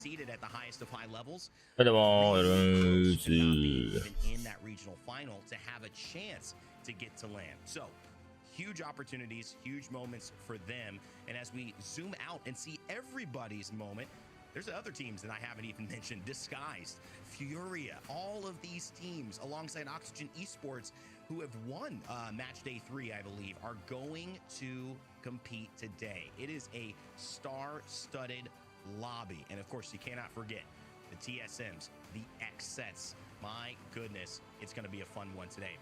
seated at the highest of high levels. でも、よろ Even し in that regional final to have a chance to get to land. So huge opportunities, huge moments for them. And as we zoom out and see everybody's moment, there's other teams that I haven't even mentioned. Disguised, Furia, all of these teams alongside Oxygen Esports who have won match day 3, I believe, are going to compete today. It is a star-studded lobby. And of course, you cannot forget the TSMs, the X sets. My goodness, it's going to be a fun one today.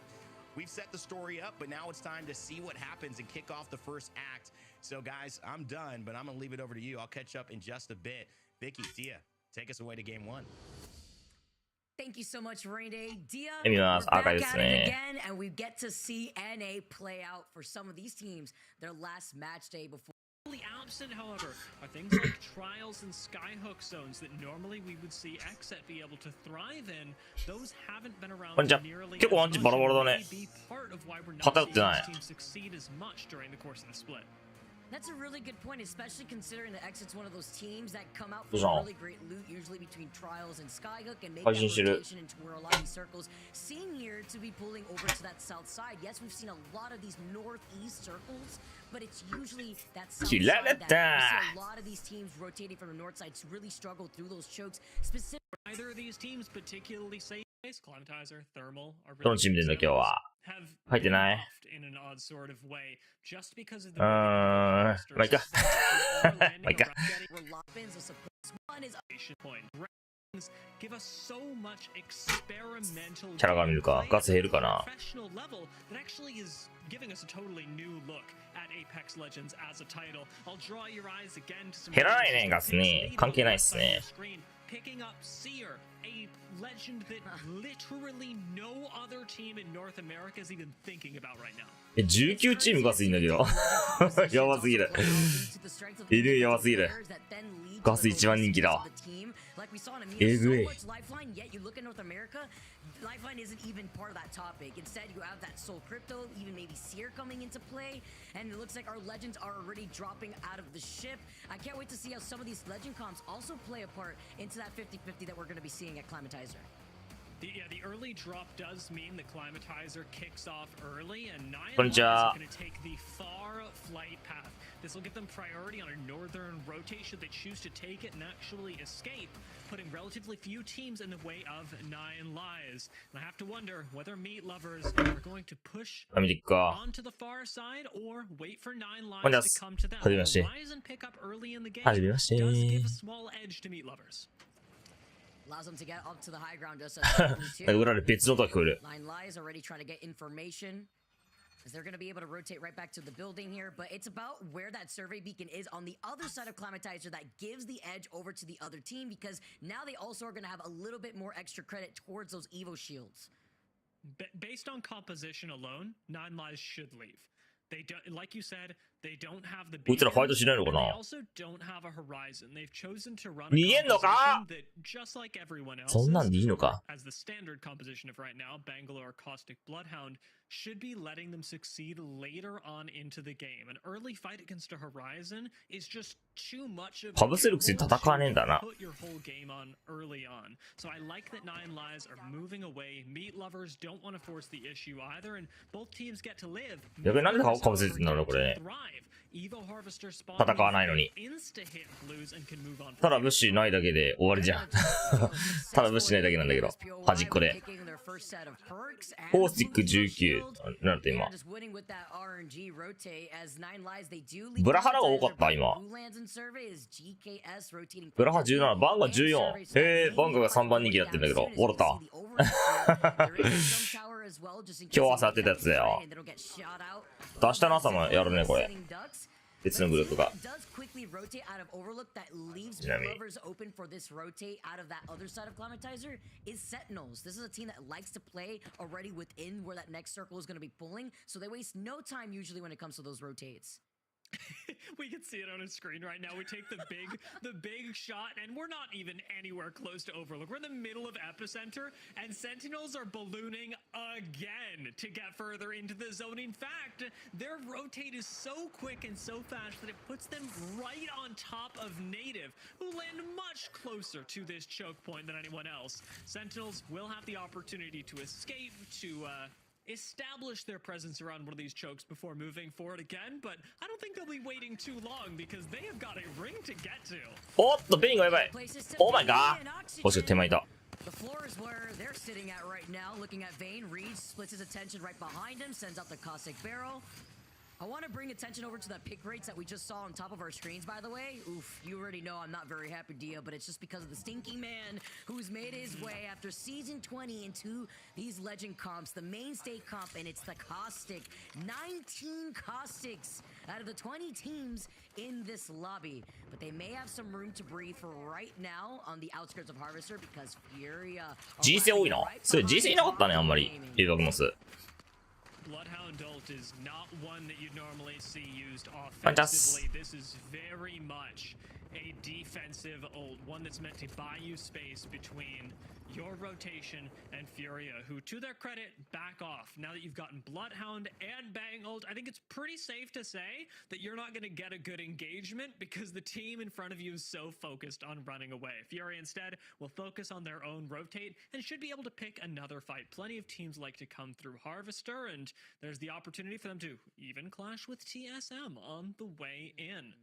We've set the story up, but now it's time to see what happens and kick off the first act. So guys, I'm done, but I'm going to leave it over to you. I'll catch up in just a bit. Vicky, Tia, take us away to game 1. Thank you so much, Rainy. Dia, 見 we're ます。 back 赤いで at す it ね。 again, and we get to see NA play out for some of these teams their last match day before. Absent, however, are things like trials and skyhook zones that normally we would see Xset be able to thrive in. Those haven't been around こんにちは。 nearly 結構アン as チ much バラバラだ and ね。 may be part of why we're not 偏っ seeing てない this team succeed as much during the course of the split. That's a really good point, especially considering the Exit's one of those teams that come out for Genre. really great loot, usually between Trials and Skyhook, and make I that just should- rotation into where a lot of these circles seem here to be pulling over to that south side. Yes, we've seen a lot of these northeast circles, but it's usually that south side that we see a lot of these teams rotating from the north side to really struggle through those chokes. Specifically, Either of these teams particularly safe. Climatizer, Thermal are どの really チームでんだ今日は。 have 入ってない。 buffed in an odd sort of way just because of the まあいいか。まあいいか。 Rolopins of support. One is point. Give us so much experimental キャラが見るか。ガス減るかな。 professional level that actually is giving us a totally new look at Apex Legends as a title. I'll draw your eyes again to some 減らないね、ガスね。関係ないっすね。 Picking up Seer, a legend that literally no other team in North America is even thinking about right now. 19チームガスいいんだけど。やばすぎる。いるやばすぎる。ガス一番人気だわ。えぐい。 Lifeline isn't even part of that topic. Instead, you have that Soul Crypto, even maybe Seer coming into play, and it looks like our legends are already dropping out of the ship. I can't wait to see how some of these legend comps also play a part into that 50-50 that we're going to be seeing at Climatizer. The early drop does mean the Climatizer kicks off early, and Nine こんにちは。 is going to take the far flight path. This will give them priority on a northern rotate should they choose to take it and actually escape, putting relatively few teams in the way of Nine Lives. And I have to wonder whether meat lovers are going to push 見ていくか。 onto the far side or wait for Nine こんに Lives ちは。 to come to them. はじめまして。 Rise and pick up early in the game はじめまして。 does give a small edge to meat lovers. Allows them to get up to the high ground just なんか as 裏で別の音が聞こえる。 Nine Lies already trying to get information. As they're going to be able to rotate right back to the building here, but it's about where that survey beacon is on the other side of Climatizer that gives the edge over to the other team, because now they also are going to have a little bit more extra credit towards those Evo shields. Based on composition alone, Nine Lives should leave. They don't, like you said, they don't have the こいつら beacon, ファイトしないのか and they な。 also don't have a horizon. They've chosen to run a 見えんのか。 composition that, just like everyone そんなん else's, でいいのか。 as the standard composition of right now, Bangalore Caustic Bloodhound should be letting them succeed later on into the game. An early fight against a horizon is just too much of かぶせるくせに戦わねえんだな。 put your whole game on early on. So I like that Nine Lives are moving away. Meat lovers don't want to force the issue either, and both teams get to live. 逆になんでかぶせてんだろうこれ。 Thrive. Evo Harvester spawn 戦わないのに。 insta hit blues and can move on. ただ物資ないだけで終わりじゃん。ただ物資ないだけなんだけど。端っこで。コースティック19。なんて今。ブラハラが多かった今。ブラハ17、バンガ14。へえ、バンガが3番人気やってんだけど。笑った。今日朝やってたやつだよ。明日の朝もやるねこれ。別のグループが。ちなみに。open for this rotate out of that other side of Climatizer is Sentinels. This is a team that likes to play already within where that next circle is going to be pulling, so they waste no time usually when it comes to those rotates. We can see it on a screen right now. We take the big shot, and we're not even anywhere close to Overlook. We're in the middle of Epicenter, and Sentinels are ballooning again to get further into the zone. In fact, their rotate is so quick and so fast that it puts them right on top of Native, who land much closer to this choke point than anyone else. Sentinels will have the opportunity to escape, to establish their presence around one of these chokes before moving forward again, but I don't think they'll be waiting too long because they have got a ring to get to. おっとベリンがやばい。オーマイガー。もしくは手前いた。 The floor is where they're sitting at right now, looking at Vayne. Reed splits his attention right behind him, sends out the caustic barrel. I want to bring attention over to the pick rates that we just saw on top of our screens, by the way. Oof, you already know I'm not very happy, Dia, but it's just because of the stinky man who's made his way after Season 20 into these legend comps, the mainstay comp, and it's the caustic. 19 caustics out of the 20 teams in this lobby. But they may have some room to breathe for right now on the outskirts of Harvester because Furia... G 戦多いな。それ G 戦いなかったね、あんまり。エドグノス。 Bloodhound ult is not one that you'd normally see used offensively. This is very much a defensive ult, one that's meant to buy you space between your rotation and Furia, who, to their credit, back off. Now that you've gotten Bloodhound and Bang ult, I think it's pretty safe to say that you're not going to get a good engagement because the team in front of you is so focused on running away. Furia instead will focus on their own rotate and should be able to pick another fight. Plenty of teams like to come through Harvester, and there's the opportunity for them to even clash with TSM on the way in.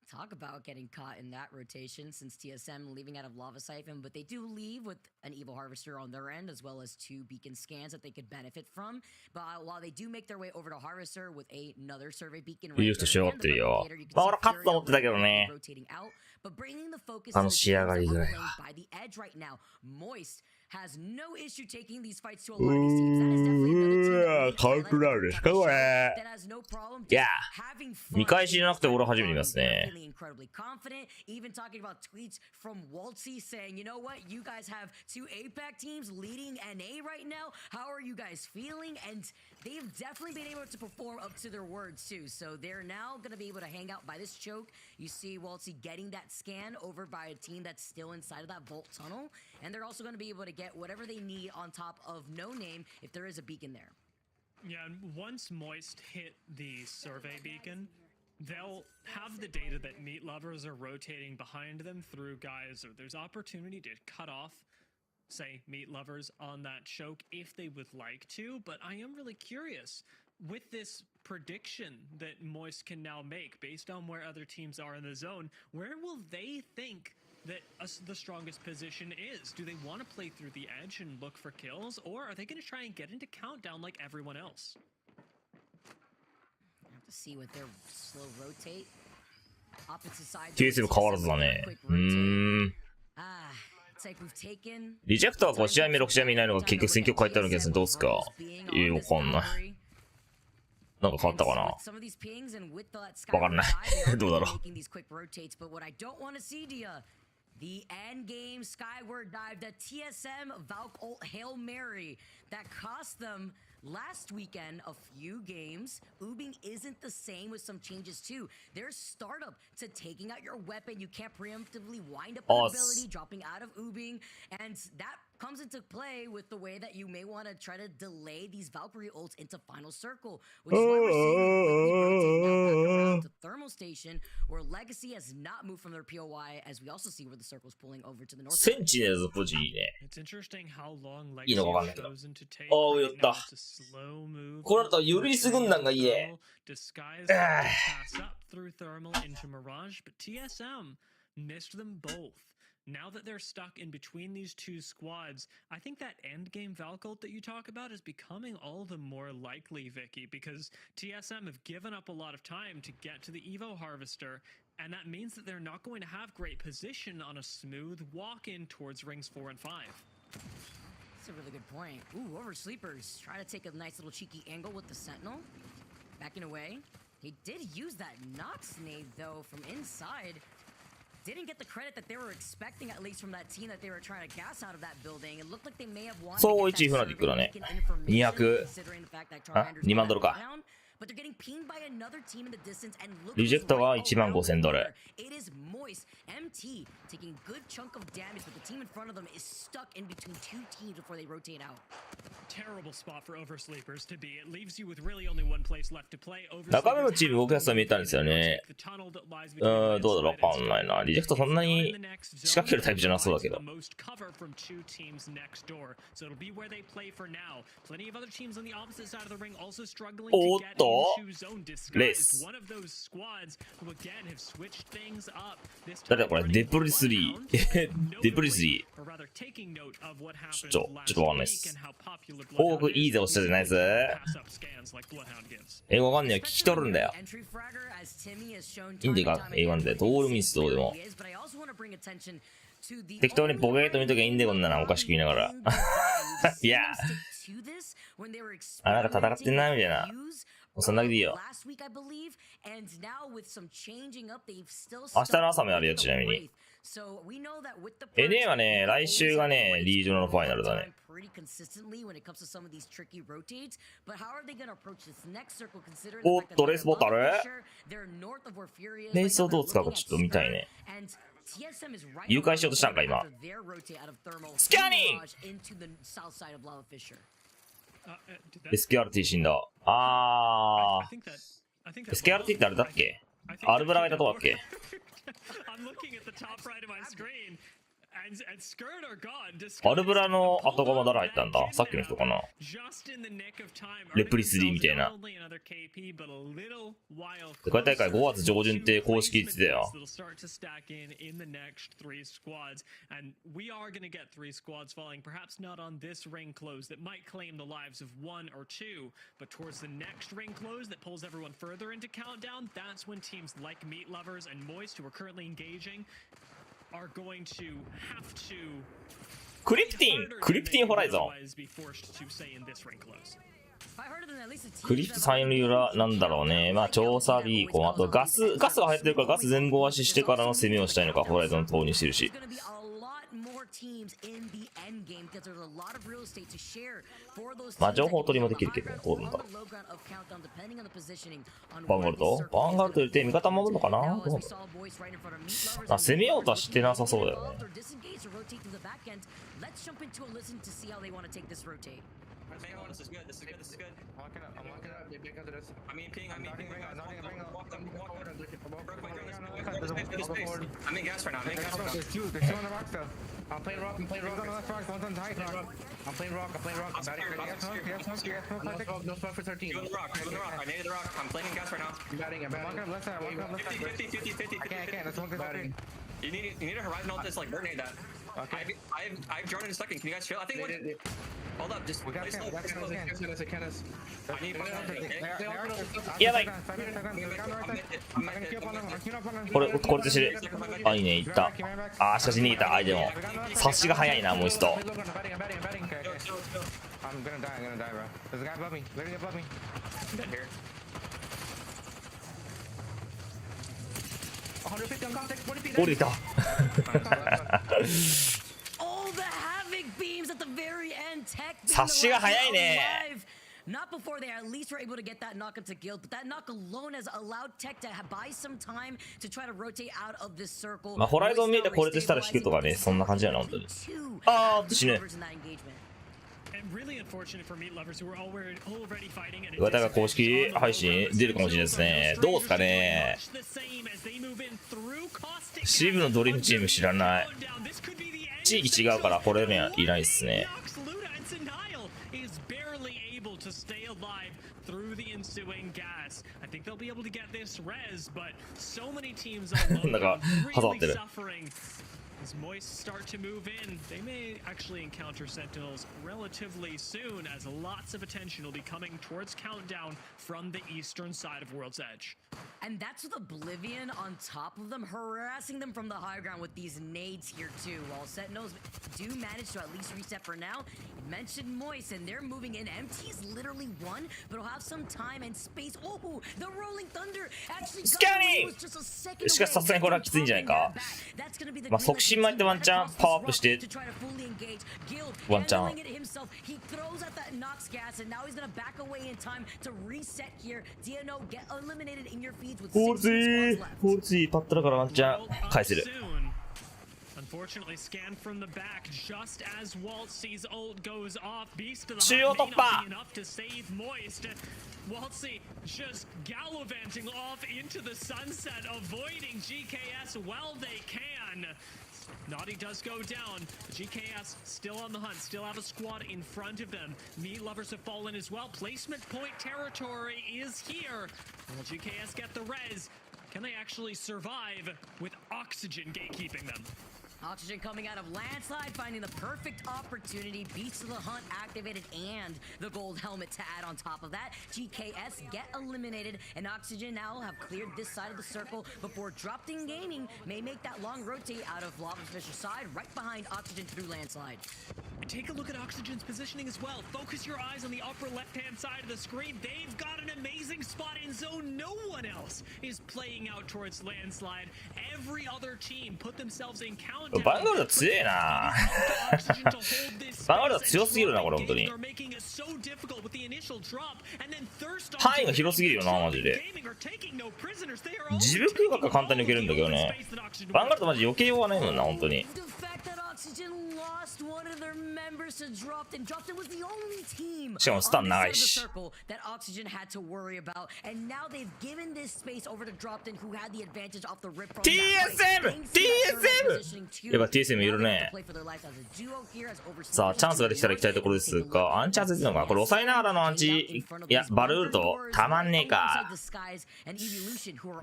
Talk about getting caught in that rotation since TSM leaving out of Lava Siphon, but they do leave with an Evil Harvester on their end as well as 2 beacon scans that they could benefit from. But while they do make their way over to Harvester with another survey beacon right there, and the replicator, you can see Furia rotating out, but bringing the focus to the teams that are by the edge right now. Moist has no issue taking these fights to a lot of these teams. That is definitely another team that has no problem having fun. 見返しじゃなくて俺初めて見ますね。 Incredibly confident, even talking about tweets from Waltzy saying, you know what, you guys have 2 APAC teams leading NA right now. How are you guys feeling? And they've definitely been able to perform up to their words too. So they're now going to be able to hang out by this choke. You see Waltzy getting that scan over by a team that's still inside of that vault tunnel. And they're also going to be able to get whatever they need on top of No Name if there is a beacon there. Yeah, and once Moist hit the survey beacon, they'll have the data that meat lovers are rotating behind them through Geyser. There's opportunity to cut off, say, meat lovers on that choke if they would like to, but I am really curious with this prediction that Moist can now make based on where other teams are in the zone. Where will they think that the strongest position is? Do they want to play through the edge and look for kills, or are they going to try and get into countdown like everyone else? To see what their slow rotate. Opposite side. TSM 変わらずだね。リジェクター5試合目6試合目いないのが結局戦局変えてあるんですね。どうすか？わかんない。なんか変わったかな？わかんない。どうだろう。The end game skyward dive, the TSM Valk ult Hail Mary that cost them last weekend a few games. Ubing isn't the same with some changes too. There's startup to taking out your weapon. You can't preemptively wind up an ability, dropping out of Ubing, and that comes into play with the way that you may want to try to delay these Valkyrie ults into final circle, which is why we're seeing them quickly rotate now back around to thermal station, where Legacy has not moved from their POI, as we also see where the circle's pulling over to the north. Sentinels ポジいいね。 It's interesting how long いいのかわかんないけど。 chosen to take おー、やった。 slow move. この後ユリス軍団がいいね。 Disguise pass up through thermal into Mirage, but TSM missed them both. Now that they're stuck in between these 2 squads, I think that endgame Valk ult that you talk about is becoming all the more likely, Vicky, because TSM have given up a lot of time to get to the Evo Harvester, and that means that they're not going to have great position on a smooth walk-in towards rings 4 and 5. That's a really good point. Ooh, oversleepers. Try to take a nice little cheeky angle with the Sentinel. Backing away. He did use that Nox nade, though, from inside. Didn't get the credit that they were expecting, at least from that team that they were trying to gas out of that building. It looked like they may have wanted to get that 2万ドルか。but they're getting pinged by another team in the distance and look リジェクトが$15,000 ドル。 It is moist. MT taking good chunk of damage, but the team in front of them is stuck in between two teams before they rotate out. Terrible spot for oversleepers to be. It leaves you with really only one place left to play. 中目のチーム動きやすさ見えたんですよね。どうだろうわかんないな。リジェクトそんなに仕掛けるタイプじゃなそうだけど。おっとレース。誰だこれデプリ3。デプリ3。ちょっとわかんないっす。報告いいぜおっしゃってないです。英語わかんねえよ。聞き取るんだよ。いいんでか英語なんで。どうでもいいっす、どうでも。適当にボケーと見ときゃいいんでこんなのおかしく言いながら。いやなんか戦ってんなみたいな。そんだけでいいよ。明日の朝もやるよ、ちなみに。NA はね、来週がね、リージョナルファイナルだね。おっと、レースボットある？レースをどう使うかちょっと見たいね。誘拐しようとしたんか、今。スキャニング！SKRT 死んだ。SKRT ってあれだっけ？アルブラがいたとこだっけ？アルブラの後釜誰入ったんだ？さっきの人かな？レプリ3みたいな。世界大会5月上旬って公式言ってたよ。クリプティンホライゾン。クリプト3流裏なんだろうね。まあ調査ビーコン、あとガスが入ってるからガス前後足してからの攻めをしたいのか、ホライゾン投入してるし。まあ情報取りもできるけどね、どうなんだろう。バンガルト入れて味方守るのかな。攻めようとはしてなさそうだよね。This is good. This is good. This is good. I'm walking up. They pick under this. I mean ping. Bring up. Walk them. I'm in gas right now. There's two on the rock still. I'm playing rock. One's on the left rock. One's on the high rock. I'm playing rock. No smoke for 13. Go on the rock. I nailed the rock. I'm playing gas right now. I'm walking up left side. 50. I can't. That's one good batting. You need a horizon ult this like bird nade that. Okay. I've drawn in a second. Can you guys chill? I think hold up, just play slow. I need one. やばい。これで知る。あ、いいね、いった。あ、しかし逃げた。でも察しが早いな、もう一度。降りた。察しが早いね。Not before they at least were able to get that knock into guild, but that knock alone has allowed Tech to buy some time to try to rotate out of this circle. まあホライゾン見てこれでしたら引くとかね、そんな感じやな本当に。ああ、死ぬ。岩田が公式配信出るかもしれないですね。どうですかね。シブのドリームチーム知らない。地域違うからこれにはいないですね。なんか挟まってる。As Moist start to move in, they may actually encounter Sentinels relatively soon, as lots of attention will be coming towards Countdown from the eastern side of World's Edge. And that's with Oblivion on top of them, harassing them from the high ground with these nades here too. While Sentinels do manage to at least reset for now. You mentioned Moist, and they're moving in. MT is literally one, but will have some time and space. Oh, the Rolling Thunder actually got away. It was just a second しかしさすがにこれはきついんじゃないか。まあ促進もやってワンチャンパワーアップしてワンチャン。He throws out that Nox gas, and now he's gonna back away in time to reset here. DNO get eliminated in your feeds with フォールツーフォールツーパッタだからワンチャン返せる。 Unfortunately, scanned from the back just as Waltzy's ult goes off. Beast to the Shield heart may not up. be enough to save Moist. Waltzy just gallivanting off into the sunset, avoiding GKS while they can. Naughty does go down. GKS still on the hunt, still have a squad in front of them. Meat lovers have fallen as well. Placement point territory is here. Will GKS get the res? Can they actually survive with Oxygen gatekeeping them? Oxygen coming out of Landslide, finding the perfect opportunity. Beats of the Hunt activated and the gold helmet to add on top of that. GKS get eliminated, and Oxygen now have cleared this side of the circle before Dropped In Gaming may make that long rotate out of Lava's side, right behind Oxygen through Landslide. Take a look at Oxygen's positioning as well. Focus your eyes on the upper left-hand side of the screen. They've got an amazing spot in zone. No one else is playing out towards Landslide. Every other team put themselves in countdown. バンガード強えな。バンガード強すぎるなこれ本当に。範囲が広すぎるよなマジで。自分空間が簡単に受けるんだけどね。バンガードマジ避けようがないもんな本当に。 しかもスタン長いし。やっぱ TSM いるね。さあチャンスができたら行きたいところですが、アンチ当ててるのかこれ抑えながらのアンチ。いやバルールとたまんねえか。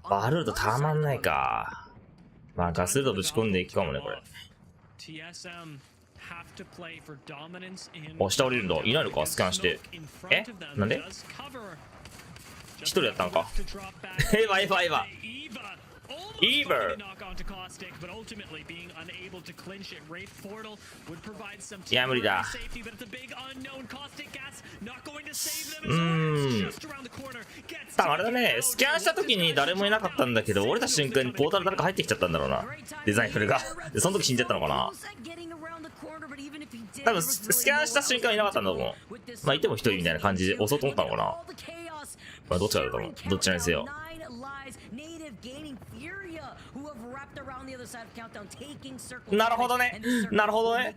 バルールとたまんないか。まあガスルートぶち込んでいくかもねこれ。お下降りるんだ。いないのかスキャンして。えなんで一人やったんか。エヴァエヴァエヴァイーバー。いや無理だ。多分あれだね、スキャンした時に誰もいなかったんだけど、折れた瞬間にポータル誰か入ってきちゃったんだろうな。デザインフルが。でその時死んじゃったのかな。多分スキャンした瞬間いなかったんだと思う。まあいても一人みたいな感じで襲うと思ったのかな。まあどっちかだと思う。どっちにせよ。なるほどね。なるほどね。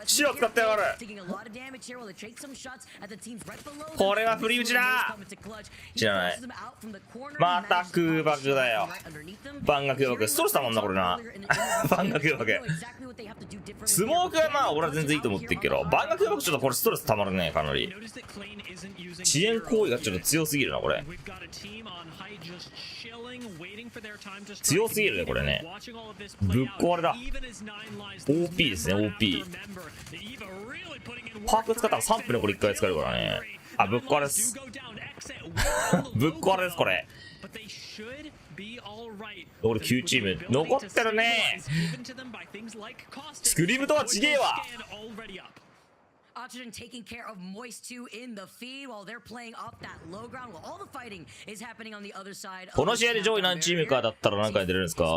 死を使ってやがる。これは振り打ちだ。知らない。また空爆だよ。万学空爆。ストレスだもんなこれな。万学空爆。スモークはまあ俺は全然いいと思ってるけど、万学空爆ちょっとこれストレスたまるねかなり。遅延行為がちょっと強すぎるなこれ。強すぎるねこれね。ぶっ壊れだ。 OP ですね OP。 パーク使ったら3分でこれ1回使えるからね。あぶっ壊れです。ぶっ壊れですこれ。俺9チーム残ってるね。スクリームとは違えわ。Oxygen taking care of Moist 2 in the feed while they're playing up that low ground while all the fighting is happening on the other side. この試合で上位何チームかだったら何回出れるんですか。い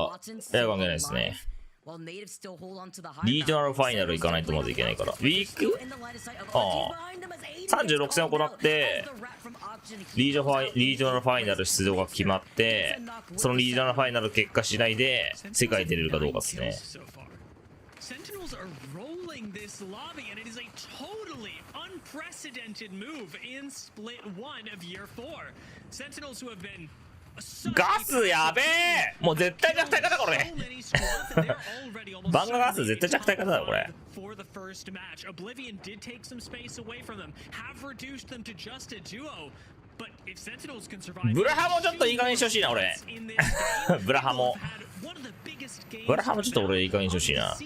や関係ないですね。リージョナルファイナル行かないとまずいけないから。ウィークああ36戦行ってリージョナルファイナル出場が決まって、そのリージョナルファイナル結果次第で世界出れるかどうかですね。Sentinels are rolling this lobby, and it is a totally unprecedented move in split 1 of year 4. Sentinels who have been ガスやべえ。もう絶対弱体化だこれ。バンガガス絶対弱体化だこれ。ブラハもちょっといい加減にしてほしいな俺。ブラハもちょっと俺いい加減にしてほしいな。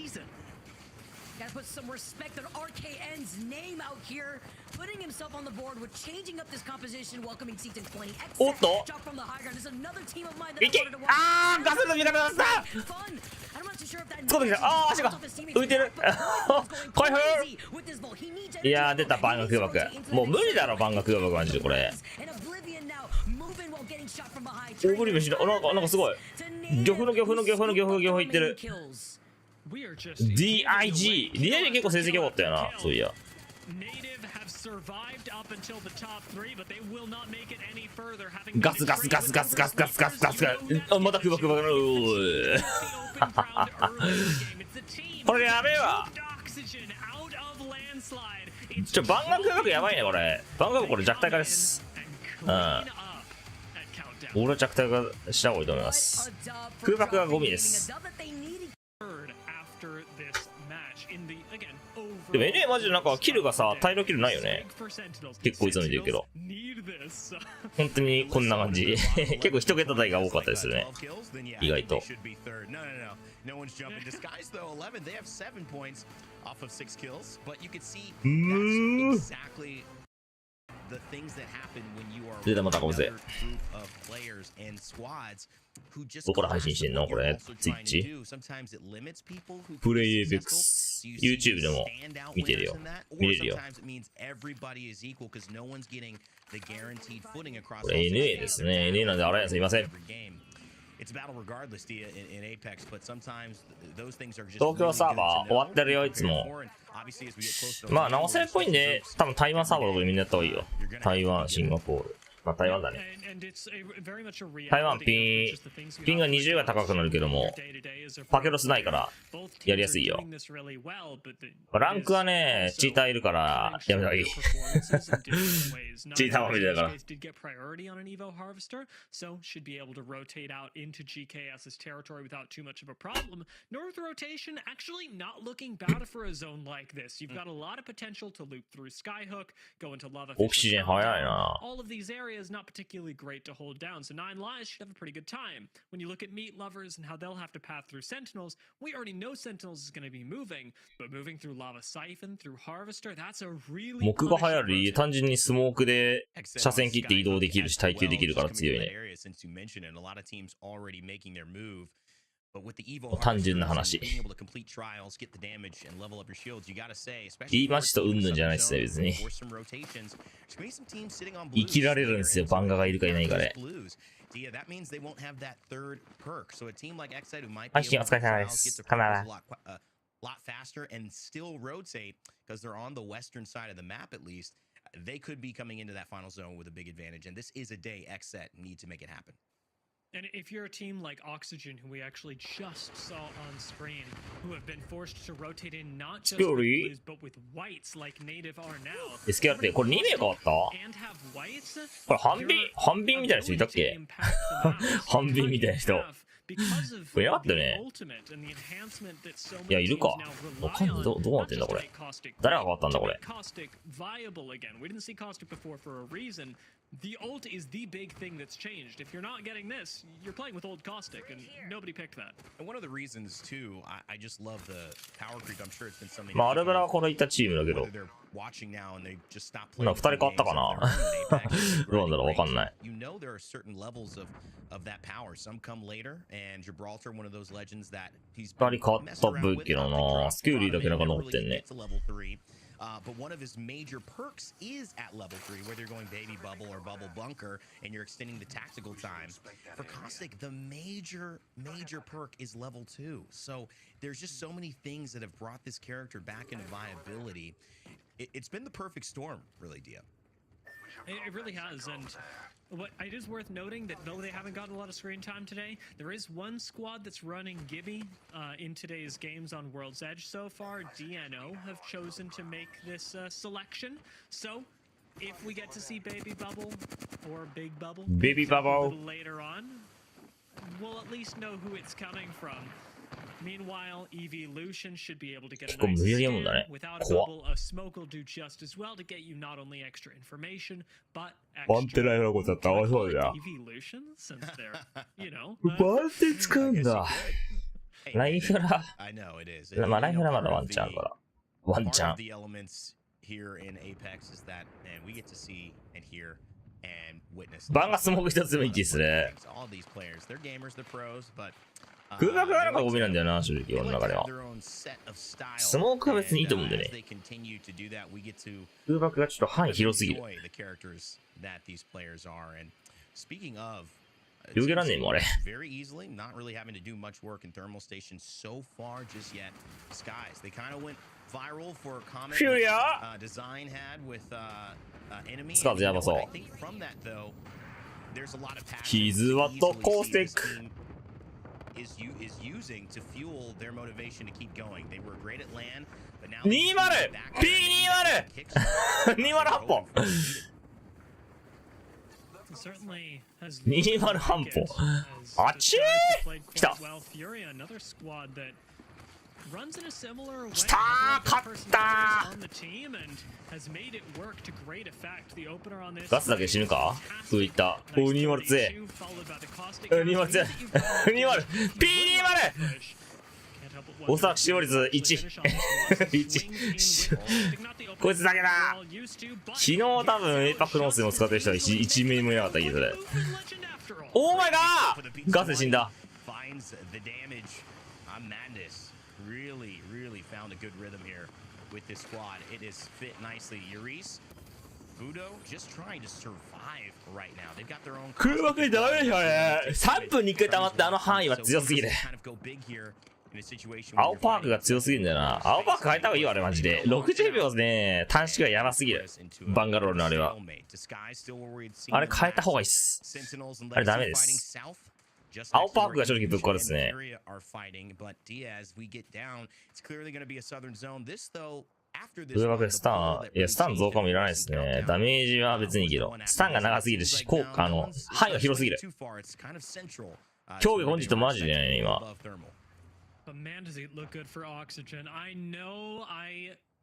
gotta put some respect on RKN's name out here, putting himself on the board with changing up this composition, welcoming seats in 20. Oh, no. Drop from the high ground. There's another team of mine that I wanted to watch. あー、ガスの見方だった。 Fun. I'm not too sure if that そうできた。あー、足が浮いてる。開封。いやー、出た、バンガ空爆。もう無理だろ、バンガ空爆マジでこれ。オブリブしだ。なんかすごい。漁夫のいってる。DIG。DIG 結構成績良かったよな、そういや。ガス。あ、また空爆。これやべえわ。バンガ空爆やばいね、これ。バンガこれ弱体化です。うん。俺は弱体化した方がいいと思います。空爆がゴミです。でも NA マジでなんかキルがさ、大量キルないよね。結構いつも見てるけど。本当にこんな感じ。結構一桁台が多かったですよね。意外と。で、またこぜ。どこから配信してんのこれ、Twitch？プレイエーペックス。YouTube でも見れるよ。これ NA ですね。NA なんであらやすいません。東京サーバー終わってるよ、いつも。まあ、7000っぽいんで、多分台湾サーバーとかでみんなやった方がいいよ。台湾、シンガポール。まあ、台湾だね。台湾ピンが20が高くなるけども、パケロスないから、やりやすいよ。ランクはね、チーターいるから、やめた方がいい。チーターは見てたから。オキシジェン早いな。is not particularly great to hold down, so 9 Lives should have a pretty good time. When you look at meat lovers and how they'll have to path through Sentinels, we already know Sentinels is going to be moving, but moving through Lava Siphon, through Harvester, that's a really 木が流行る単純にスモークで車線切って移動できるし耐久できるから強いね。単純な話。いいマッチとうんぬんじゃないっすね、別に。生きられるんですよ、バンガがいるかいないかで。配信お疲れ様です。カメラ。lot faster and still rotate because they're on the western side of the map at least. They could be coming into that final zone with a big advantage, and this is a day XSET need to make it happen. And if you're a team like Oxygen, who we actually just saw on screen, who have been forced to rotate in not just with blues, but with whites like Native are now. スケアってこれ2名変わった？これ半瓶みたいな人いたっけ？半瓶みたいな人。これやがったね。いや、いるか。わかんない。どうなってんだこれ。誰が変わったんだこれ。The ult is the big thing that's changed. If you're not getting this, you're playing with old Caustic, and nobody picked that. And one of the reasons too, I just love the power creep. I'm sure it's been something. まあアルベラはこれいったチームだけど。2人変わったかな。どうなんだろうわかんない。You know there are certain levels of that power. Some come later, and Gibraltar, one of those legends that he's. 2人変わった武器のな。スキューリーだけなんか残ってんね。But one of his major perks is at level 3, whether you're going baby bubble or bubble bunker, and you're extending the tactical time. For Caustic, the major perk is level 2. So there's just so many things that have brought this character back into viability. It's been the perfect storm, really, Dia. It really has, and it is worth noting that though they haven't gotten a lot of screen time today, there is one squad that's running Gibby in today's games on World's Edge so far. DNO have chosen to make this selection, so if we get to see Baby Bubble or Big Bubble later on, we'll at least know who it's coming from. Meanwhile, Evolution should be able to get a nice skin. Without a bubble, a smoke will do just as well to get you not only extra information, but extra evolution, since they're, you know. バンテ使うんだ。ライフラ。まあライフラまだワンチャンあるから。ワンチャン。 Part of the elements here in Apex is that, and we get to see and hear and witness. バンがスモーク一つでもいいですね。 All these players, they're gamers, they're pros, but 空爆がなんかゴミなんだよな、正直、俺の中では。スモークは別にいいと思うんでね。空爆がちょっと範囲広すぎる。広げらんねえもん、あれ。フューリアスカーズやばそう。傷はとコースティック。is using to fuel their motivation to keep going. They were great at LAN, but now P20 208本20半歩あっちー来た来たー勝ったーガスだけ死ぬかそういったおー202 202 202 P20 おそらく使用率1こいつだけだ昨日多分エイパックノースでも使ってる人は 1ミリもいなかったけどねオーマイガーガスで死んだReally found a good rhythm here with this squad. It is fit nicely. Yuris, Budo, just trying to survive right now. They've got their own. 空爆でダメでしょね。3分に1回溜まってあの範囲は強すぎる。青パークが強すぎるんだよな。青パーク変えた方がいいわあれマジで。60秒ね短縮がやばすぎる。バンガロールのあれは。あれ変えた方がいいっす。あれダメです。青パークが正直ぶっ壊ですね。上爆でスタン、いや、スタン増加もいらないですね。ダメージは別にいいけど、スタンが長すぎるし、範囲が広すぎる。競技本日とマジでね、今。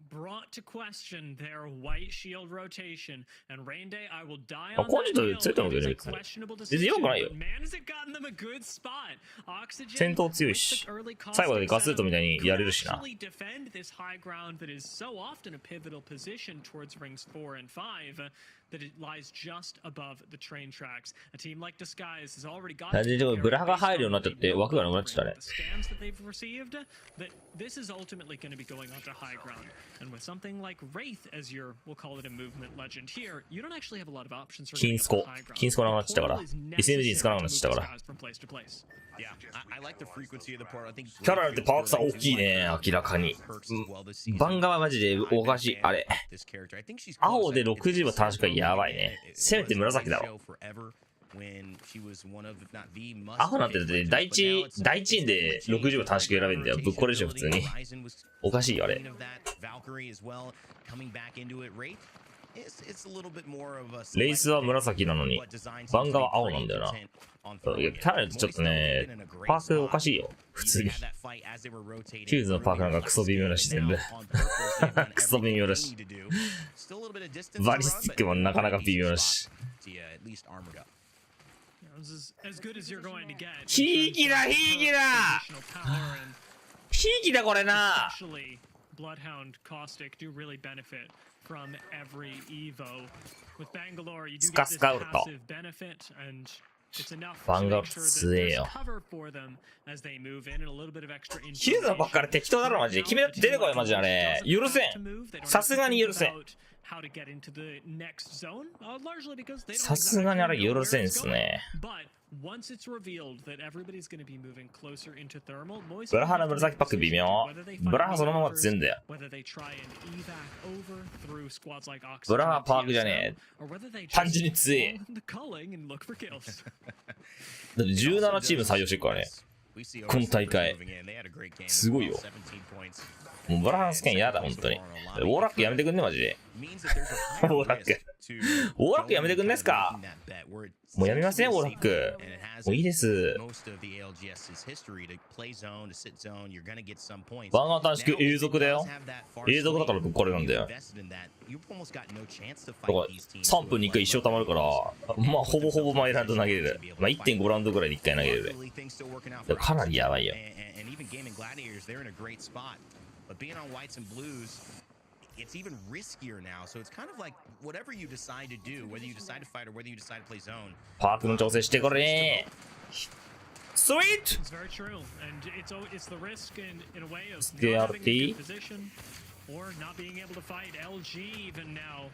brought to question their white shield rotation and Rain Day I will die on that questionable decision but man has it gotten them a good spot Oxygen 戦闘強いし最後までガスルートみたいにやれるしな defend this high ground that is so often a pivotal position towards rings 4 and 5 that it lies just above the train tracks a team like Disguise has already got ブラハが入るようになっちゃって枠がなくなっちゃったね scans that they've received that this is ultimately going to be going onto high ground and with something like Wraith as your we'll call it a movement legend here you don't actually have a lot of options for 金スコなくなっちゃったから SMG 使わなくなっちゃったからキャラってパワー差大きいね明らかにバンガはマジでおかしいあれ青で60は短縮がやばいねせめて紫だろアホなんてだって第一位で60は短縮選べるんだよぶっこれでしょ普通におかしいよあれレイスは紫なのにバンガは青なんだよなキャラってちょっとねパークおかしいよ普通にフューズのパークなんかクソ微妙だし全部クソ微妙だしバリスティックもなかなか微妙だしひいきだひいきだひいきだこれなスカスカウルトバンガー強えよヒューズのばっかり適当だろマジで決めだって出てこいマジであれ許せんさすがに許せんさすがにあれ許せんっすねブラハの紫パック微妙ブラハそのまま強いんだよブラハパークじゃねえ単純に強えだって17チーム採用してるからねこの大会すごいよもうブラハのスキャン嫌だ本当にウォーラックやめてくんねマジでウォーラックやめてくんないっすかもうやめませんウォーラックもういいですバンガー短縮永続だよ永続だからこれなんだよだから3分に1回一生溜まるからまあほぼほぼ毎ラウンド投げれるまあ 1.5 ラウンドぐらいで1回投げれるかなりやばいよ But being on whites and blues, it's even riskier now. So it's kind of like whatever you decide to do, whether you decide to fight or whether you decide to play zone. パークの調整してこれ。Sweet! It's very true, and it's the risk in a way of Stay not out having a of good position or not being able to fight. LG even now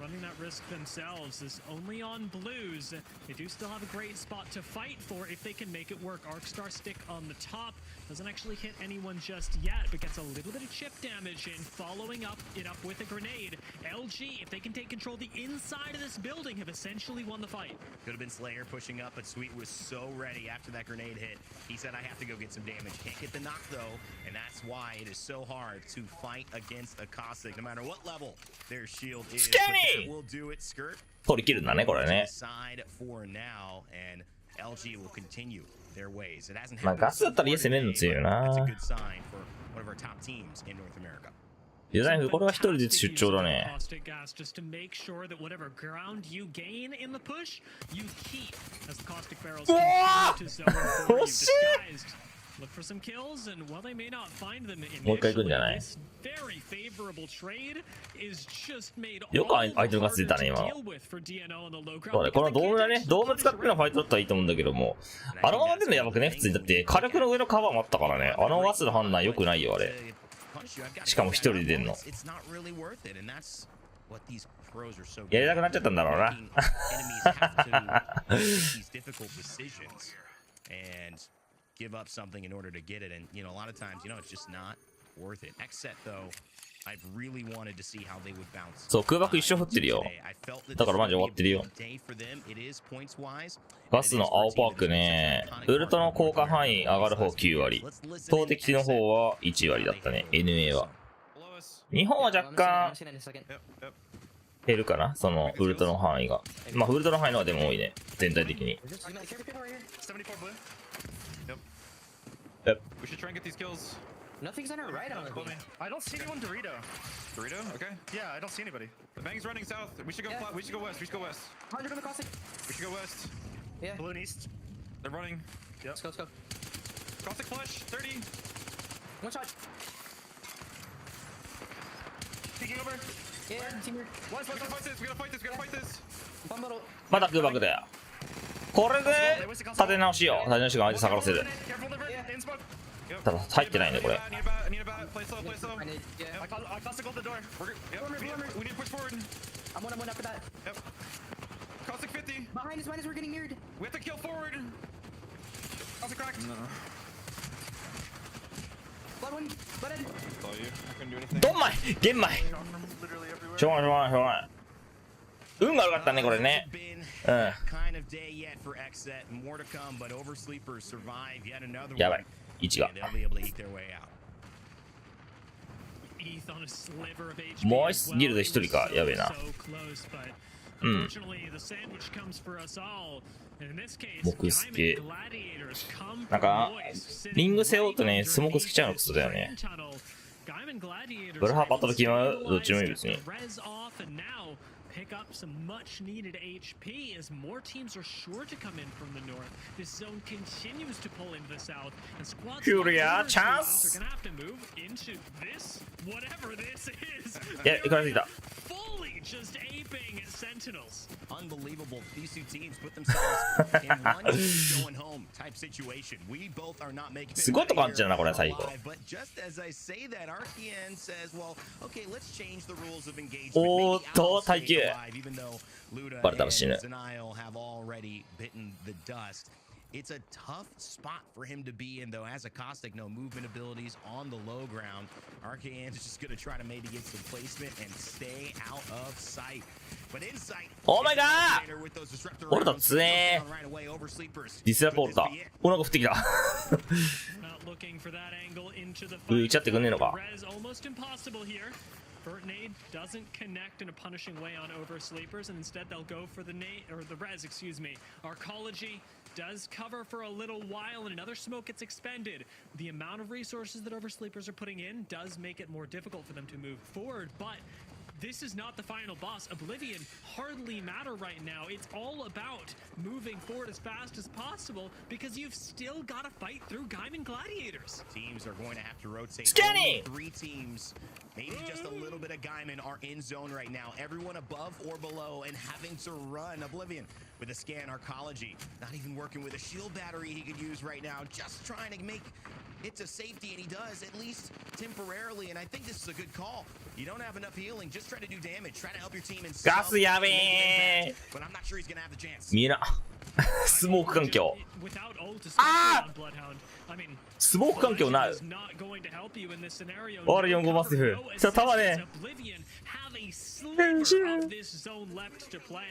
running that risk themselves is only on blues. They do still have a great spot to fight for if they can make it work. Arcstar stick on the top doesn't actually hit anyone just yet, but gets a little bit of chip damage in, following up with a grenade. LG, if they can take control of the inside of this building, have essentially won the fight. Could have been Slayer pushing up, but Sweet was so ready after that grenade hit. He said, I have to go get some damage. Can't get the knock though, and that's why it is so hard to fight against a Caustic, no matter what level their shield is. But will do it, Skirt. 取り切るんだね、これね。 Side for now, and LG will continue their ways. It hasn't まあ happened ガスだったら家攻めるの強いよ but it's a な。 good sign for one of our top teams in North America. デザイン、これは一人ずつ出張だね。 Caustic gas just to make sure that whatever ground you gain in the push, you keep as the caustic barrels continue to zone for you disguised. Look for some kills, and while they may not find them initially, this very favorable trade is just made all the harder to deal with for DNO on the low ground. そうね、このドームだね。ドーム使ってのファイトだったらいいと思うんだけども、あのまま出るのやばくね、普通に。だって火力の上のカバーもあったからね。あのガスの判断良くないよ、あれ。しかも一人で出んの。やりたくなっちゃったんだろうな。give up something in order to get it, and you know, a lot of times, you know, it's just not worth it. Next set though, I've really wanted to see how they would bounce. そう、空爆一生降ってるよ。だからマジ終わってるよ。ガスの青パークね、ウルトの効果範囲上がる方9割、投擲の方は1割だったね、NA は。日本は若干減るかな、そのウルトの範囲が。まあウルトの範囲の方がでも多いね、全体的に。Yep. We should try and get these kills. Nothing's on our right on the beam. I don't see anyone Dorito. Dorito? Okay. Yeah, I don't see anybody. The bang's running south. We should go flat. We should go west. We should go west. 100 on the caustic. We should go west. Yeah. Blue and east. They're running. Yep. Let's go. Caustic flush. 30. One shot. Peeking over. Yeah, teamer. We gotta fight this. We gotta fight this. We gotta fight this. One middle. まだ空爆だよ。これで立て直しよう。立て直しが相手下がらせる。ただ入ってないねこれ。I need a bat. Play slow. Play slow. I caustic the door. We need to push forward. I'm one after that. Yep. Caustic 50. Behind us, we're getting mirrored. We have to kill forward. Caustic cracked. No. Blood one. Blood in. That's all you. I couldn't do anything. ドンマイ玄米しょうがないしょうがない。運が悪かったねこれね。うん。やばい。位置が。もうギルド一人か。やべえな。うん。木助。なんか、リング背負うとね、スモークつけちゃうのクソだよね。ブルハーパッと決まるどっちもいい別に。Pick up some much needed HP as more teams are sure to come in from the north. This zone continues to pull into the south, and squads Furia chance are gonna have to move into this, whatever this is. Fully just aping Sentinels. Unbelievable. These two teams put themselves in one going home type situation. We both are not making it. すごいとこあんちゃうなこれ最後。 But just as I say that, RTN says, well, okay, let's change the rules of engagement. おーっと耐久。バレたら死ぬ。 It's a tough spot for him to be in, though. As a Caustic, no movement abilities on the low ground. RKN is just going to try to maybe get some placement and stay out of sight. But inside, oh my god! 俺だつねー。ディスラポーター。お腹降ってきた。撃っちゃってくんねえのか。Vert nade doesn't connect in a punishing way on oversleepers, and instead they'll go for the nade, or the res, excuse me. Arcology does cover for a little while, and another smoke gets expended. The amount of resources that oversleepers are putting in does make it more difficult for them to move forward, but this is not the final boss. Oblivion hardly matter right now. It's all about moving forward as fast as possible because you've still got to fight through Gaiman Gladiators. Teams are going to have to rotate. Skinny! Only 3 teams, maybe just a little bit of Gaiman are in zone right now. Everyone above or below and having to run. Oblivion with a scan arcology. Not even working with a shield battery he could use right now. Just trying to make it to safety, and he does, at least temporarily. And I think this is a good call. You don't have enough healing. Just try to do damage. Try to help your team in someガスやべえ。 But I'm not sure he's going to have the chance. 見えな。スモーク環境。 Without ult, especially Ah! on Bloodhound. I mean, スモーク環境ない。 is not going to help you in this scenario. R45 マスフ。ちょっと弾ね。 Oblivion have a sliver of this zone left to play.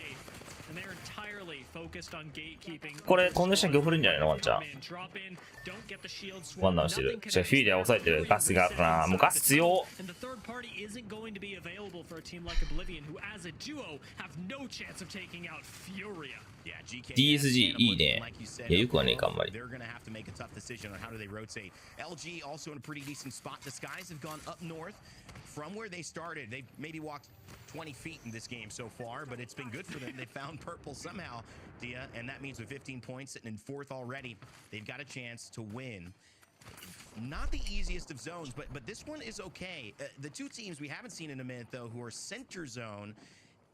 And they're entirely focused on gatekeeping. これコンディション今日振るんじゃないのワンちゃん。 Drop in, don't get the shield swap. ワンダウンしてる。じゃあフィーで抑えてる。ガスがあるな。もうガス強。 And the third party isn't going to be available for a team like Oblivion, who as a duo have no chance of taking out Furia. Yeah, GK DSG いいね。いやよくはねえかあんまり。 They're going to have to make a tough decision on how do they rotate. LG also in a pretty decent spot. The Skies have gone up north from where they started. They've maybe walked 20 feet in this game so far, but it's been good for them. They found purple somehow, Dia, and that means with 15 points sitting in 4th already, they've got a chance to win. Not the easiest of zones, but this one is okay. The 2 teams we haven't seen in a minute, though, who are center zone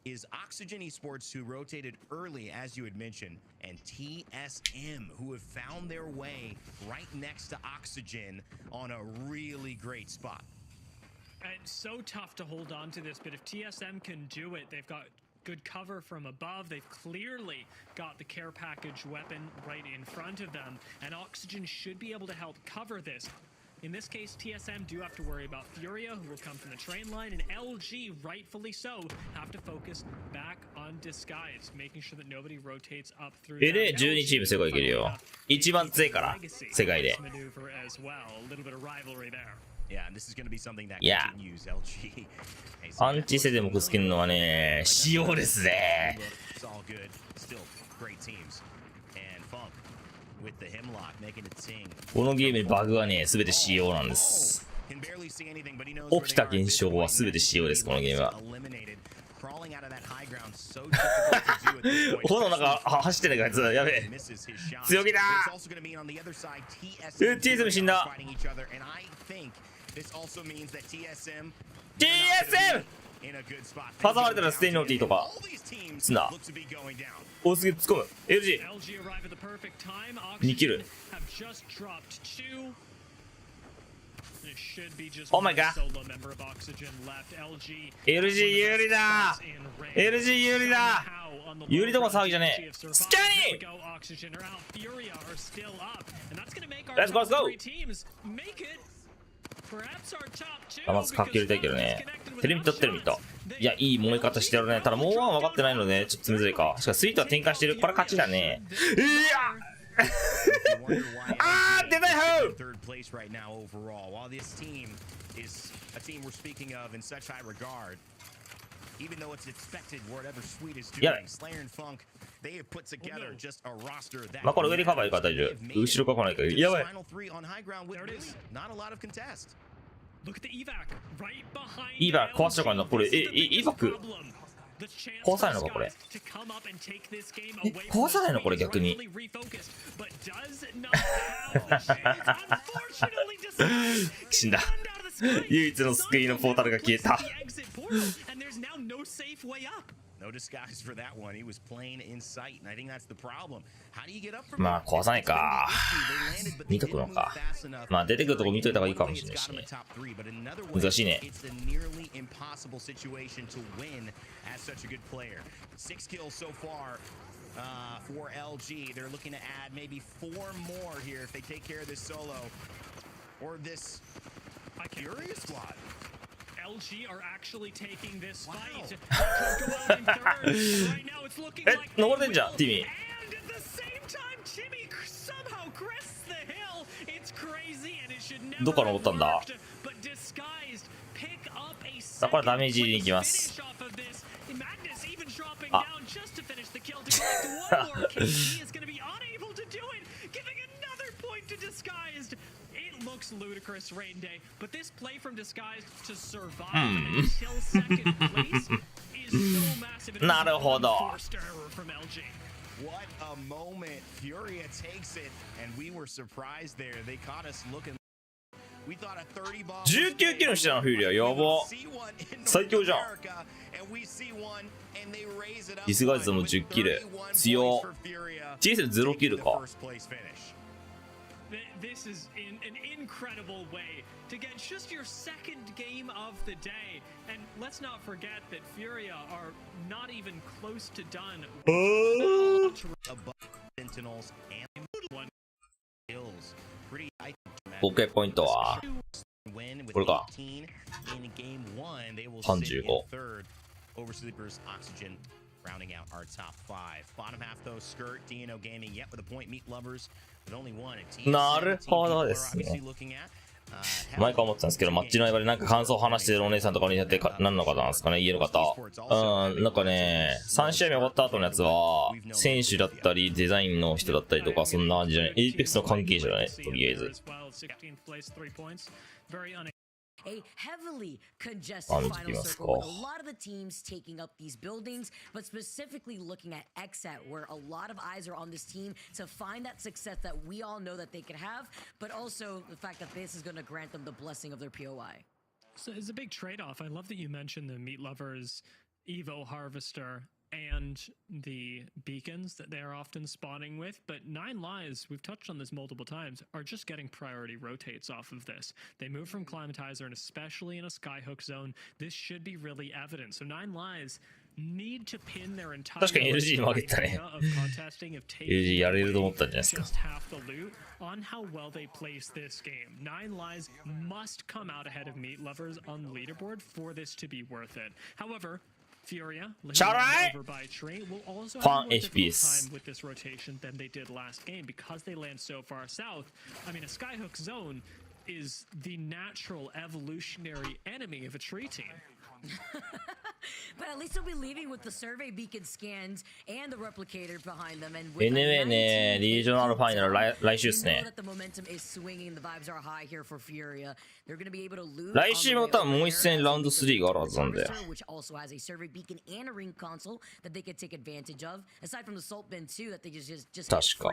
is Oxygen Esports, who rotated early, as you had mentioned, and TSM, who have found their way right next to Oxygen on a really great spot. It's so tough to hold on to this, but if TSM can do it, they've got good cover from above. They've clearly got the care package weapon right in front of them, and Oxygen should be able to help cover this. In this case, TSM do have to worry about Furia, who will come from the train line, and LG, rightfully so, have to focus back on Disguise, making sure that nobody rotates up through. で12チーム世界いけるよ。一番強いから世界で。 Yeah, and this is going to be something that Yeah. continues. LG. アンチセデモクスキルのはね、仕様ですね。 It's all good. Still great teams. And Funk with the hemlock making it sing. このゲームのバグはね、すべて仕様なんです。 Can barely see anything, but he knows 起きた現象はすべて仕様です、このゲームは。 eliminated. Crawling out of that high ground, so difficult to do at this point. 炎の中走ってないからやつ、やべえ。 Misses his shot. 強気だ It's also going to mean on the other side, TSM TSM 死んだ。 fighting each other, and I think this also means that TSM TSM! in a good spot. 挟まれたらステイノーティーとか All these teams すな look to be going down. おすげえ突っ込む LG LG arrive at the perfect time. 2キル have just dropped 2. It should be just Oh my one god. solo member of Oxygen left. LG LG 有利だ LG 有利だ有利どこ騒ぎじゃねえスキャニー Let's go, let's go! まずかっけりたいけどねテレミットテレミットいやいい燃え方してるねただもうワン分かってないのでちょっとむずいかしかしスイートは展開してるこれ勝ちだねいやあー出たよ Third place right now overall. While this team is a team we're speaking of in such high regard, even though it's expected whatever Sweet is doing, Slayer and Funk, they have put together just a roster that. まあこれ上にカバーいるから大丈夫後ろか来ないからやばい Final 3 on high ground with really not a lot of contest. Look at the evac right behind. イーバー壊したからなこれイーバック壊さないのかこれ壊さないのこれ逆に死んだ唯一の救いのポータルが消えた No disguise for that one. He was playing in sight, and I think that's the problem. How do you get up from まあ壊さないか見とくのかまあ出てくるとこ見といた方がいいかもしれないしね難しいね It's a nearly impossible situation to win as such a good player. 6 kills so far for LG. They're looking to add maybe 4 more here if they take care of this solo or this Furia squad. LG are actually taking this fight. They could go out in third. Right now it's looking like 登れてんじゃんティミ and at the same time Timmy somehow crests the hill. It's crazy and it should never どこから登ったんだ but disguised pick up a さあこれダメージに行きます finish off of this. Madness even dropping down just to finish the kill to collect one more kill. He is going to be unable to do it, giving another point to disguised. It looks ludicrous, Rain Day, but this play from Disguise to survive until second place is so massive. なるほど。 Forced error from LG. What a moment. Furia takes it, and we were surprised there. They caught us looking. We thought a 30 ball. 19キロしてたのフューリア、やば。最強じゃん。ディスガイズも10キル。強。TSL 0キルか。This is an incredible way to get just your second game of the day. And let's not forget that Furia are not even close to done. Sentinels and one kills. Pretty 合計ポイントは win with これか。 18 in game 1. They will 35 sit in third over Sleepers Oxygen, rounding out our top 5. Bottom half though, Skirt, DNO Gaming yet with a point, Meat Lovers with only one. なるほどですね。前から思ってたんですけど、マッチの間でなんか感想を話してるお姉さんとかにやって何の方なんですかね、家の方。なんかね、3試合目終わった後のやつは、選手だったり、デザインの人だったりとか、そんな感じじゃない。エイペックスの関係者だね、とりあえず。A heavily congested final circle with a lot of the teams taking up these buildings, but specifically looking at XSET, where a lot of eyes are on this team to find that success that we all know that they could have, but also the fact that this is going to grant them the blessing of their POI. So it's a big trade-off. I love that you mentioned the Meat Lovers, Evo Harvester, and the beacons that they're often spawning with, but 9 Lives, we've touched on this multiple times, are just getting priority rotates off of this. They move from Climatizer, and especially in a Skyhook zone, this should be really evident. So 9 Lives need to pin their entire 確かに LG に負けたね。LG やれると思ったんじゃないですか。 just half the loot on how well they place this game. 9 Lives must come out ahead of Meat Lovers on the leaderboard for this to be worth it. However, Furia, over by Tree, will also have a more difficult time with this rotation than they did last game because they land so far south. I mean, a Skyhook zone is the natural evolutionary enemy of a Tree team. But at least they'll be leaving with the survey beacon scans and the replicator behind them. And NA ね、リージョナルファイナル来週ですね。来週またもう一戦ラウンド3があるはずなんで。確か。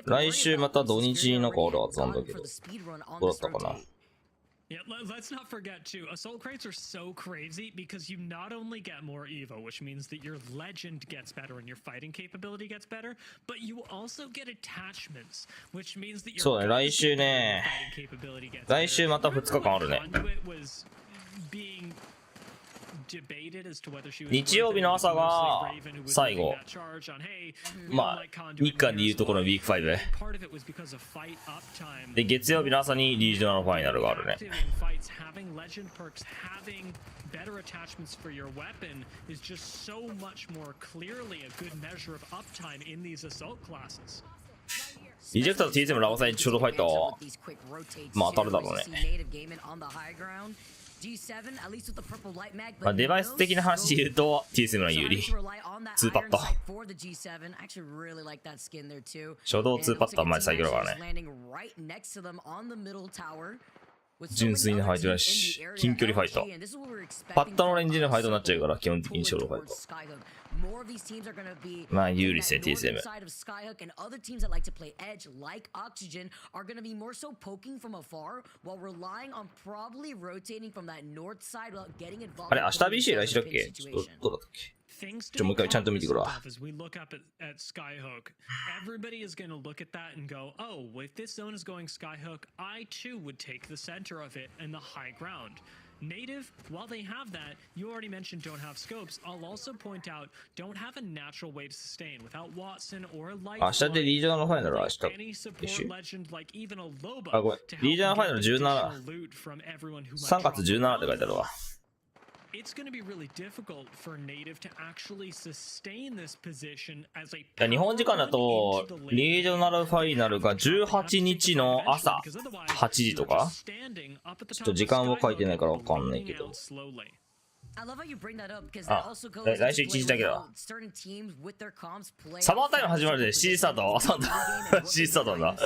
来週また土日になんかあるはずなんだけど。どうだったかな。Yeah, let's not forget too, assault crates are so crazy because you not only get more Evo, which means that your legend gets better and your fighting capability gets better, but you also get attachments, which means that your そうね、来週ね。来週また2日間あるね。日曜日の朝が最後。まあ、日韓でいうところのウィーク5。で、月曜日の朝にリージョナルファイナルがあるね。better attachments for your weapon is just so much more clearly a good measure of uptime in these assault classes. リジェクターと TSM ラバサイショートファイト、まあ当たるだろうね。まあデバイス的な話で言うと TSM の有利。2パット。初動2パットは前最強だからね。純粋なファイトだし、近距離ファイト。パッタのレンジのファイトになっちゃうから、基本的にショートファイト。まあ、有利ですね、TSM。あれ、明日 BC 来週だっけ？ちょっと、どうだったっけ？もう一回ちゃんと見てくるわ。Everybody is going to look at that and go, oh, if this zone is going Skyhook, I too would take the center of it and the high ground. Native, while they have that, you already mentioned don't have scopes. I'll also point out, don't have a natural way to sustain without Watson or Light. 明日でリージョナルファイナルは明日。あ、ごめん。リージョナルファイナル17。3月17って書いてあるわ。It's going to be really difficult for Native to actually sustain this position as a 日本時間だとリージョナルファイナルが18日の朝8時とかちょっと時間を書いてないからわかんないけど I love how you bring that up because that also goes 来週 into 1 play 日だけ with だ how certain teams with their comps play サマータイム始まるで7時スタート。朝だ。7時スタートなんだ。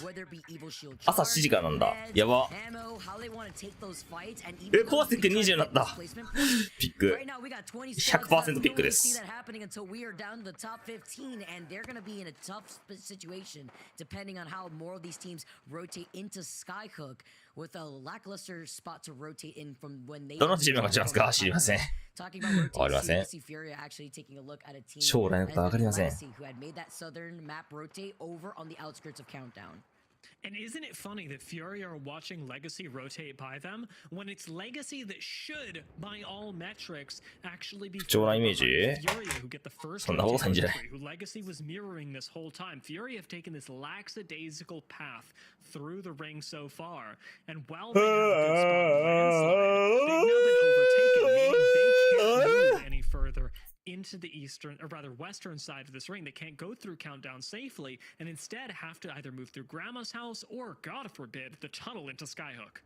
whether it be evil shield 朝7時からなんだ。やば。 ammo, how they want to take those fights, and even コアスティック20になった。ピック。 Right now we got 20 100% ピックで see す。 that happening until we are down to the top 15, and they're going to be in a tough situation depending on how more of these teams rotate into Skyhook with a lackluster spot to rotate in from when they どのチームが勝ちますか知りません。 Talking about わかりません。 rotating, Furia actually taking a look at a team 将来のことはわかりません。 who had made that southern map rotate over on the outskirts of Countdown. And isn't it funny that Fury are watching Legacy rotate by them when it's Legacy that should, by all metrics, actually be Fury who get the first rotation, who Legacy was mirroring this whole time. Fury have taken this lackadaisical path through the ring so far, and while they have a good spot in landslide, they've now been overtaken, meaning they can't move any further into the eastern, or rather western side of this ring. They can't go through Countdown safely, and instead have to either move through Grandma's house or, God forbid, the tunnel into Skyhook.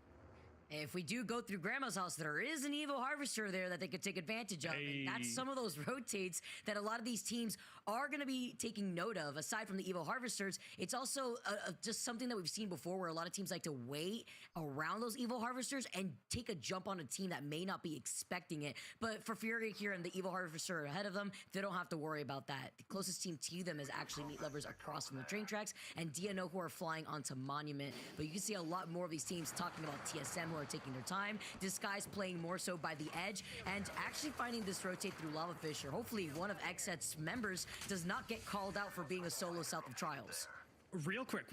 If we do go through Grandma's house, there is an Evo Harvester there that they could take advantage of. And that's some of those rotates that a lot of these teams are going to be taking note of. Aside from the Evo Harvesters, it's also just something that we've seen before where a lot of teams like to wait around those Evo Harvesters and take a jump on a team that may not be expecting it. But for Fury here and the Evo Harvester ahead of them, they don't have to worry about that. The closest team to them is actually Meat Lovers across from the train tracks and DNO who are flying onto Monument. But you can see a lot more of these teams talking about TSM who are taking their time, Disguise playing more so by the edge, and actually finding this rotate through Lava Fish, or hopefully one of XSET's members does not get called out for being a solo south of Trials. Real quick.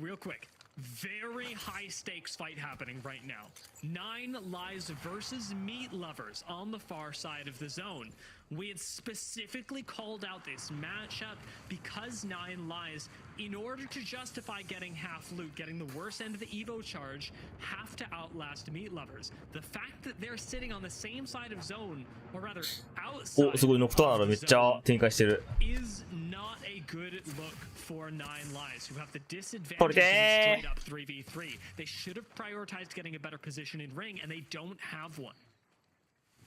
Very high stakes fight happening right now. 9 Lives versus Meat Lovers on the far side of the zone. We had specifically called out this matchup because 9 Lives, in order to justify getting half loot, getting the worst end of the Evo charge, have to outlast Meat Lovers. The fact that they're sitting on the same side of zone, or rather outside お、すごいノクターナルめっちゃ展開してる。 is not a good look for 9 Lives, who have the disadvantage in straight up 3v3. They should have prioritized getting a better position in ring, and they don't have one.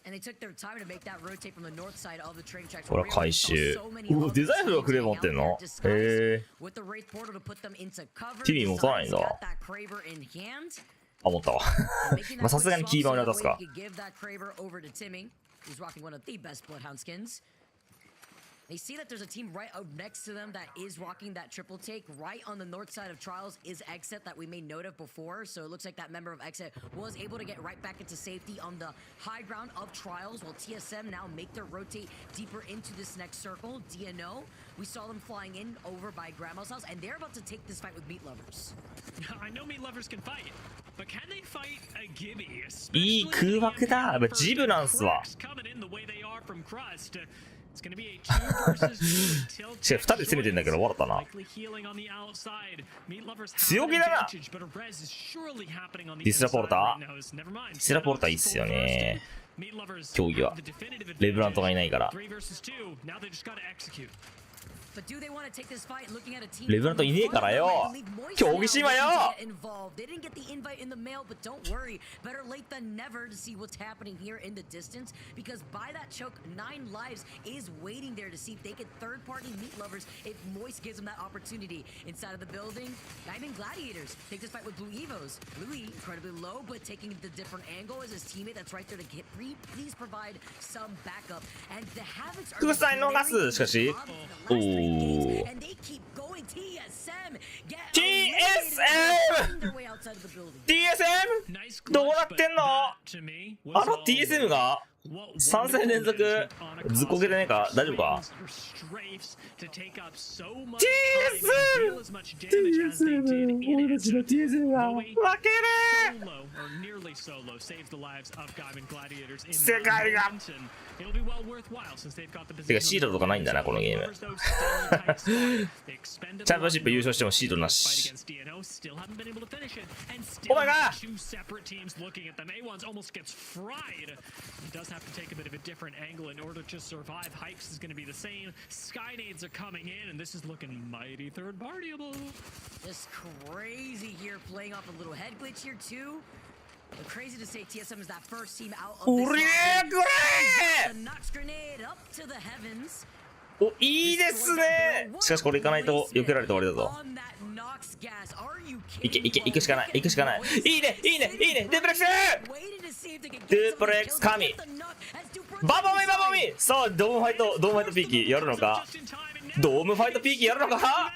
And they took their time to make that rotate from the north side of the train tracks. ほら回収。うわデザインがクレー持ってんの？へえ。ティミー持たないんだ。あ、持ったわ。まあさすがにキーバーに渡すか。They see that there's a team right up next to them that is rocking that triple take. Right on the north side of Trials is Exit that we made note of before. So it looks like that member of Exit was able to get right back into safety on the high ground of Trials, while TSM now make their rotate deeper into this next circle. DNO, we saw them flying in over by Grandma's house, and they're about to take this fight with Meat Lovers. I know Meat Lovers can fight, but can they fight a Gibby? いい空爆だ。やっぱジブなんすわ。しかし2人で攻めてんだけど笑ったな。強気だな。ディスラポルター。ディスラポルターいいっすよね。競技はレブラントがいないから。レブラントいねえからよ。競技シーンはよ。空才逃す。しかし。おお。And they keep going. TSM! TSM! どうなってんの？あの TSM が3戦連続ずっこけてねえか？大丈夫か？ TSM! 俺たちの TSM が負ける！世界がてかシードとかないんだなこのゲーム。チャンピオンシップ優勝してもシードなし。お前がJust crazy here, playing off a little head glitch here too. Crazy to say, TSM is that first team out of う this りー lobby. これ The Nox grenade up to the heavens. お、いいですね。しかしこれ行かないと避けられて終わりだぞ。 On that Nox gas. Are you いけ、 kidding いけ、行くしかない、行くしかない。いいね、いいね、いいね、デュプレックス Waited to see if they could デ get ュプレックス神 some of the Nox as Duper バボミバボミさあ、ドームファイト、ドームファイトピーキやるのかドームファイトピーキやるのか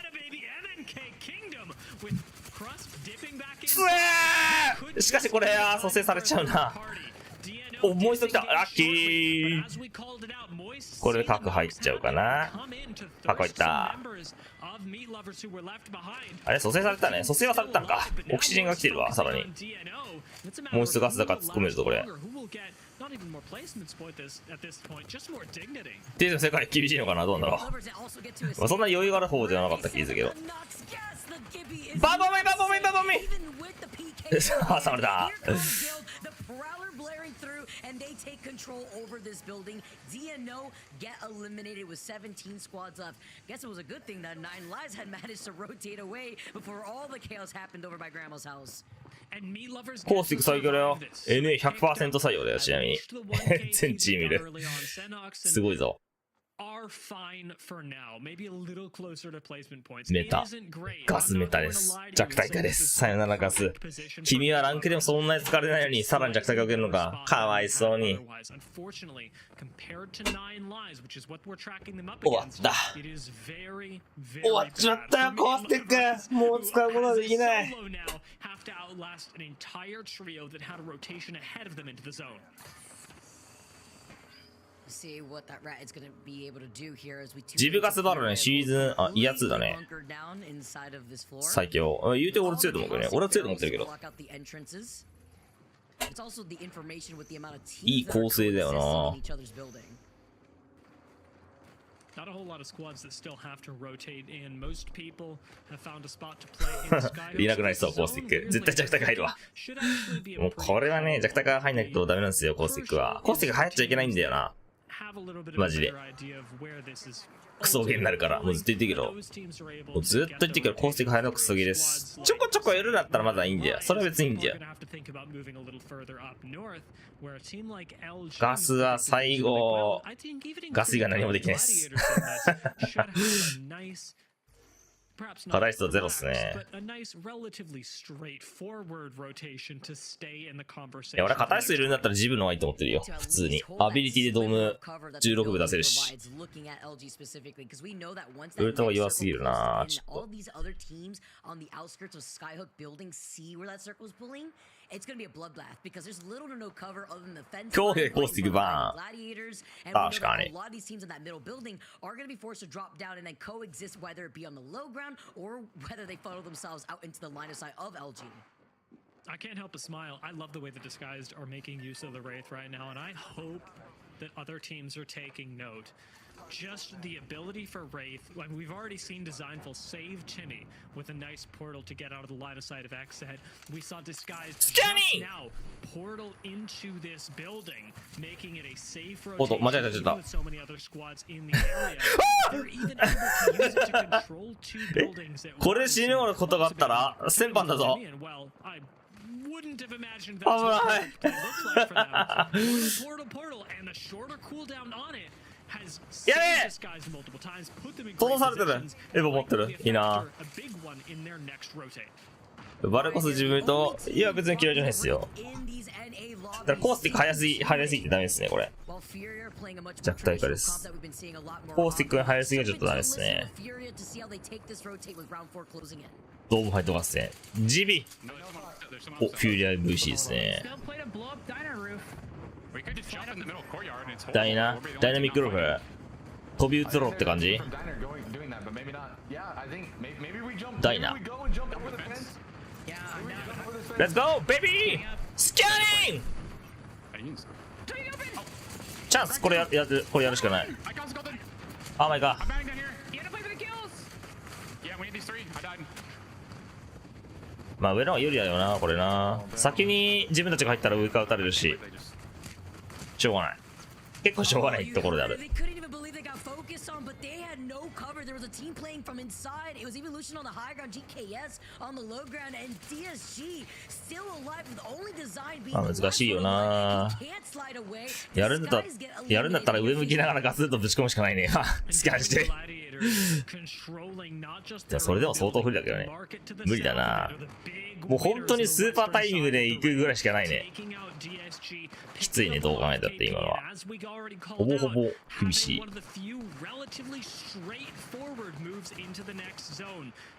つえーしかしこれ、蘇生されちゃうな。お、もう一度来た。ラッキー。これで核入っちゃうかな。核入った。あれ、蘇生されたね。蘇生はされたんか。オキシジェンが来てるわ、さらに。もう一度ガスだから突っ込めるぞ、これ。っていう世界厳しいのかな、どうなんだろう。まあ、そんな余裕がある方ではなかった気がするけど。バボミバボミバボミ挟まれた。And they take control over this building. DNO get eliminated with 17 squads left. Guess it was a good thing that 9 Lives had managed to rotate away before all the chaos happened over by Grandma's house. コースティック採用だよ。NA100% 採用だよ、ちなみに。全チームいる。すごいぞ。メタ。ガスメタです。弱体化です。さよならガス。君はランクでもそんなに疲れないのにさらに弱体化を受けるのか。かわいそうに。終わった。終わっちまったよ、コースティック。もう使うことはできない。ジブガスバトルね、シーズン、いやつだね。最強。言うて俺強いと思うけどね。俺は強いと思ってるけど。いい構成だよな。いなくなりそう、コースティック。絶対弱体化入るわ。もうこれはね、弱体化入んないとダメなんですよ、コースティックは。コースティック入っちゃいけないんだよな。マジで。クソゲーになるから。もうずっと言ってるけど。もうずっと言ってるけど、コースティック入るのクソゲーです。ちょこちょこやるんだったらまだいいんだよ。それは別にいいんだよ。ガスは最後、ガス以外何もできないです。課題数はゼロっすね。いや、俺は課題数いるんだったらジブの方がいいと思ってるよ。普通に。アビリティでドーム16部出せるし。ウルトラ弱すぎるなちょっと。強兵コースティックバーン。確かに。or whether they funnel themselves out into the line of sight of LG. I can't help but smile. I love the way the Disguised are making use of the Wraith right now, and I hope that other teams are taking note. Just the ability for Wraith, like we've already seen Designful save Timmy with a nice portal to get out of the line of sight of Xset. We saw Disguised just now portal into this building, making it a safe rotation with so many other squads in the area. They're even able to use it to control 2 buildings. これ死ぬようなことがあったら1000番だぞ。Wouldn't have imagined that's what it looks like for them. Portal, and the shorter cooldown on it has saved this guys multiple times, put them in great positions. エヴァ持ってる。いいな。バルコス自分と、いや別に嫌いじゃないですよ。だからコースティック早すぎてダメですね、これ。弱体化です。コースティックが早すぎはちょっとダメですね。ドームファイト合戦。ジビお、フューリア VC ですね。ダイナミックローフ飛び移ろうって感じ。ダイナレッツゴーベビースキャニングチャンスこれやるしかない。あマイガーまあ上の方が有利だよなこれな。先に自分たちが入ったら上から撃たれるししょうがない。結構しょうがないところである。no cover. There was a team playing from inside. It was even Lucian on the high ground, GKS on the low ground, and DSG still alive with only design being 難しいよな。 He can't slide away. やるんだったら上向きながらガツンとぶち込むしかないね。スキャンして。いや、それでも相当不利だけどね。無理だな。もう本当にスーパータイミングで行くぐらいしかないね。きついね、どう考えたって今のは。ほぼほぼ厳しい。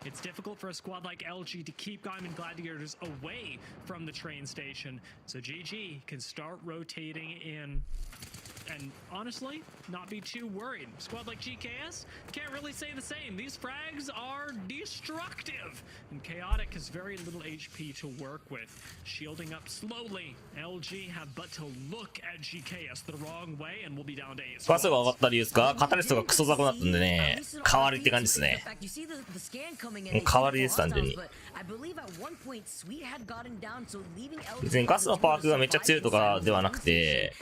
It's difficult for a squad like LG to keep Diamond Gladiators away from the train station, so GG can start rotating in. And honestly, not be too worried. Squad like GKS can't really say the same. These frags are destructive, and Chaotic has very little HP to work with. Shielding up slowly, LG have but to look at GKS the wrong way, and we'll be down to ace. パスが上がった理由ですか？カタリストがクソ雑魚だったんでね、代わりって感じですね。もう代わりです、単純に。別にガスのパークがめっちゃ強いとかではなくて、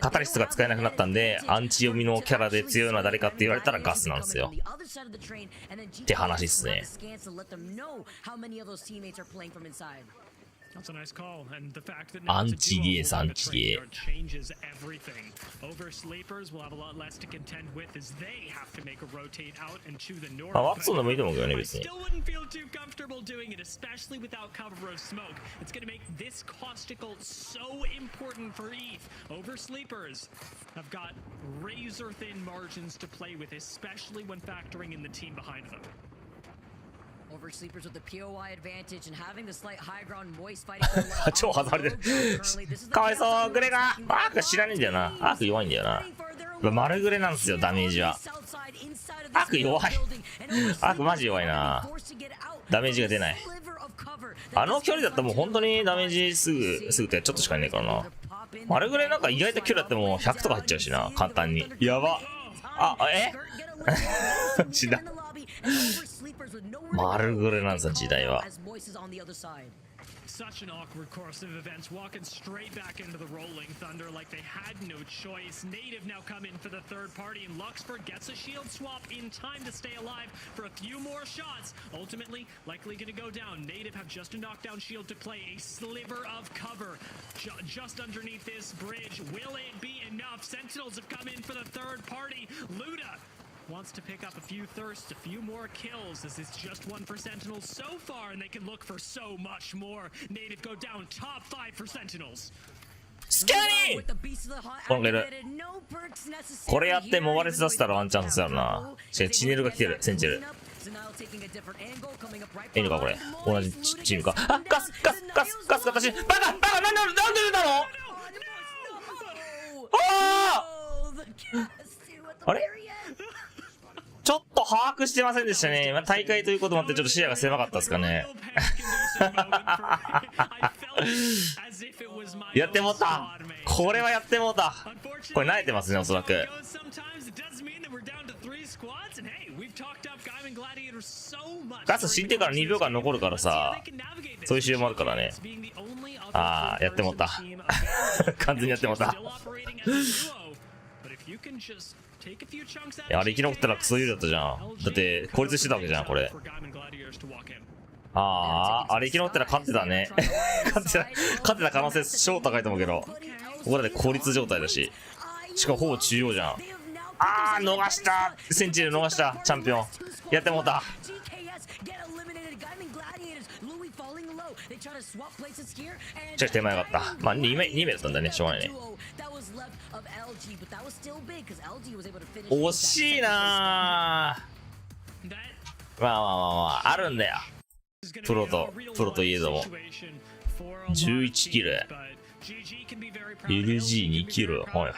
カタリストが使えなくなったんで、アンチ読みのキャラで強いのは誰かって言われたらガスなんですよ。って話っすね。That's a nice call, and the fact that Anti-gears, anti-gear. changes everything. Oversleepers will have a lot less to contend with as they have to make a rotate out and to the north. ワッツンでもいいと思うけどね、別に。 Still wouldn't feel too comfortable doing it, especially without cover of smoke. It's going to make this caustical so important for ETH. Oversleepers have got razor thin margins to play with, especially when factoring in the team behind them. Oversleepers with the POI advantage and having the slight high ground moist fighting for life. 超外れてる。かわいそう、グレが。アーク知らねえんだよな。アーク弱いんだよな。丸グレなんですよ、ダメージは。アーク弱い。アークマジ弱いな。ダメージが出ない。あの距離だったらもう本当にダメージすぐってちょっとしかいねえからな。丸グレなんか意外と距離だってもう100とか入っちゃうしな、簡単に。やば。あ、死だ。丸グレなんさ、時代は。Such an awkward course of events, walking straight back into the rolling thunder like they had no choice. Native now come in for the third party, and Luxford gets a shield swap in time to stay alive for a few more shots. Ultimately, likely going to go down. Native have just a knockdown shield to play, a sliver of cover just underneath this bridge. Will it be enough? Sentinels have come in for the third party. Luda wants to pick up a few thirsts, a few more kills, as it's just one for Sentinels so far, and they can look for so much more. Native go down top 5 for Sentinels. スキャニーこれこれやってモバレス出せたらワンチャンスやるな。チネルが来てる、センチェル。いいのかこれ。同じチームか。あ、ガス私。バカなんで出たの？あれ？ちょっと把握してませんでしたね。大会ということもあってちょっと視野が狭かったですかね。やってもった。これはやってもった。これ慣れてますね、おそらく。ガス死んでから2秒間残るからさ、そういう仕様もあるからね。あー、やってもった。完全にやってもった。いや、あれ生き残ったらクソ有利だったじゃん。だって孤立してたわけじゃん、これ。あれ生き残ったら勝ってたね。勝ってた可能性超高いと思うけど、ここらで孤立状態だし、しかもほぼ中央じゃん。逃した。センチネル逃した。チャンピオンやってもうた。ちょっと手前があった。まあ2名だったんだね、しょうがないね。惜しいなぁ。まああるんだよ。プロといえども。11キル。LG2 キル。はいはい。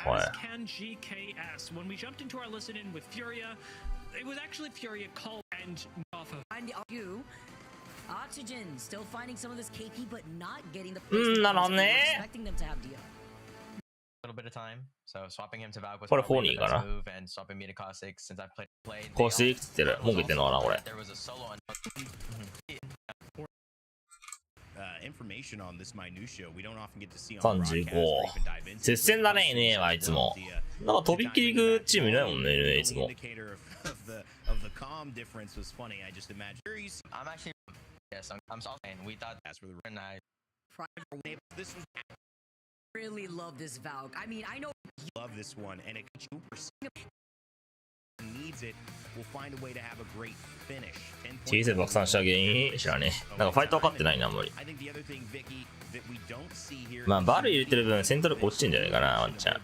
なるほどね。これフォーニーかな。こうして生きてる。文句言ってんのかなこれ。information on this minutia we don't often get to see on 35。接戦だね、NA はいつも。なんかとびっきり行くチームいないもんね、NA いつも。of the calm difference was funny. I just imagine. I'm actually yes. I'm soft and we thought That's for the and I this was Really love this Valk. I mean, I know love this one, and it needs it. We'll find a way to have a great finish. 小さい爆散した原因知らねえ。なんかファイト分かってないな、あんまり。 I think the other thing, Vicky, that we don't see here. まあ、バル入れてる分、戦闘力落ちてんじゃないかな、ワンちゃん。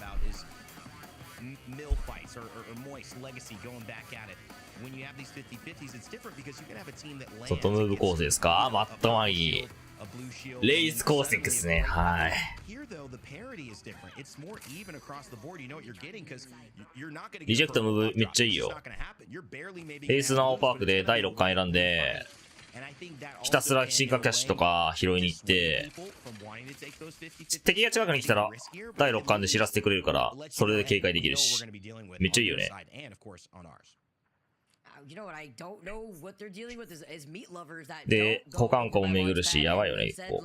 Mill fights or Moist legacy going back at it. When you have these 50-50s, it's different because you can have a team that lands. 外ムーブ構成ですか？マットマギー。レイズ構成ですね。はい。リジェクトムーブめっちゃいいよ。フェイスナオパークで第6巻選んで、ひたすら進化キャッシュとか拾いに行って、敵が近くに来たら第6巻で知らせてくれるから、それで警戒できるし。めっちゃいいよね。で、股間湖も巡るし、やばいよね、結構。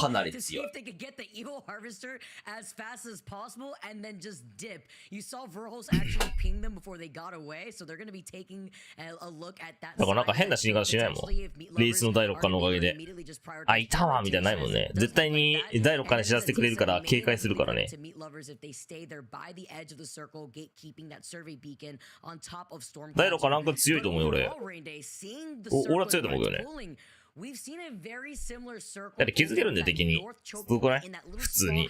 かなり強い。だからなんか変な死に方しないもん。レイスの第6巻のおかげで。あ、いたわみたいなないもんね。絶対に第6巻で知らせてくれるから警戒するからね。第6巻ランク強いと思うよ、俺。俺は強いと思うよね。だって気づけるんだよ、敵に。すごくない？普通に。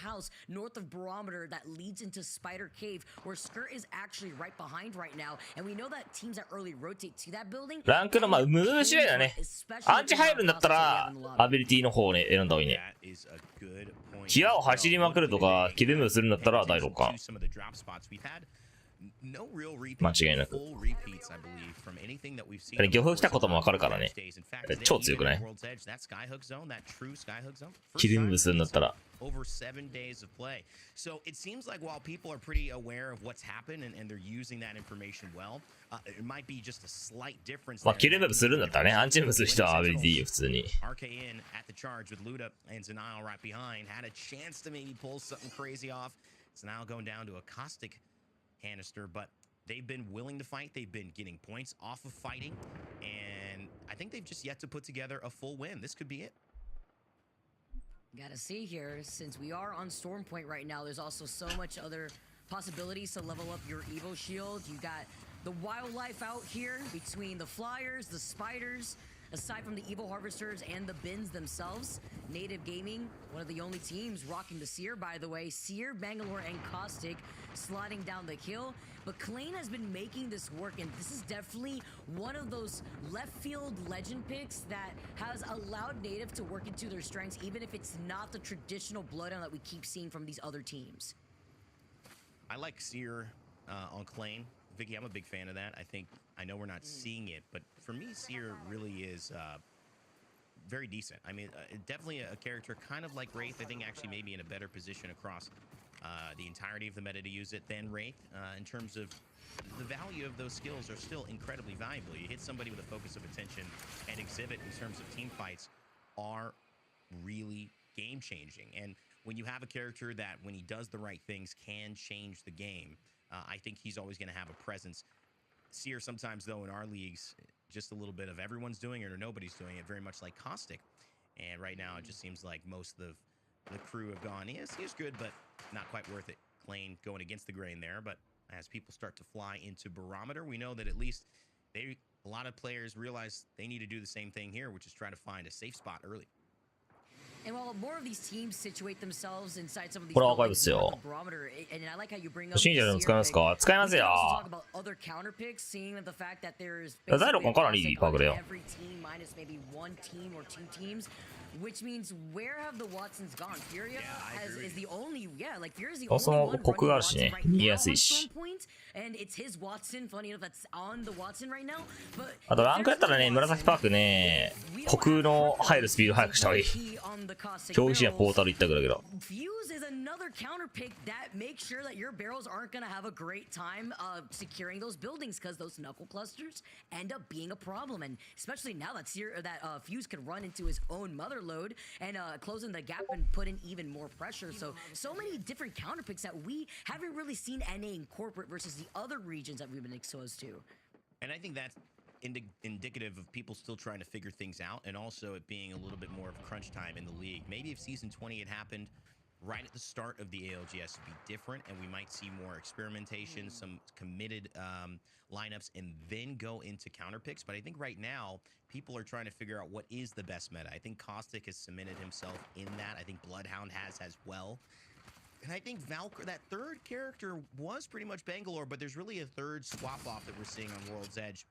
ランクの、まあ、ムーブ次第だね。アンチ入るんだったら、アビリティの方をね、選んだ方がいいね。キアを走りまくるとか、キルムーするんだったら、第6巻。間違いなく。漁夫来たこともわかるからね。超強くない？キルムーブするんだったら。まあ、キルムーブするんだったらね、アンチムーブする人はアビリティいいよ、普通に。Canister, but they've been willing to fight. They've been getting points off of fighting, and I think they've just yet to put together a full win. This could be it. Gotta see here, since we are on Storm Point right now, there's also so much other possibilities to level up your Evo shield. You got the wildlife out here between the flyers, the spiders. Aside from the Evo Harvesters and the bins themselves, Native Gaming, one of the only teams rocking the Seer, by the way. Seer, Bangalore, and Caustic sliding down the kill. But Klein has been making this work, and this is definitely one of those left field legend picks that has allowed Native to work into their strengths, even if it's not the traditional Bloodhound that we keep seeing from these other teams. I like Seer on Klein. Vicky, I'm a big fan of that. I know we're not seeing it, but for me, Seer really is very decent. I mean, definitely a character kind of like Wraith. I think actually maybe in a better position across the entirety of the meta to use it than Wraith. In terms of the value of those skills are still incredibly valuable. You hit somebody with a focus of attention and exhibit in terms of team fights are really game changing. And when you have a character that when he does the right things can change the game, I think he's always going to have a presence. Seer sometimes, though, in our leagues, just a little bit of everyone's doing it or nobody's doing it, very much like Caustic. And right now, it just seems like most of the crew have gone, yes, he's good, but not quite worth it. Klein going against the grain there. But as people start to fly into Barometer, we know that at least a lot of players realize they need to do the same thing here, which is try to find a safe spot early. And while more of these teams situate themselves inside some of these これはわかりますよ。信者でも使いますか？使いますよ。第6巻かなりいいパークだよ。Which means where have the Watsons gone? Furia is the only, like Furia's the そのコクがあるしね、見やすいし。And it's his Watson, funny enough, that's on the Watson right now. But あとランクやったらね、紫パークね、コクの入るスピード速くした方がいい。競技心やポータルいったぐらいだけど。Fuse is another another counter pick that makes sure that your barrels aren't going to have a great time securing those buildings, because those knuckle clusters end up being a problem, and especially now that Fuse could run into his own mother load and closing the gap and put in even more pressure. So many different counter picks that we haven't really seen NA incorporate versus the other regions that we've been exposed to. And I think that's indicative of people still trying to figure things out, and also it being a little bit more of crunch time in the league. Maybe if Season 20 had happened right at the start of the ALGS, would be different, and we might see more experimentation, some committed lineups, and then go into counter picks. But I think right now, people are trying to figure out what is the best meta. I think Caustic has cemented himself in that. I think Bloodhound has as well. And I think Valkyrie, that third character was pretty much Bangalore, but there's really a third swap off that we're seeing on World's Edge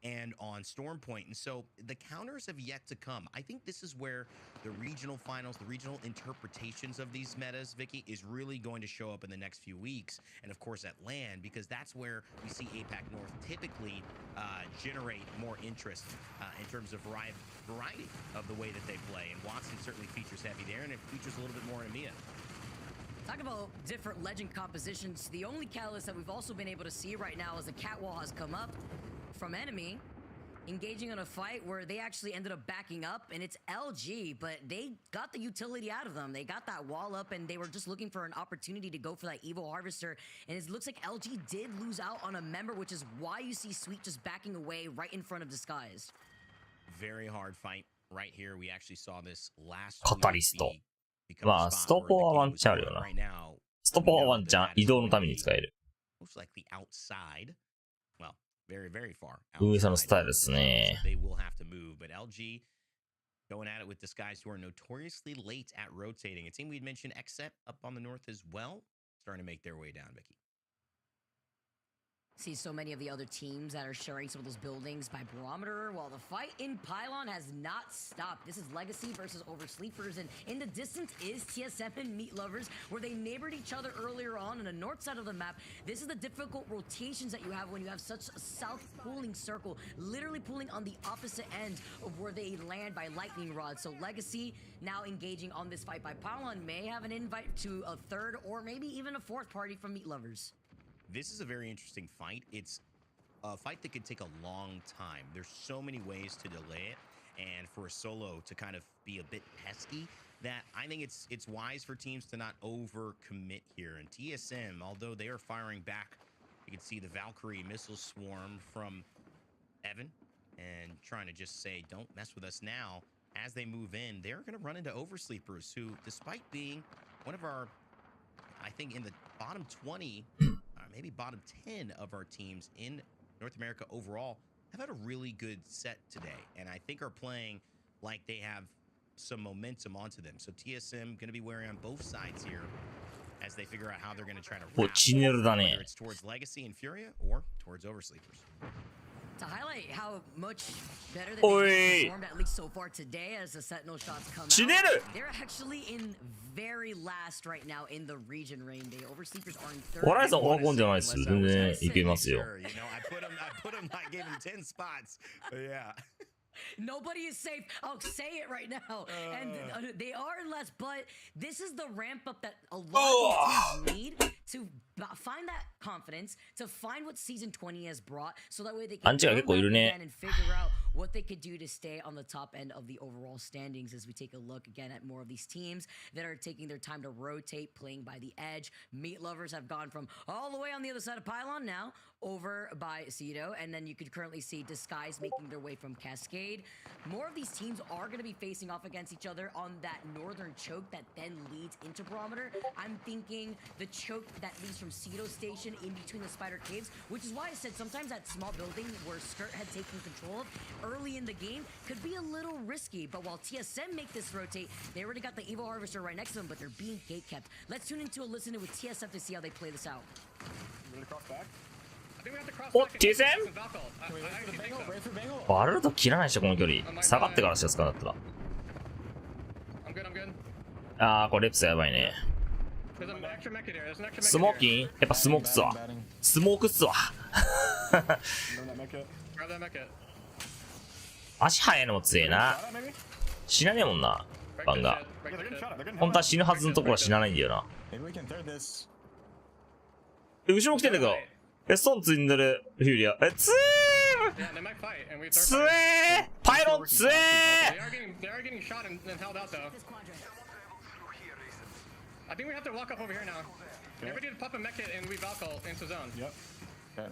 and on Stormpoint. And so the counters have yet to come. I think this is where the regional finals, the regional interpretations of these metas, Vicky, is really going to show up in the next few weeks. And of course at LAN, because that's where we see APAC North typically generate more interest in terms of variety of the way that they play. And Watson certainly features heavy there, and it features a little bit more in EMEA. Talk about different legend compositions. The only catalyst that we've also been able to see right now is the catwall has come up from enemy, engaging on a fight where they actually ended up backing up, and it's LG, but they got the utility out of them. They got that wall up, and they were just looking for an opportunity to go for that Evo Harvester, and it looks like LG did lose out on a member, which is why you see Sweet just backing away right in front of Disguised. Very hard fight right here. We actually saw this last カタリスト。まあ、ストポはワンチャンあるよな。ストポはワンチャン移動のために使える。Most likely outside. Well, very, very far. 運営さんのスタイルですね。They will have to move, but LG going at it with Disguised, who are notoriously late at rotating. A team we'd mentioned, Xset up on the north as well, starting to make their way down, Vicky. See so many of the other teams that are sharing some of those buildings by barometer, while the fight in Pylon has not stopped. This is Legacy versus Oversleepers, and in the distance is TSM and Meat Lovers, where they neighbored each other earlier on the north side of the map. This is the difficult rotations that you have when you have such a south pooling circle, literally pooling on the opposite end of where they land by lightning rod. So Legacy now engaging on this fight by Pylon may have an invite to a third or maybe even a fourth party from Meat Lovers. This is a very interesting fight. It's a fight that could take a long time. There's so many ways to delay it, and for a solo to kind of be a bit pesky, that I think it's wise for teams to not overcommit here. And TSM, although they are firing back, you can see the Valkyrie missile swarm from Evan and trying to just say, don't mess with us now. As they move in, they're going to run into Oversleepers, who, despite being one of our, I think, in the bottom 20, maybe bottom 10 of our teams in North America overall, have had a really good set today, and I think are playing like they have some momentum onto them. So TSM going to be wearing on both sides here as they figure out how they're going to try to wrap, whether it's towards Legacy and Furia or towards Oversleepers. To highlight how much better they've performed, at least so far today, as the Sentinel shots come out, they're actually in very last right now in the region reign. The Oversleepers are in third. ホライゾンオワコンじゃないです。全然いけますよ。You know, I put him, I gave him 10 spots. Yeah. Nobody is safe. I'll say it right now. And they are in less, but this is the ramp up that a lot of these teams need to find that confidence, to find what Season 20 has brought, so that way they can go back again and figure out what they could do to stay on the top end of the overall standings. As we take a look again at more of these teams that are taking their time to rotate, playing by the edge. Meat Lovers have gone from all the way on the other side of Pylon now over by Cedo, and then you could currently see Disguise making their way from Cascade. More of these teams are going to be facing off against each other on that northern choke that then leads into Barometer. I'm thinking the choke that leads from Cedo Station in between the Spider Caves, which is why I said sometimes that small building where Skirt had taken control of early in the game could be a little risky. But while TSM make this rotate, they already got the Evo Harvester right next to them, but they're being gate kept. Let's tune into a listen with TSM to see how they play this out. Really cross back? I think we have to cross お back. TSM? Bangle. バルルト切らないでしょこの距離。下がってからしか使うんだったら。I'm good. あーこれレプスやばいね。There's an extra mech here. There's an extra mech スモーキンやっぱスモークっすわ。スモークっすわ。Grab that mech it. 足速いのも強えな。 Maybe? 死なねえもんな。バンが。本当は死ぬはずのところは死なないんだよな。後ろも来てんだけど。ストーン積んでるフューリア。つーつえーパイロンつえー They are getting shot and held out though. I think we have to walk up over here now. Everybody to pop a mech kit and we Valkyl into zone. Yep. Okay.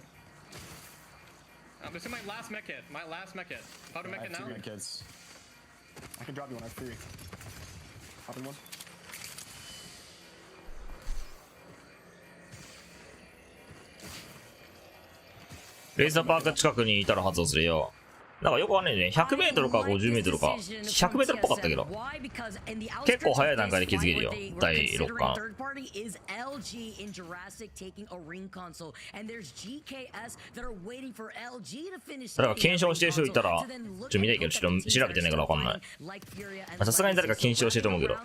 This is my last mech kit. My last mech kit. Pop a mech kit now. 2 kids. I can drop you one. I have 3. Popping one. レーザーパーク近くにいたら発動するよ。なんかよくわかんないね。100メートルか50メートルか。100メートルっぽかったけど。結構早い段階で気づけるよ。第6巻。誰か検証してる人いたら、見たいけど、調べてないからわかんない。さすがに誰か検証してると思うけど。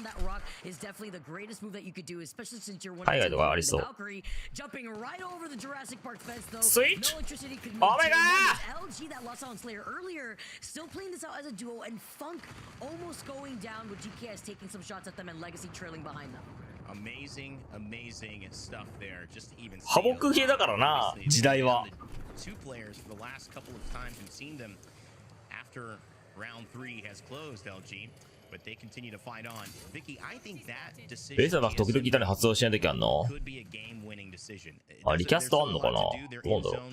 海外とかありそう。スイッチオメガStill playing this out as a duo, and Funk almost going down with GKS taking some shots at them and Legacy trailing behind them. Amazing stuff there. Just to even 破北系だからな、時代は。Two players for the last couple of times we've seen them after round 3 has closed, LG, but they continue to fight on. Vicky, I think that レー decision ザーが時々痛に発動しないときあんの could be a game-winning decision. あ、リキャストあんのかな。どうなんだろう。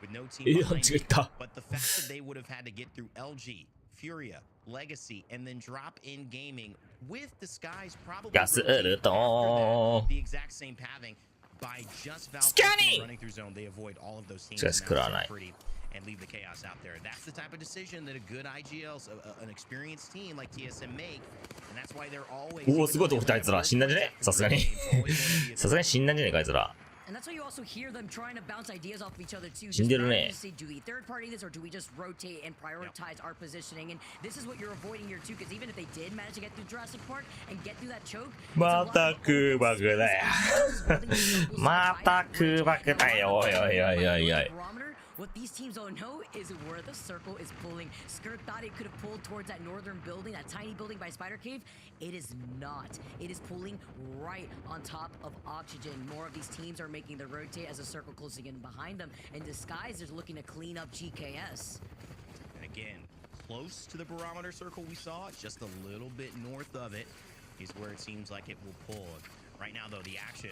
違った。 But the fact that they would have had to get through LG, Furia, Legacy, and then drop in gaming with Disguise probably ガスウルト the exact same pathing by just Scanning! running through zone. They avoid all of those teams Just and that's so cry. pretty and leave the chaos out there. That's the type of decision that a good IGL, an experienced team like TSM make, and that's why they're always. おお、すごいとこ来たあいつら。死んだんじゃねさすがに。さすがに死んだんじゃねえかあいつら。 And that's why you also hear them trying to bounce ideas off of each other too. 死んでるね。 Say, do we third party this or do we just rotate and prioritize our positioning? And this is what you're avoiding here too, because even if they did manage to get through Jurassic Park and get through that choke, また空爆だよ。また空爆だよ。おいおいおいおいおい。 What these teams don't know is where the circle is pulling. Skirt thought it could have pulled towards that northern building, that tiny building by Spider Cave. It is not. It is pulling right on top of Oxygen. More of these teams are making the rotate as the circle closing in behind them. And Disguise is looking to clean up GKS. And again, close to the barometer circle we saw, just a little bit north of it is where it seems like it will pull. Right now, though, the action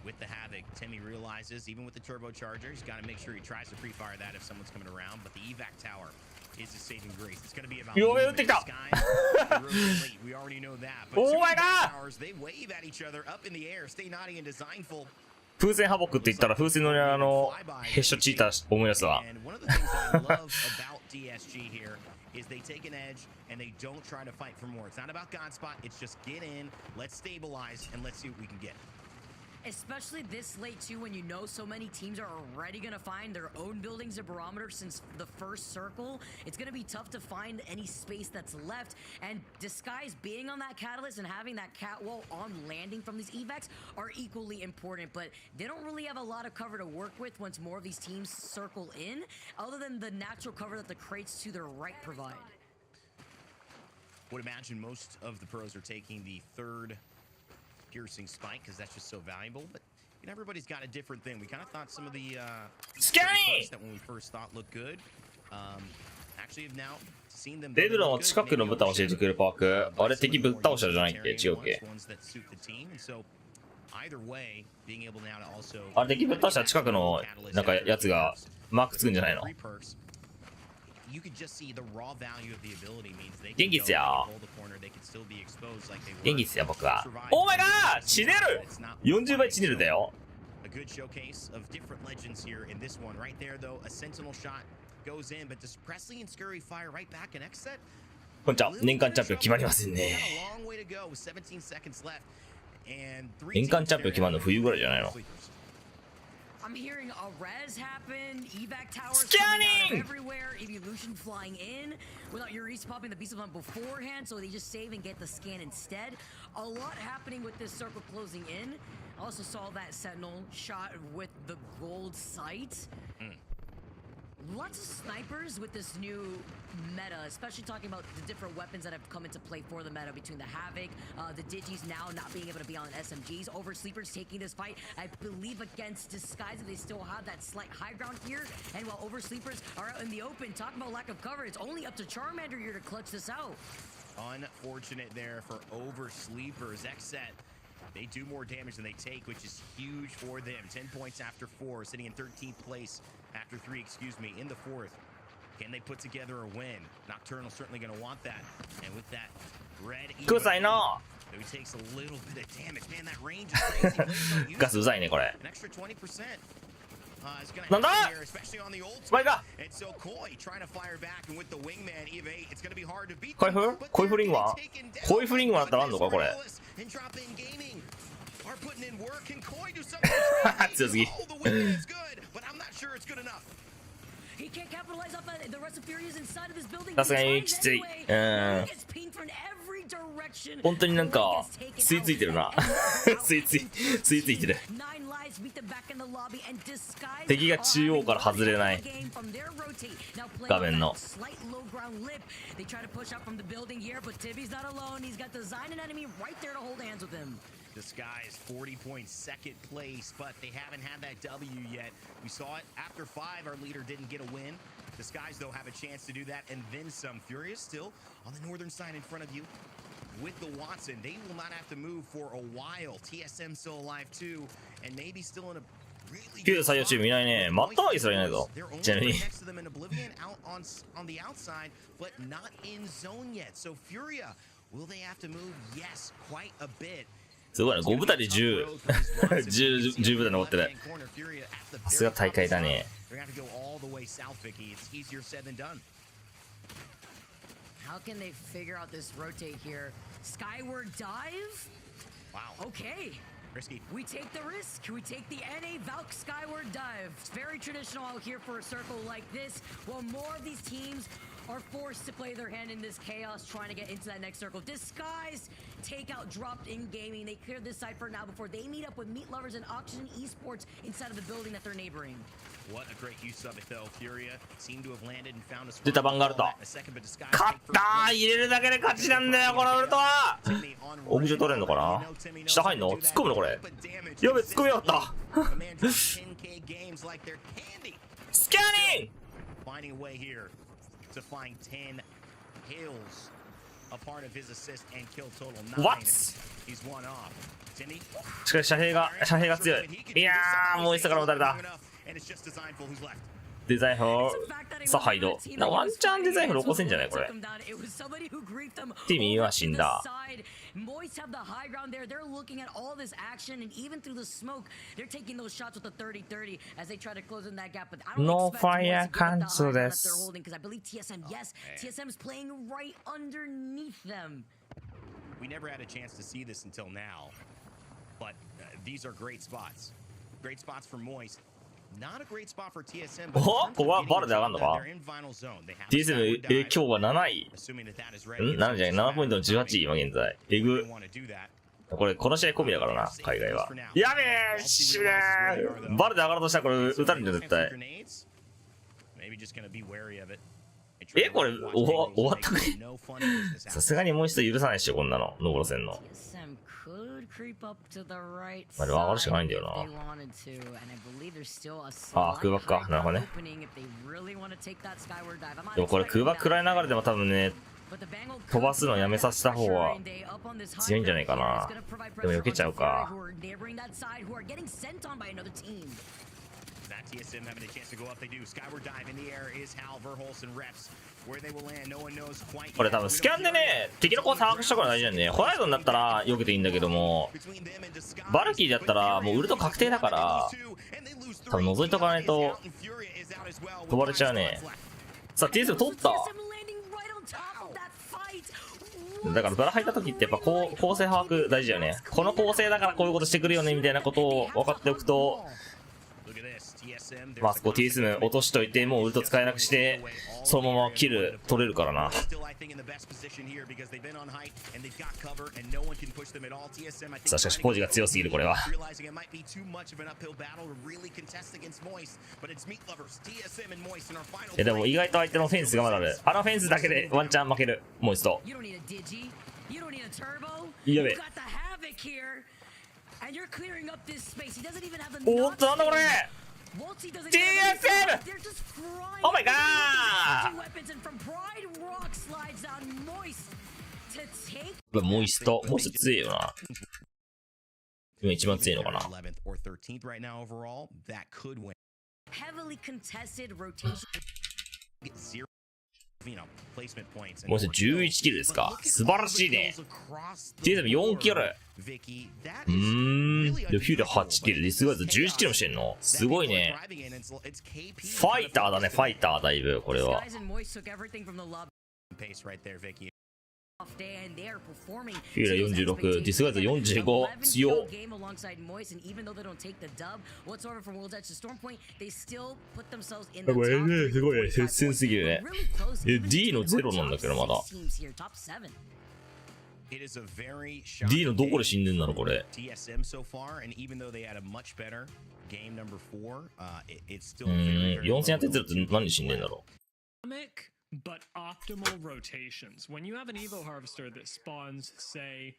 with the Havoc, Timmy realizes, even with the turbocharger, he's got to make sure he tries to pre-fire that if someone's coming around. But the evac tower is a saving grace. It's going to be about we already know that. But oh my god! Towers, they wave at each other up in the air. Stay naughty and designful. 風船破北って言ったら風船のヘッショチーター思い出すわ。 And one of the things I love about DSG here is they take an edge and they don't try to fight for more. It's not about Godspot. It's just get in, let's stabilize, and let's see what we can get. Especially this late too, when you know so many teams are already gonna find their own buildings of barometer since the first circle. It's gonna be tough to find any space that's left, and Disguise being on that catalyst and having that catwall on landing from these evacs are equally important, but they don't really have a lot of cover to work with once more of these teams circle in, other than the natural cover that the crates to their right provide. Would imagine most of the pros are taking the third piercing spike because that's just so valuable, but you know, everybody's got a different thing. We kind of thought some of the Scary! that when we first thought looked good, actually have now seen them. レブロンの近くの豚を教えてくれるパーク。あれ敵ぶっ倒したじゃないっけ違うっけ あれ敵ぶっ倒した近くのなんかやつがマークつくんじゃないの元気っすよ元気っすよ僕はオーマイガー血出る40倍血出るだよこんにちは年間チャンピオン決まりませんね年間チャンピオン決まるの冬ぐらいじゃないのI'm hearing a res happen, evac towers coming out of everywhere, evolution flying in, without Eureka popping the beast of them beforehand, so they just save and get the scan instead. A lot happening with this circle closing in. I also saw that Sentinel shot with the gold sight. Lots of snipers with this new meta, especially talking about the different weapons that have come into play for the meta between the Havoc, the Digis now not being able to be on SMGs, Oversleepers taking this fight, I believe against Disguise, they still have that slight high ground here, and while Oversleepers are out in the open, talking about lack of cover, it's only up to Charmander here to clutch this out. Unfortunate there for Oversleepers. Xset, they do more damage than they take, which is huge for them. 10 points after 4, sitting in 13th place after 3, excuse me, in the 4th. Can they put together a win? Nocturnal certainly going to want that. And with that red Kusai it takes a little bit of damage. Man, that range is crazy. ガスうざいねこれ。 An extra 20%. Is going to なんだ happen here, especially on the old スパイか and so Koi trying to fire back and with the wingman evade, it's going to be hard to beat コイ them, フ but コイフリングは they're getting taken down コイフリングはあったらあんのかこれ。 and drop in gaming are putting in work and Koi do something 強すぎ。 oh, the wingman is good, but I'm not sure it's good enough. He can't capitalize off that. The rest of Fury is inside of this building. さすがにきつい。本当になんか吸い付いてるな。吸い付いてる。敵が中央から外れない画面の。Disguise 40.2nd place, but they haven't had that W yet. We saw it after 5. Our leader didn't get a win. Disguise though have a chance to do that and then some. Furious still on the northern side in front of you with the Watson. They will not have to move for a while. TSM still alive too, and maybe still in a really 旧採用チームいないね。マッターイスらいないぞ。ちなみに。 next to them in Oblivion out on the outside, but not in zone yet. So Furia, will they have to move? Yes, quite a bit. すごいね。5部隊で10 10部隊残ってる。さすが大会だね。 How can they figure out this rotate here? Skyward dive? Wow. Okay. Risky. We take the risk. We take the NA Valk Skyward dive. It's very traditional out here for a circle like this. While more of these teams are forced to play their hand in this chaos, trying to get into that next circle. Disguise, takeout dropped in gaming. They cleared this side for now before they meet up with Meat Lovers and Oxygen Esports inside of the building that they're neighboring. What a great use of it though. Furia seemed to have landed and found a 出たバンガルト。勝ったー。入れるだけで勝ちなんだよこのウルトは。オブジェ取れんのかな。下入んの？突っ込むのこれ。やべ突っ込みやがった。スキャニング。 Finding a way here to find 10 kills. A part of his assist and kill total 9. What? He's one off. Timmy. しかし遮蔽が強い。いやーもう下から撃たれた。 And it's just Designful who's left. デザインフォーさあハイド。ワンチャンデザインフォー起こせんじゃないこれ。ティミーは死んだ。 Moist have the high ground there. They're looking at all this action, and even through the smoke, they're taking those shots with the 30-30 as they try to close in that gap. But I don't No expect fire Moist to get the high ground that cancel they're holding, because I believe TSM, yes, TSM is playing right underneath them. We never had a chance to see this until now, but these are great spots. Great spots for Moist. Not a great spot for TSM. おここはバルで上がるのか TSM 今日は7位。7じゃない、7ポイントの18位今現在。えぐ。これこの試合込みだからな、海外は。やべえしねー。バルで上がるとしたらこれ撃たれるんだよ絶対。えこれ終わったね。さすがにもう一度許さないっしょこんなのノーロ戦の。まあでも上がるしかないんだよな。ああ空爆か、なるほどね。でもこれ空爆食らいながらでも多分ね飛ばすのやめさせた方は強いんじゃないかな。でも避けちゃうか。TSM having a chance to go up, they do. Skyward dive in the air is Hal, Verholz, and Reps. Where they will land, no one knows quite yet. これ多分スキャンでね、敵の子を把握したから大事なんでね、ホライゾンだったら避けていいんだけども、バルキーだったらもうウルト確定だから、多分覗いとかないと飛ばれちゃうね。さあ TSM 取った。だからバラ入った時ってやっぱ構成把握大事だよね。この構成だからこういうことしてくるよねみたいなことを分かっておくとまあそこ T スム落としといて、もうウルト使えなくして、そのままキル取れるからな。さあしかしポジが強すぎるこれは。でも意外と相手のフェンスがまだある。あのフェンスだけでワンチャン負ける。もう一度。やべえ。おっとなんだこれ TSM! Oh my god! モイスト強いよな。今一番強いのかな。もう11キルですか。素晴らしいね。TSM4 キル。でフューで8キル。ディスガイズ11キルもしてんのすごいね。ファイターだね、ファイターだいぶ、これは。フューラ46、ディスガイズ45、強っ。すごいね、接戦すぎるね。D の0なんだけど、まだ。D のどこで死んでんだろ、これ。4000やって0って何で死んでんだろう。But optimal rotations. When you have an Evo Harvester that spawns, say,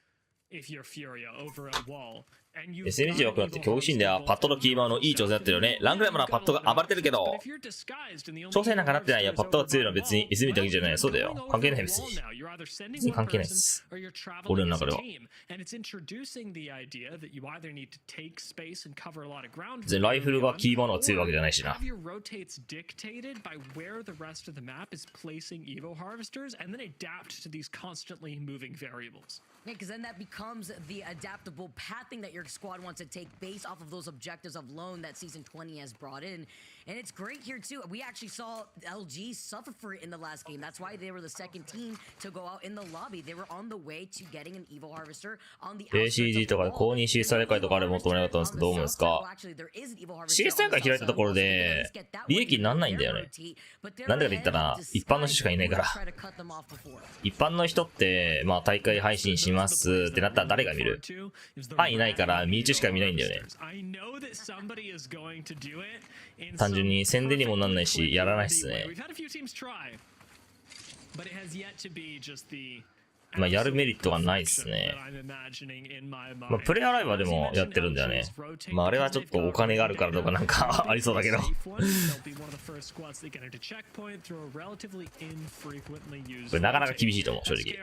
if you're Furia over a wall, SNG 枠だって競技シーンではパッドのキーマーのいい調整になってるよね。ラングラムのパッドが暴れてるけど、調整なんかなってないや。パッドが強いのは別に SNG だけじゃない。そうだよ。関係ない別に。別に関係ないです。俺の中では。別にライフルがキーマーのが強いわけじゃないしな。Yeah, because then that becomes the adaptable pathing that your squad wants to take based off of those objectives of loan that Season 20 has brought in. And it's great here too. We actually saw LG suffer for it in the last game. That's why they were the second team to go out in the lobby. They were on the way to getting an Evo Harvester on the ACG とかで公認 CS 大会とかあれもっともらえなかったんですけど、どう思うんですか？ CS 大会開いたところで利益になんないんだよね。なんでかって言ったら一般の人しかいないから。一般の人ってまあ大会配信しますってなったら誰が見る？ファンいないから身内しか見ないんだよね。単純に宣伝にもなんないしやらないっすね。まあやるメリットがないっすね。まあプレイアライブはでもやってるんだよね。まああれはちょっとお金があるからとかなんかありそうだけど。これなかなか厳しいと思う正直。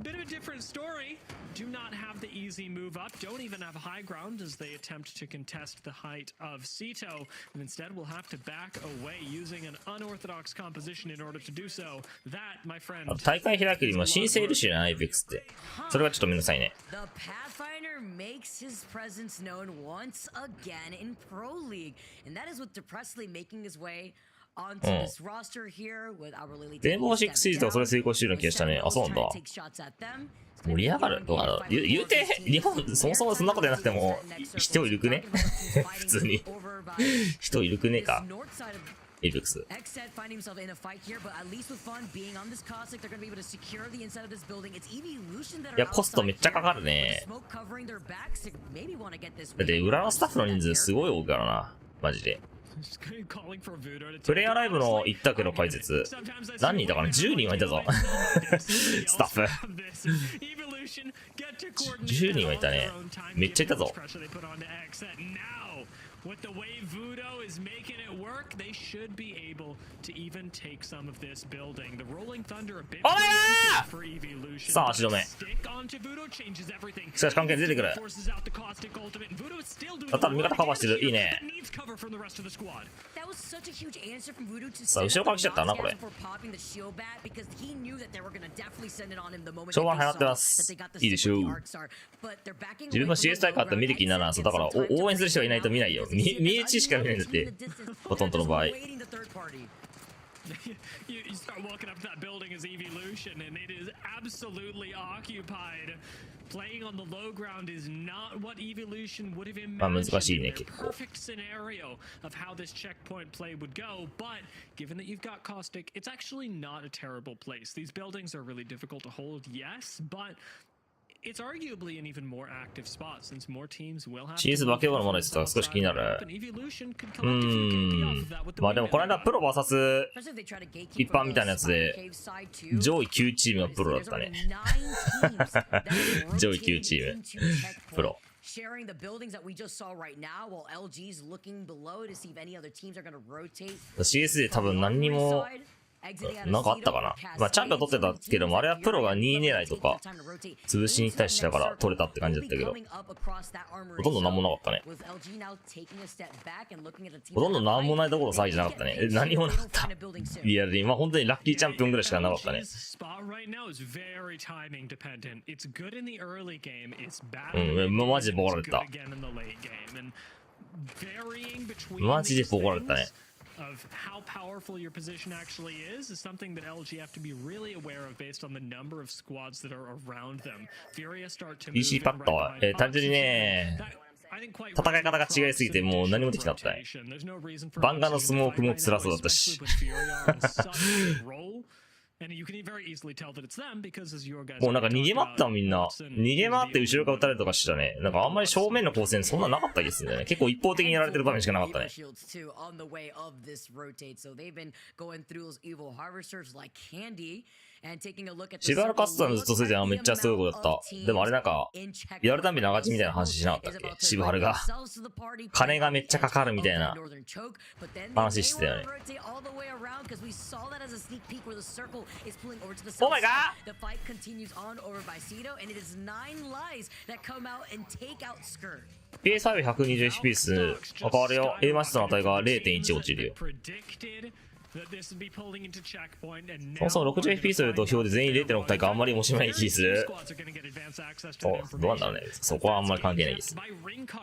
Bit of a different story. Do not have the easy move up. Don't even have high ground as they attempt to contest the height of Sito. And instead will have to back away using an unorthodox composition in order to do so. That, my friend. 大会開くよりも申請いるしな、エイペックスって。それはちょっとめんどくさいね。The Pathfinder makes his presence known once again in Pro League. And that is with Depressly making his way onto this roster here with our Lily. レインボー6シーズとかそれ成功してるような気がしたね。あ、そうなんだ。盛り上がるどうかな。言うて、日本そもそもそんなことやなくても人いるくね普通に。人いるくねか。エイペックス。いや、コストめっちゃかかるね。だって裏のスタッフの人数すごい多いからな。マジで。プレイアライブの行ったけど解説何人いたかな。10人はいたぞスタッフ10人はいたね。めっちゃいたぞ。With the way Voodoo is making it work, they should be able to even take some of this building. The Rolling Thunder a bit for Evolution. さあ足止め。しかし関係出てくる。あ、多分味方カバーしてる。いいね。さあ後ろから来ちゃったなこれ。昭和流行ってます。いいでしょう。自分も CS 大会あったら見る気にならん。そうだから応援する人がいないと見ないよ。身内しか見ないんだってほとんどの場合。You start walking up to that building as Evolution, and it is absolutely occupied. Playing on the low ground is not what Evolution would have imagined in their perfect scenario of how this checkpoint play would go. But given that you've got Caustic, it's actually not a terrible place. These buildings are really difficult to hold, yes, but it's arguably an even more active spot since more teams will have シーズ化け物ものですか少し気になる。まあでもこの間プロ VS 一般みたいなやつで上位9チームがプロだったね。上位9チームプロ。Sharing the buildings that we just saw right now while LG's looking below to see if any other teams are going to rotate. CS で多分何にもなんかあったかな。まあチャンピオン取ってたけども、あれはプロが2位狙いとか潰しに行ったりしたから取れたって感じだったけど、ほとんどなんもなかったね。ほとんどなんもないところ騒ぎじゃなかったね。何もなかった。リアルに。まあ本当にラッキーチャンピオンぐらいしかなかったね。うん、マジでボコられた。マジでボコられたね。Of how powerful your position actually is something that LG have to be really aware of based on the number of squads that are around them. Furia start to move PC パッドは、単純にね、戦い方が違いすぎてもう何もできなかったね。バンガのスモークも辛そうだったし。もうなんか逃げ回ったみんな。逃げ回って後ろから撃たれるとかしたね。なんかあんまり正面の光線そんななかったですね。結構一方的にやられてる場面しかなかったね。シルバーカスタムずっとするじゃん。めっちゃすごいことだった。でもあれなんか、やるたびに長地みたいな話しなかったっけシブハルが。金がめっちゃかかるみたいな話してたよね。オーマイガーPS5-120fps 変わるよ。A マストの値が 0.1 落ちるよ。そもそも 60fps というと表で全員 0.6 体かあんまり面白い気する。どうなんだろうね。そこはあんまり関係ないです。あ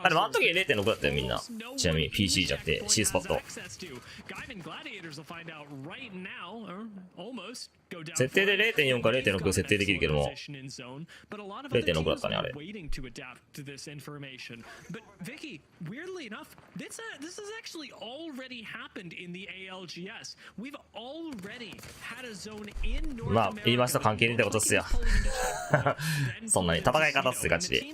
れ、あの時 0.6 だったよみんな。ちなみに PC じゃなくて C スポット。設定で 0.4 か 0.6 設定できるけども 0.6 だったねあれ。まあ言いました関係ねえってことっすよ。そんなに戦い方っすよガチで。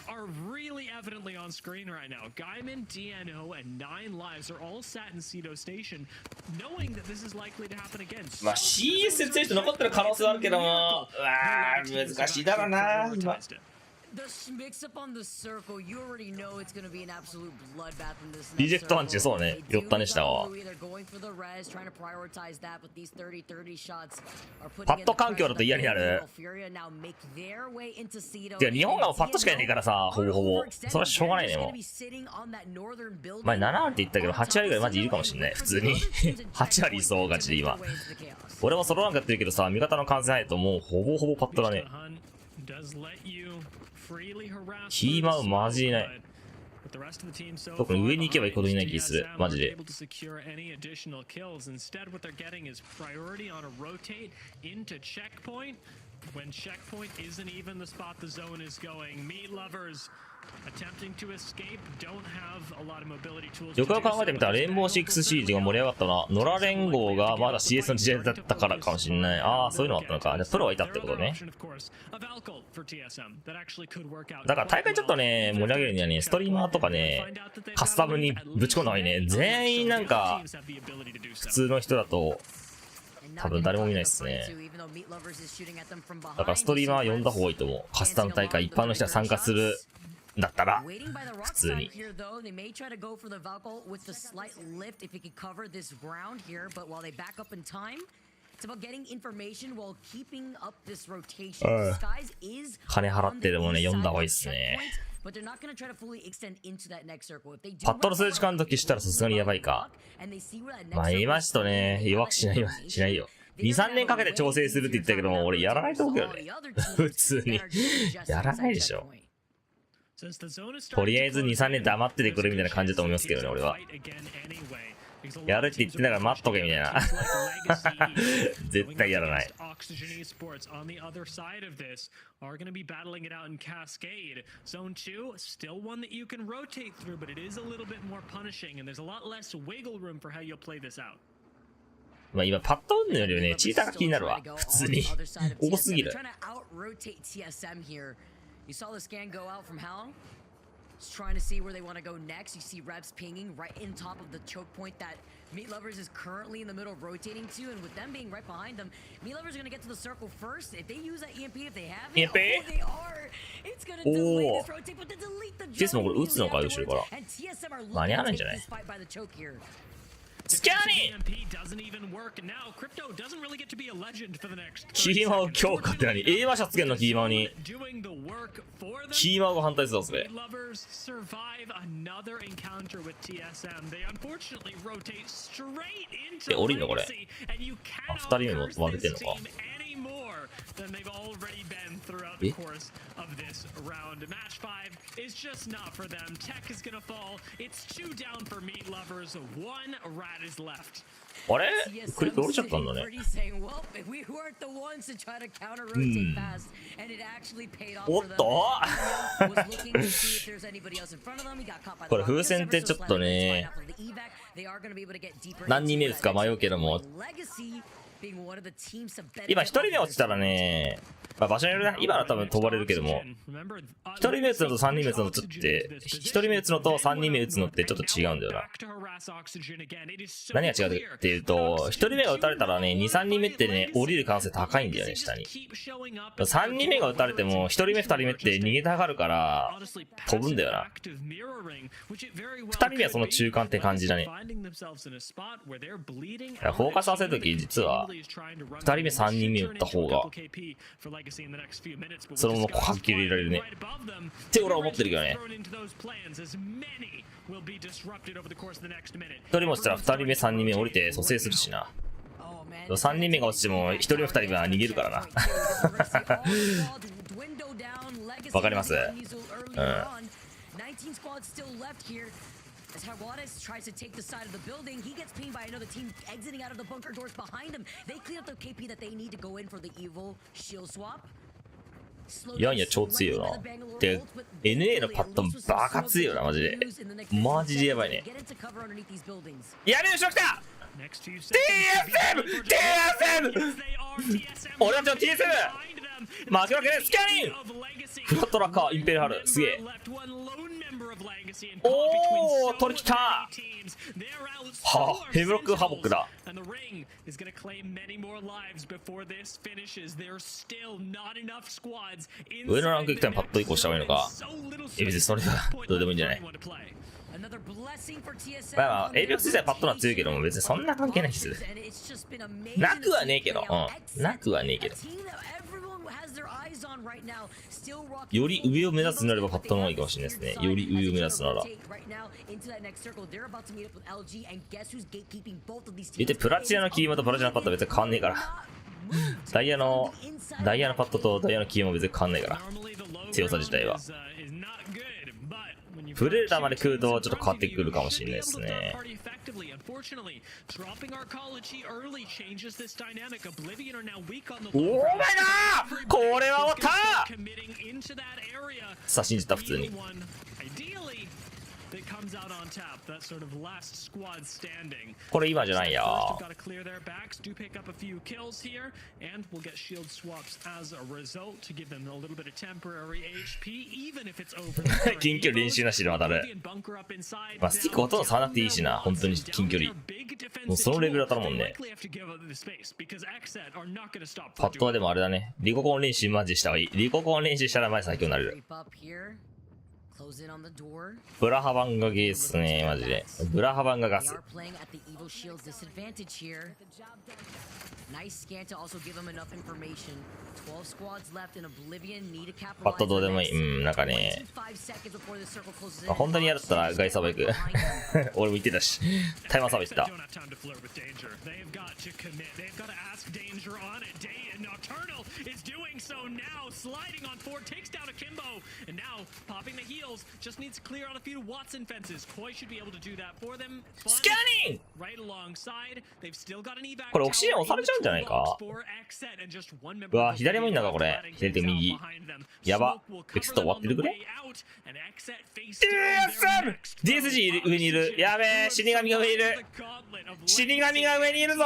Are really evidently on screen right now. Gaiman, DNO, and 9 Lives are all sat in Cedo Station, knowing that this is likely to happen again. まあ CS 強い人残ってる可能性はあるけども、うわー難しいだろうな。リジェクトアンチそうね、寄ったねしたわ。パッド環境だと嫌になる。てか日本がパッドしかいないからさ、ほぼほぼ。それはしょうがないねもう。前7割って言ったけど8割ぐらいマジいるかもしんない。普通に。8割いそうガチで今。俺もソロランクやってるけどさ、味方の完成ないともうほぼほぼパッドだね。キーマウマジいない。特に上に行けば行くほどいない気する。マジで。よくよく考えてみたらレインボー6シーズが盛り上がったな。野良連合がまだ CS の時代だったからかもしんない。ああ、そういうのあったのか。じゃあプロはいたってことね。だから大会ちょっとね、盛り上げるにはね、ストリーマーとかね、カスタムにぶち込んだ方がいいね。全員なんか、普通の人だと、多分誰も見ないっすね。だからストリーマー呼んだ方がいいと思う。カスタム大会一般の人が参加するだったら普通に。金払ってでもね呼んだ方がいいっすね。パッドの数時間の時したらさすがにやばいか。まあ言いましたね。弱くしないよ。2、3年かけて調整するって言ったけども、俺やらないと思うけどね。普通に。やらないでしょ。とりあえず2、3年黙っててくれみたいな感じだと思いますけどね、俺は。やるって言ってんだから待っとけみたいな。絶対やらない。Oxygen Esports on the other side of this are going to be battling it out in Cascade. Zone 2, still one that you can rotate through, but it is a little bit more punishing, and there's a lot less wiggle room for how you'll play this out. まあ今パッと打つのよりね、チーターが気になるわ。普通に。多すぎる。Trying to see where they want to go next. You see Rebs pinging right in top of the choke point that Meat Lovers is currently in the middle rotating to, and with them being right behind them, Meat Lovers are going to get to the circle first. If they use that EMP, if they have it, oh, they are. It's going to delay this rotate, but to delete the jump. And TSM are looking to take this fight by the choke here. スキャーニーキーマウ強化って何？ A マシャつけんのキーマウに。キーマウが反対するぞそれ。え、降りんのこれ。あ、2人目も割れてんのか。than they've already been throughout the course of this round. Match 5 is just not for them. Tech is gonna fall. It's 2 down for Meat Lovers. 1 rat is left. あれクリック折れちゃったんだね。おっとこれ風船ってちょっとね、何人目打つか迷うけども、今1人目落ちたらね、まあ、場所によるな。今は多分飛ばれるけども、1人目打つのと3人目打つのとって、1人目打つのと3人目打つのってちょっと違うんだよな。何が違うっていうと、1人目が撃たれたらね、2、3人目ってね、降りる可能性高いんだよね、下に。3人目が撃たれても、1人目、2人目って逃げたがるから、飛ぶんだよな。2人目はその中間って感じだね。フォーカスさせるとき、実は、2人目、3人目撃った方が、そのままはっきり入れられるね。って俺は思ってるけどね。1人もしたら2人目、3人目降りて蘇生するしな。3人目が落ちても1人目、2人目は逃げるからな。わかります？うん。As Jaguares tries to take the side of the building, he gets pinged by another team exiting out of the bunker doors behind him. They clean up the KP that they need to go in for the evil shield swap. いやいや超強いよな。で、NA のパッドンバカ強いよな、マジで。マジでやばいね。やべえ、後ろ来た！ TSM！TSM！ 俺たちの TSM！ 負けわけねえ、スキャニン！フラットラッカー、インペルハル、すげえ。おー、取りきったはあ、ヘブロックハボックだ。上のランク行くためにパッと移行した方がいいのか。別にそれはどうでもいいんじゃない。まあまあ、エイペックス自体パッとは強いけども、別にそんな関係ないです。なくはねえけど、うん。なくはねえけど。より上を目指すなればパッドの方がいいかもしれないですね。より上を目指すなら。言ってプラチナのキーマとプラチナのパッドは別に変わんねえから。ダイヤのパッドとダイヤのキーマも別に変わんないから。強さ自体は。プレデターまで来るとちょっと変わってくるかもしれないですね。おーまいなーこれは終わったさあ信じた普通に。これ今じゃないや。近距離練習なしで渡る。まあスティックほとんど触らなくていいしな、本当に近距離。もうそのレベルだったもんね。パッドはでもあれだね。リココン練習マジした方がいい。リココン練習したら前最強になれる。ブラハバンがゲーっすね、マジで。ブラハバンがガス。パッとどうでもいい。うん、なんかね。本当にやるったらガイサバ行く。俺も言ってたし。タイマーサバ行った。Wheels just needs to clear out a few Watson fences. Koi should be able to do that for them. スキャニング Right alongside, they've still got an evac これオキシジェン押されちゃうんじゃないか。 for Xset and just one member うわ、左もいいんだかこれ。左手右。やば。エクスト終わってるくれ。DSM! DSG 上にいる。やべえ、死神が上にいる。死神が上にいるぞ。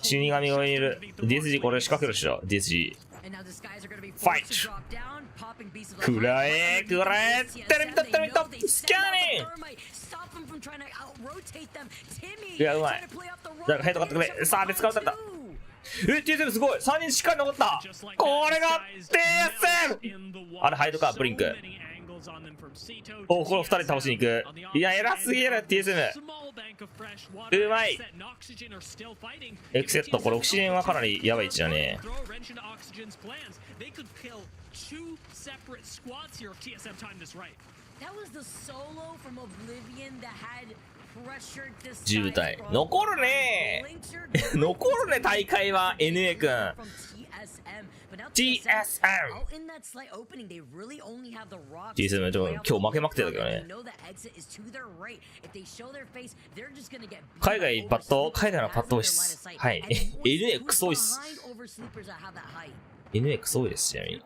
死神が上にいる。DSG これ仕掛けるっしょ。DSG。ファイト。くらえ、くらえ。テレビとテレビと。スキャニング。いや、うまい。誰かヘッド買ってくれ。さあ、別からだった。TSM すごい !3 人しっかり残った。これが TSM! あれ、ハイドか、ブリンク。お、これ2人倒しに行く。いや、偉すぎる TSM。うまい。エクセット、これオキシジェンはかなりやばい位置だね。10体残るね残るね大会は NA 君 TSM でも今日負けまくってたけどね。海外パッド、海外のパッド多いっす。はい。NA クソ多いっす。NA クソ多いです、ちなみに。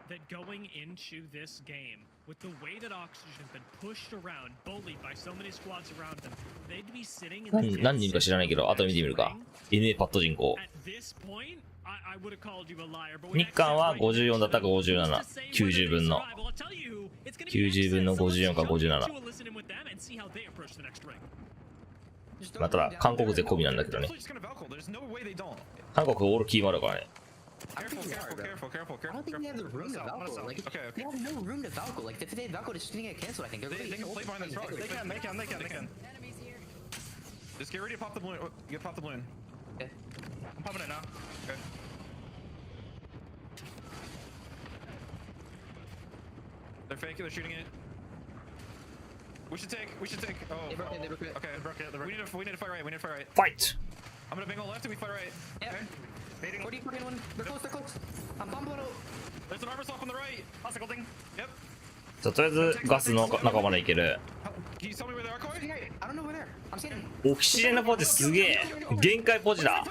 that going into this game, with the way that Oxygen has been pushed around, bullied by so many squads around them, they'd be sitting in the 何人か知らないけど、後で見てみるか。NA パッド人口。日韓は54だったか57。90分の。90分の54か57。まあ、ただ、韓国勢込みなんだけどね。韓国オールキーもあるからね。Careful. I don't think they have the room to Valko. Like, they have no room to Valko. Like, if they Valko, it's just gonna get canceled, I think. They can play behind this rock. They can. Just get ready to pop the balloon. Pop the balloon. Okay. I'm popping it now. Okay. They're fake, they're shooting it. We should take. Oh. They broke it. Okay, we need to fight right. Fight! I'm gonna bingo left and we fight right. Yeah. Okay. Baiting. 41. They're close. I'm bombing it. There's an armor swap on the right. Classical thing. Yep. とりあえずガスの中まで行ける。Can you tell me where they are, Koi? I don't know where they're. I'm standing. オキシジェンのポジすげえ。限界ポジだ。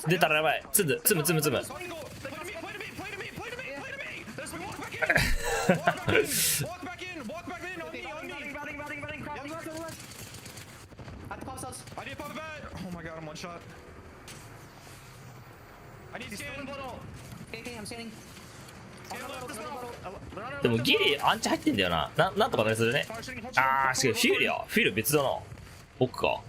出たらやばい。つむ。I need to pop the bat. Oh my god, I'm one shot. I need scan. Okay, I'm standing. でもギリアンチ入ってんだよな。なんとかなりするね。あー、違う。フィール別だな。奥か。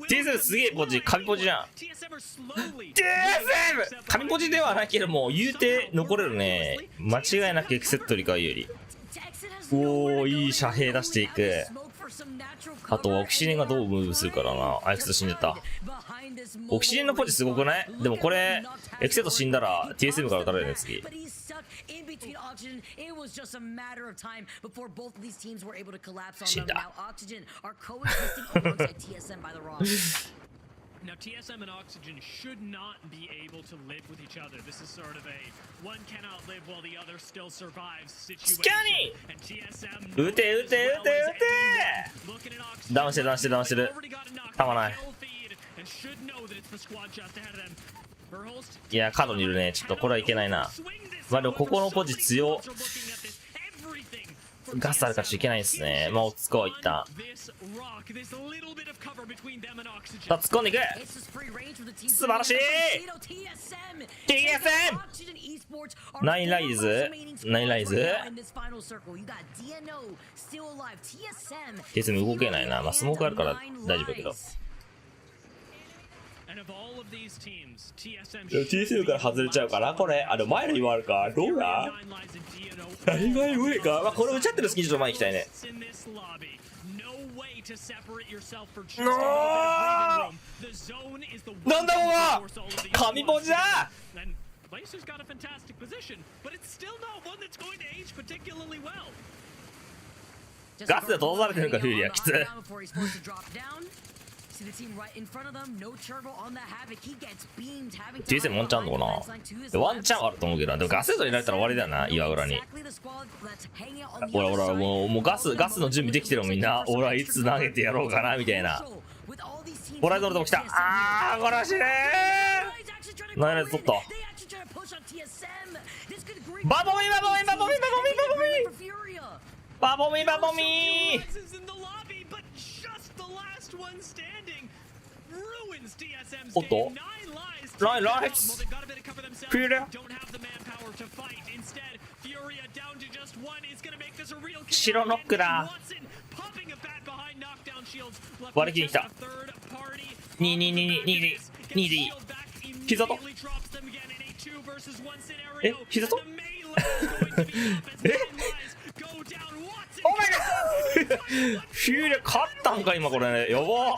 TSM すげえポジ、神ポジじゃん。TSM! 神ポジではないけども、言うて残れるね。間違いなくエクセットリカ有利。おー、いい遮蔽出していく。あとオキシジェンがどうムーブするからな。あいつと死んでた。オキシジェンのポジすごくない？でもこれエクセット死んだら TSM から撃たれるね次。死んだ。Now, TSM and Oxygen should not be able to live with each other. This is sort of a one cannot live while the other still survives situation. And TSM 撃てダウンしてる。たまない。いや、角にいるね。ちょっとこれはいけないな。まあでもここのポジ強。ガスあるからちょっといけないですね。まあ落ち着こう一旦。さあ突っ込んでいく。素晴らしい TSM ナインライズ TSM 動けないな。まあスモークあるから大丈夫だけど。TSM から外れちゃうからこれ。あ、でも前のにもあるか。どうだ何が上か。まあこれ打ち合ってる隙にちょっと前に行きたいね。なんだお前神ポジだ。ガスで閉ざされてるか、フューリア。きつ。TSM ワンチャンあんのかな。ワンチャンあると思うけど、でもガスヘッドに入れたら終わりだよな、岩浦に。ほらほら、もうガスの準備できてるもんみんな。俺はいつ投げてやろうかなみたいな。ホライゾルとも来た。あー、これはしねー。何やつ取った。バボミバボミバボミバボミバボミバボミバボミおっとライスフューリア白ノックだ割り切りに来た2で膝と膝とえオーマイガーフューリア勝ったんか今これねやば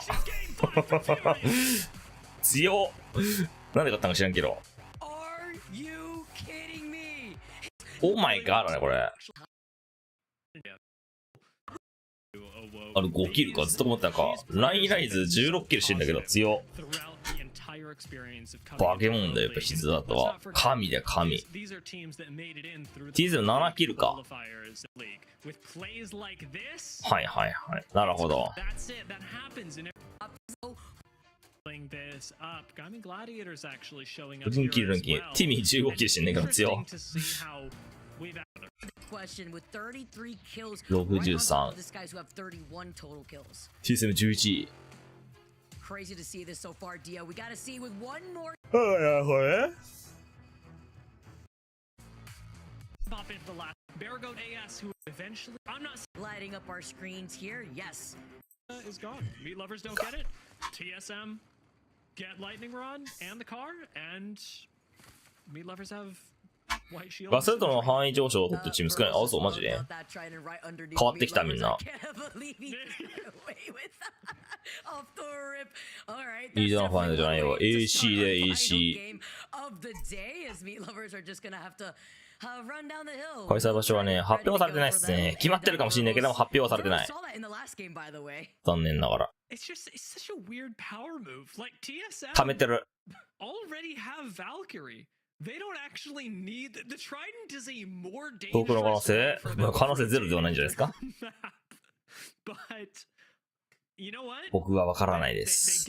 強っなんで勝ったんか知らんけどオーマイガーだねこれあれ5キルかずっと思ったんかライイズ16キルしてんだけど強っバケモンだよやっぱ膝だとは神だよ神 T07 キルかはいなるほどルンキルティミー15キルしてんねんから強っ63 T711 Crazy to see this so far, Dio. We gotta see with one more. Pop into the last Beargoat AS, who eventually I'm not lighting up our screens here. Yes, is gone. Meat lovers don't get it. TSM get lightning rod and the car, and meat lovers have. ガスヘッドの範囲上昇を取ってチーム少ない。あ、そう、マジで変わってきたみんな。リージョナルファイナルじゃないよ。AC で AC。開催場所はね、発表されてないっすね。決まってるかもしんないけども、発表はされてない。残念ながら。溜めてる。遠くの可能性ゼロではないんじゃないですか僕はわからないです。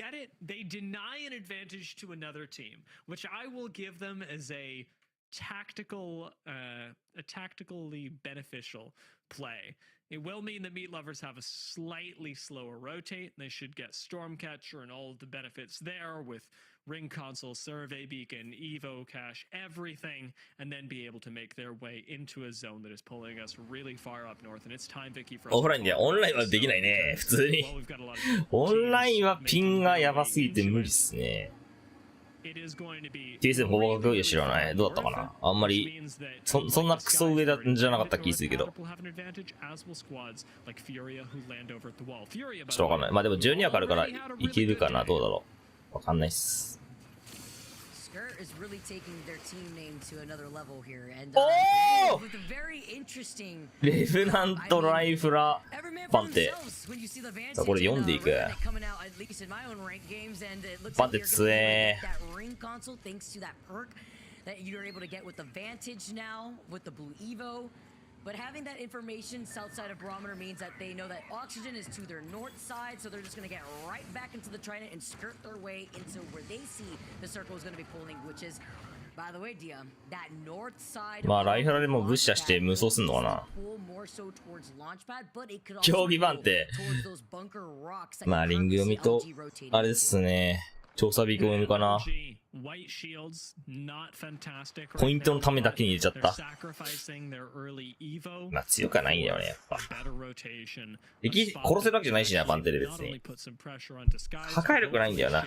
tactically beneficial play. It will mean that meat lovers have a slightly slower rotate. They should get Stormcatcher and all of the benefits there with ring console, survey beacon, evo cache, everything, and then be able to make their way into a zone that is pulling us really far up north. And it's time, Vicky, for us. オフラインでオンラインはできないね。普通に。オンラインはピンがやばすぎて無理っすね。TSM ほぼ学知らない。どうだったかなあんまり、そんなクソ上じゃなかった気するけど。ちょっとわかんない。まあでも12枠あるからいけるかなどうだろうわかんないっす。おーレフナントライフラパンテ。さあこれ読んでいく。パンテ強え。But having that information south side of Barometer means that they know that oxygen is to their north side, so they're just going to get right back into the Trident and skirt their way into where they see the circle is going to be pulling, which is, by the way, Dia, that north side. まあライフラでもブッシャして無双すんのかな。競技版ってまあリング読みとあれですね。調査ビーク読みかな。ポイントのためだけに入れちゃった。まあ強くはないんだよね、やっぱ。敵殺せるわけじゃないしな、パンテレ別に。破壊力ないんだよな。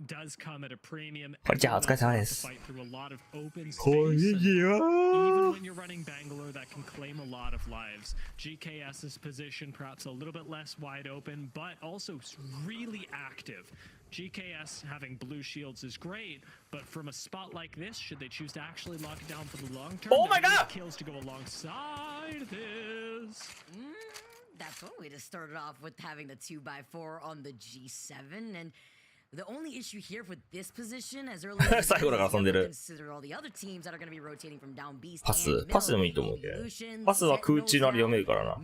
does come at a premium. こんにちは、お疲れ様です。 Fight through a lot of open space. こんにちは。 Even when you're running Bangalore, that can claim a lot of lives. GKS's position perhaps a little bit less wide open, but also really active. GKS having blue shields is great, but from a spot like this, should they choose to actually lock it down for the long term, oh my god, kills to go alongside this. That's one way to start it off with having the 2x4 on the G7, and the only issue here with this position, as early as consider all the other teams that are going to be rotating from down beast パスでもいいと思うけど。パスは空中のあれ読めるからな。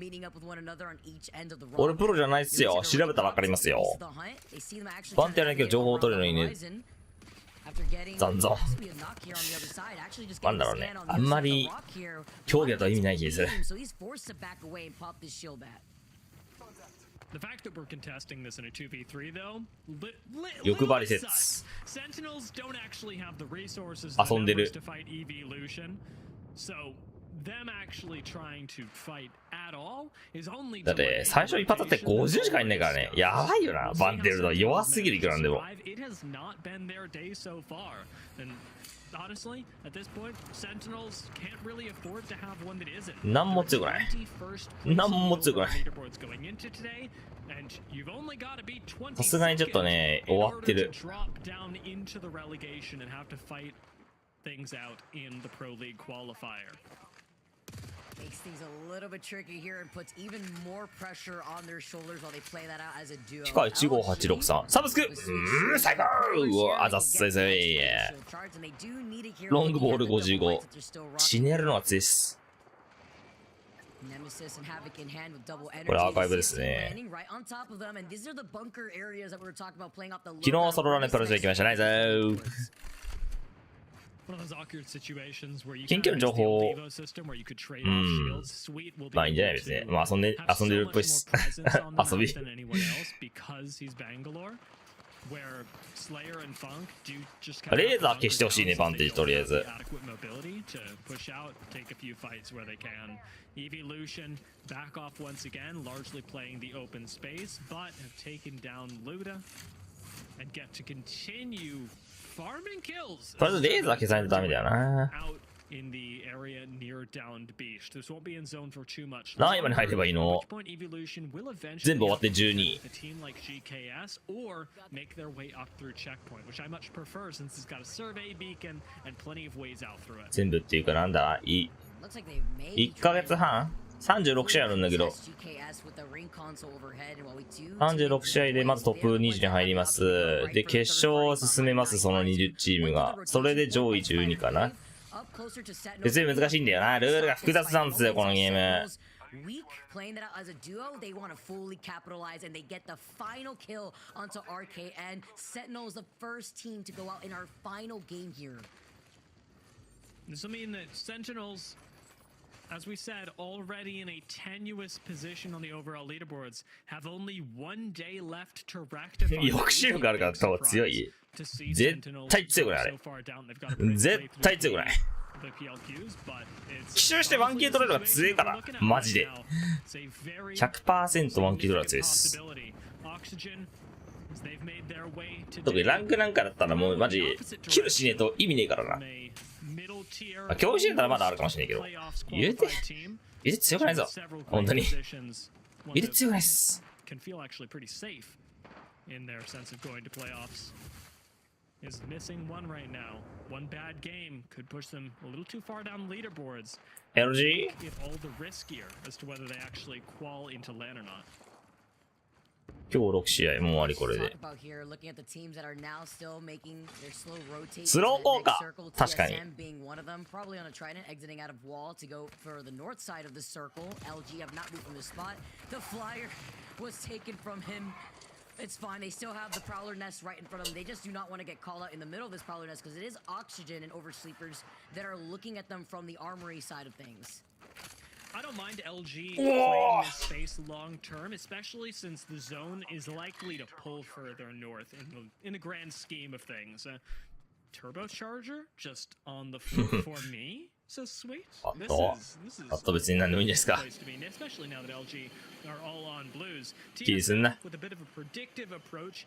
俺プロじゃないっすよ。調べたらわかりますよ。不安定やないけど情報を取るのにね。残像。なんだろうね。あんまり競技だと意味ない気がする。The fact that we're contesting this in a 2v3 though, Yokubari Sentinels don't actually have the resources to fight Evolution, so them actually trying to fight at all is only だって最初一発だって50しかいんないからね。やばいよな。バンテルの弱すぎるいくらんでも。 It has not been their day so far. And honestly, at this point, Sentinels can't really afford to have one that isn't. なんも強くない。なんも強くない。さすがにちょっとね、終わってる。Makes things a little bit tricky here and puts even more pressure on their shoulders while they play that out as a duo. 機械15863サブスク最高うわあざっせせいロングボール55チネルのが強いっす。これアーカイブですね。昨日ソロランでプロジェクト行きましたね。近距離の情報まあいいんじゃないですね。まあ遊んでるっぽいっす。遊びレーザー消してほしいね、バンテージとりあえず。Evolution back off once again, largely playing the open space, but have taken down Luda and get to continue farming kills. とりあえずレーザー消さないとダメだよな。In the area near downed beach. This won't be in zone for too much. 何位まで入ればいいの？全部終わって12。 A team like GKS or make their way up through checkpoint, which I much prefer since it's got a survey beacon and plenty of ways out through it. 全部っていうかなんだ1ヶ月半36試合あるんだけど36試合でまずトップ20に入ります。で決勝を進めます。その20チームがそれで上位12かな。別に難しいんだよな。ルールが複雑なんですよこのゲーム。Weak playing that out as a duo, they want to fully capitalize and they get the final kill onto RKN. Sentinel is the first team to go out in our final game here. This will mean that Sentinels, as we said, already in a tenuous position on the overall leaderboards, have only 1 day left to rectify. 抑止力があるから強い。絶対強くないあれ。絶対強くない。奇襲してワンキー取れるのが強いからマジで 100% ワンキー取れるのが強いです。特にランクなんかだったらもうマジキルしねえと意味ねえからな。競技しねえたらまだあるかもしれないけど言うて強くないぞ本当に言うて強くないっす。Is missing one right now. One bad game could push them a little too far down leaderboards. LG? Get all the riskier as to whether they actually qual into LAN or not. 今日6試合もう終わりこれで。スロー効果確かに。It's fine. They still have the Prowler nest right in front of them. They just do not want to get called out in the middle of this Prowler nest because it is Oxygen and Oversleepers that are looking at them from the armory side of things. I don't mind LG playing this space long term, especially since the zone is likely to pull further north in the grand scheme of things. Turbocharger just on the floor for me? So sweet. This is別に何でもいいんですか。 especially now that LG are all on blues. 気にすんな。 With a bit of a predictive approach,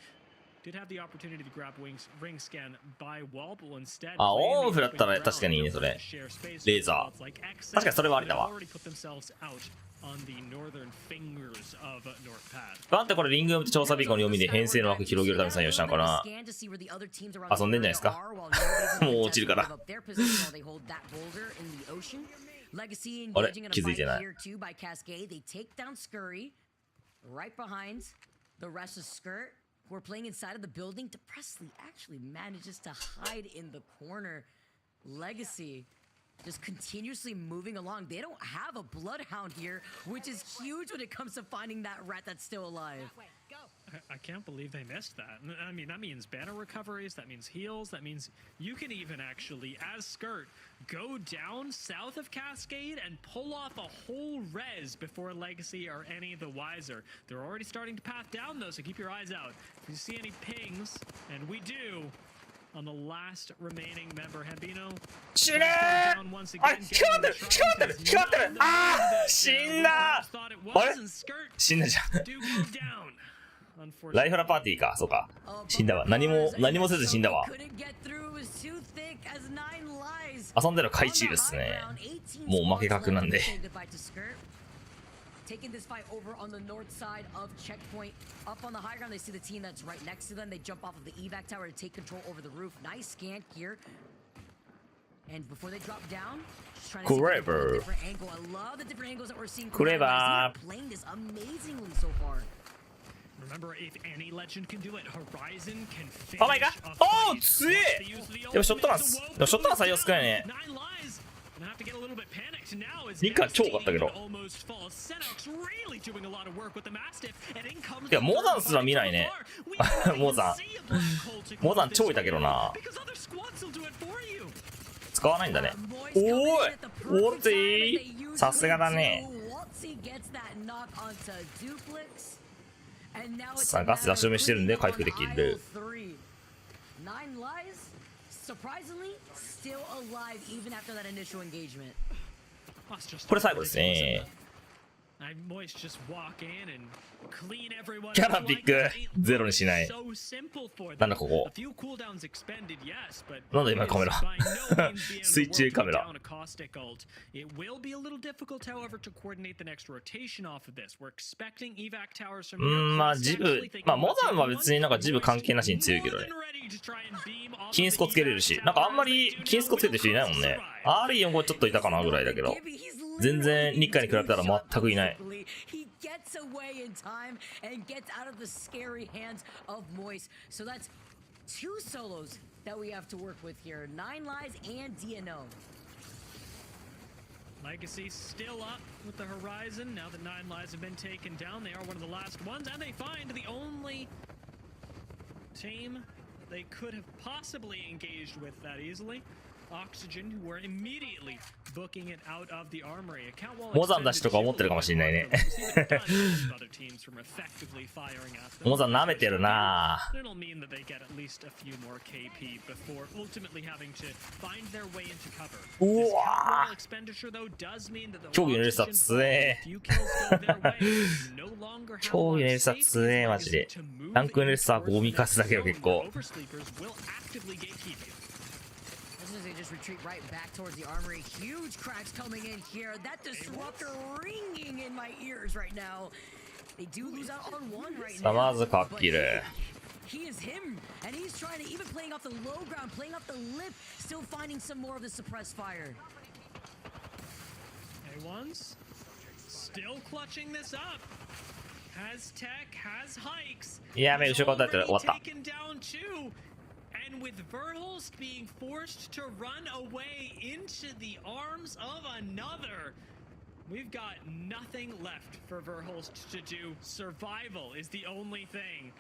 Did have the opportunity to grab ring scan by wall, but instead あ、オンオフだったら確かにいいね、それ。レーザー。確かにそれはありだわ。なんでこれリング調査ビーコンの読みで編成の枠広げるために採用したのかな。遊んでんじゃないですか。もう落ちるから。あれ気づいてない。We're playing inside of the building. Depressly actually manages to hide in the corner. Legacy just continuously moving along. They don't have a bloodhound here, which is huge when it comes to finding that rat that's still alive. I can't believe they missed that. I mean, that means banner recoveries, that means heals, that means you can even actually, as Skirt, go down south of Cascade and pull off a whole res before Legacy are any the wiser. They're already starting to path down though, so keep your eyes out. If you see any pings, and we do, on the last remaining member, Hambino. 死ねー！あれ光ってる光ってる光ってるあー死んだあれ死んだじゃんライフラパーティーか、そうか。死んだわ。何もせず死んだわ。遊んでる回中ですね。もう負け確なんで。Taking this fight over on the north side of checkpoint. Up on the high ground, they see the team that's right next to them. They jump off of the evac tower to take control over the roof. Nice scan here. And before they drop down, just trying to see a different angle. I love the different angles that we're seeing. They're playing this amazingly so far. Remember, if any legend can do it, Horizon can finish. Oh my god! Oh, 強い！でもショットガンす。でもショットガン採用少ないね。ニッカ超良かったけど。いや、モザンすら見ないね。モザン超いたけどな。使わないんだね。おーいウォルツィさすがだね。さあ、ガス出し止めしてるんで回復できる。これ最後ですね。キャラピックゼロにしない。なんだここ。なんだ今カメラ。水中カメラ。まあジブ、まあモザンは別になんかジブ関係なしに強いけどね。金スコつけれるし、なんかあんまり金スコつけてる人いないもんね。RE45 ちょっといたかなぐらいだけど。全然日韓に比べたら全くいない。Gets away in time and gets out of the scary hands of Moist. So that's two solos that we have to work with here. 9 Lives and DNO. Legacy still up with the Horizon. Now that 9 Lives have been taken down, they are one of the last ones, and they find the only team they could have possibly engaged with that easily. Oxygen, who were immediately booking it out of the armory. Account wall モザン出しとか思ってるかもしれないね。モザン舐めてるな。うわー競技のレースは強え。競技のレースは強えマジで。ランクのレースはゴミカスだけど結構。They just retreat right back towards the armory. Huge cracks coming in here. That disruptor ringing in my ears right now. They do lose out on one right now. まずかっきる。He is him, and he's trying to even playing off the low ground, playing off the lip, still finding some more of the suppressed fire. A1's still clutching this up. Has tech, has hikes. やべえ、後ろから撃たれてる。終わった。 And with Verhulst being forced to run away into the arms of another, we've got nothing left for Verhulst to do. Survival is the only thing.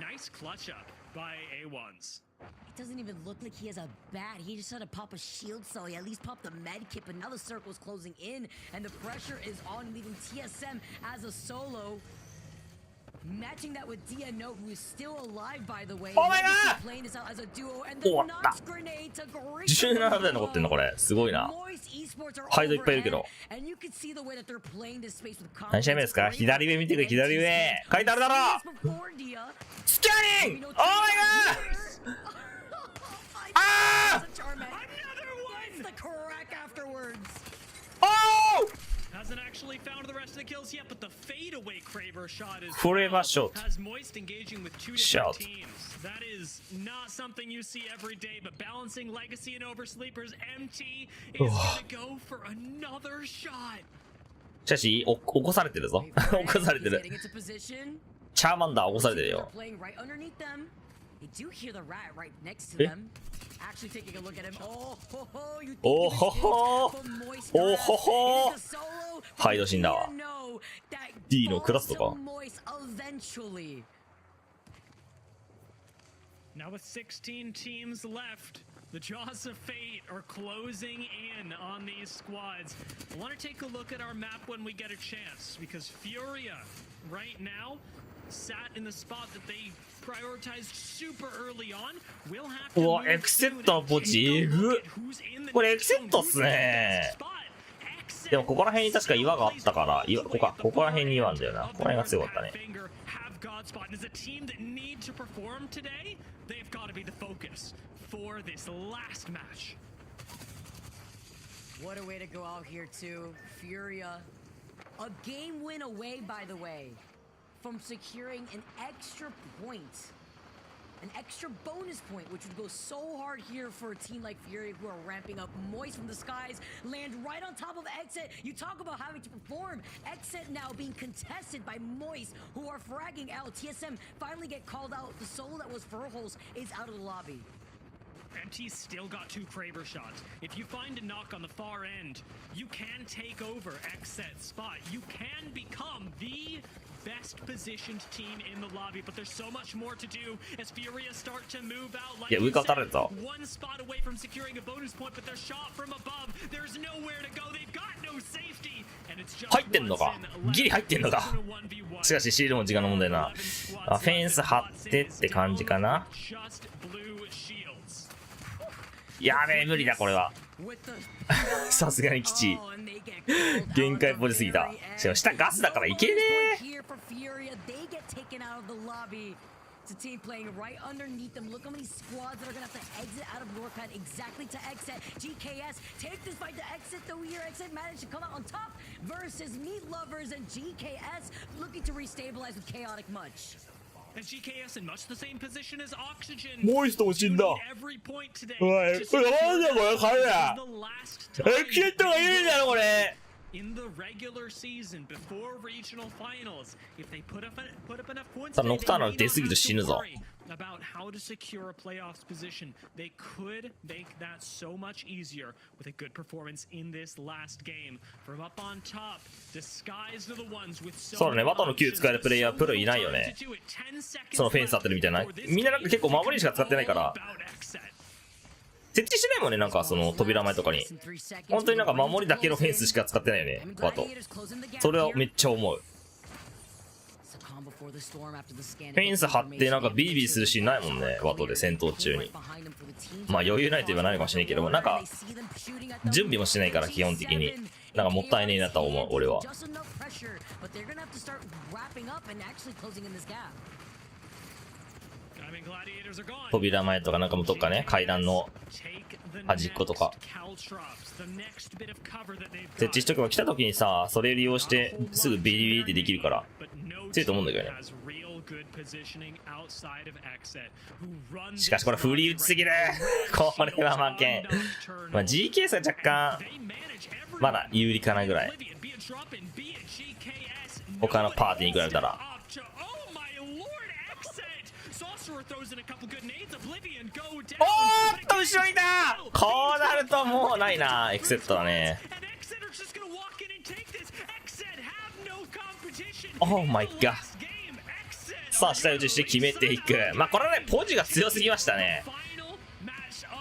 Nice clutch up by A1's. It doesn't even look like he has a bat. He just had to pop a shield cell. He at least popped the med kit, but now the circle's closing in, and the pressure is on, leaving TSM as a solo. Matching that with DNO, who is still alive, by the way. Oh my god! Playing this out as a duo, and the Nox grenade to great. 17台残ってんのこれ。すごいな。ハイドいっぱいいるけど。何試合目ですか？左上見てくれ、左上。書いてあるだろ！ス Scanning! Oh my god! Ah! The crack afterwards. Oh! Hasn't actually found the rest of the kills yet, but the fadeaway Kraber shot is Forever shot. has Moist engaging with two Shot. different teams. That is not something you see every day, but balancing Legacy and Oversleepers, MT is gonna go for another shot. しかし、起こされてるぞ。起こされてる。 Getting into position. チャーマンダー起こされてるよ。 Playing right underneath them. They do hear the rat right next to them. Actually taking a look at him. Oh ho ho! You think Oh he ho was ho! in for Moist Oh rat. ho ho! It is a solo, but ハイド死んだわ。 you know that D のクラスとfalls か。 to Moist eventually. Now with 16 teams left, the jaws of fate are closing in on these squads. I want to take a look at our map when we get a chance, because Furia, right now, sat in the spot that they prioritized super early on. We'll have to うわ、 move エクセットのポ soon チ and え take a ぐ look at who's in the これエ next クセットっす zone. ね Who's in the best spot? でもここら辺に確か岩があったから岩ここら辺に岩あんだよな。ここら辺が強かったね。 have Godspot, and as a team that need to perform today, they've got to be the focus for this last match. What a way to go out here too. Furia. A game win away, by the way, from securing an extra point. An extra bonus point, which would go so hard here for a team like Fury who are ramping up. Moist from the skies, land right on top of Exit. You talk about having to perform. Exit now being contested by Moist, who are fragging out. TSM finally get called out. The solo that was Furholes is out of the lobby. MT's still got two Kraber shots. If you find a knock on the far end, you can take over Xset spot. You can become the best positioned team in the lobby, but there's so much more to do as Furia start to move out. Like Yeah, we you got said, that. one spot away from securing a bonus point, but they're shot from above. There's nowhere to go. They've got no safety, and it's just 入ってんのか。ギリ入ってんのか。しかしシールも時間の問題な。あ、フェンス張ってって感じかな。やべえ無理だこれは。さすがに基地限界っぽいすぎた。しかも下ガスだからいけねえ。It's a team playing right underneath them. Look how many squads that are gonna have to exit out of Northpad exactly to exit. GKS take this fight to exit though here. Exit managed to come out on top versus Meat Lovers and GKS looking to restabilize with Chaotic Much. And GKS in much the same position as Oxygen. もう一人死んだ。 Every point today. おい、これなんだこれ彼ら。エクセットがいるんだろこれ。In the regular season before regional finals, if they put up enough points, さあノクターナ出過ぎると死ぬぞ。 about how to secure a playoffs position. They could make that so much easier with a good performance in this last game. From up on top, disguised are the ones with so そうだね、バトの Q 使えるプレイヤープロいないよね。そのフェンス当てるみたいな。みんななんか結構守りしか使ってないから。設置しないもんね、なんかその扉前とかに。本当になんか守りだけのフェンスしか使ってないよね、バト。それはめっちゃ思う。フェンス張ってなんかビービーするシーンないもんね、バトで戦闘中に。まあ余裕ないと言えばないのかもしれないけど、なんか準備もしないから基本的に。なんかもったいねえなと思う、俺は。扉前とかなんかもどっかね、階段の端っことか設置しとけば来た時にさ、それ利用してすぐビリビリってできるから強いと思うんだけどね。しかしこれ振り打ちすぎるこれは負けん。まあ GKS は若干まだ有利かなぐらい、他のパーティーに比べたら。おーっと後ろにいた。こうなるともうないな、エクセットだね。オーマイガー。さあ下打ちして決めていく。まあこれはねポジが強すぎましたね。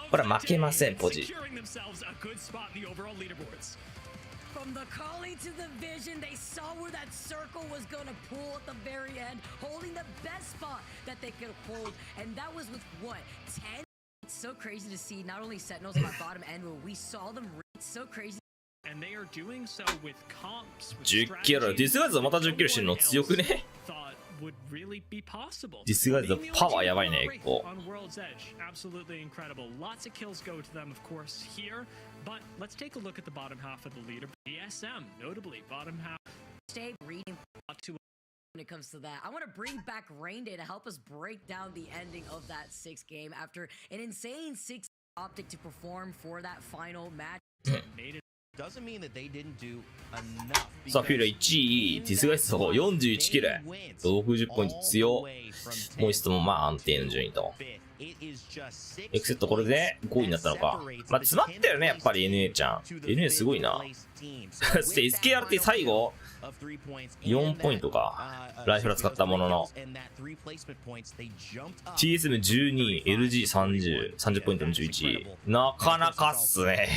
これは負けませんポジ。From the calling to the vision, they saw where that circle was going to pull at the very end, holding the best spot that they could hold, and that was with what, 10? It's so crazy to see not only Sentinels on the bottom end, but we saw them. It's so crazy. And they are doing so with comps. 10キロディスガーズはまた10キロしてるの強くね。would really be possible. ディスガイズのパワーやばいね、結構。 On World's Edge, absolutely incredible. Lots of kills go to them, of course, here. But let's take a look at the bottom half of the leader. ESM, notably, bottom half. Stay reading To when it comes to that. I want to bring back Rain Day to help us break down the ending of that 6th game after an insane 6 optic to perform for that final match. Doesn't mean that they didn't do enough. さあ、フィール1位、ディスガイスの方41キル。60ポイント強。モイストもまあ安定の順位と。エクセットこれで5位になったのか。まあ、詰まったよね、やっぱり NA ちゃん。NA すごいな。そして SKRT 最後、4ポイントか。ライフラ使ったものの。TSM12、LG30、30ポイントの11。なかなかっすね。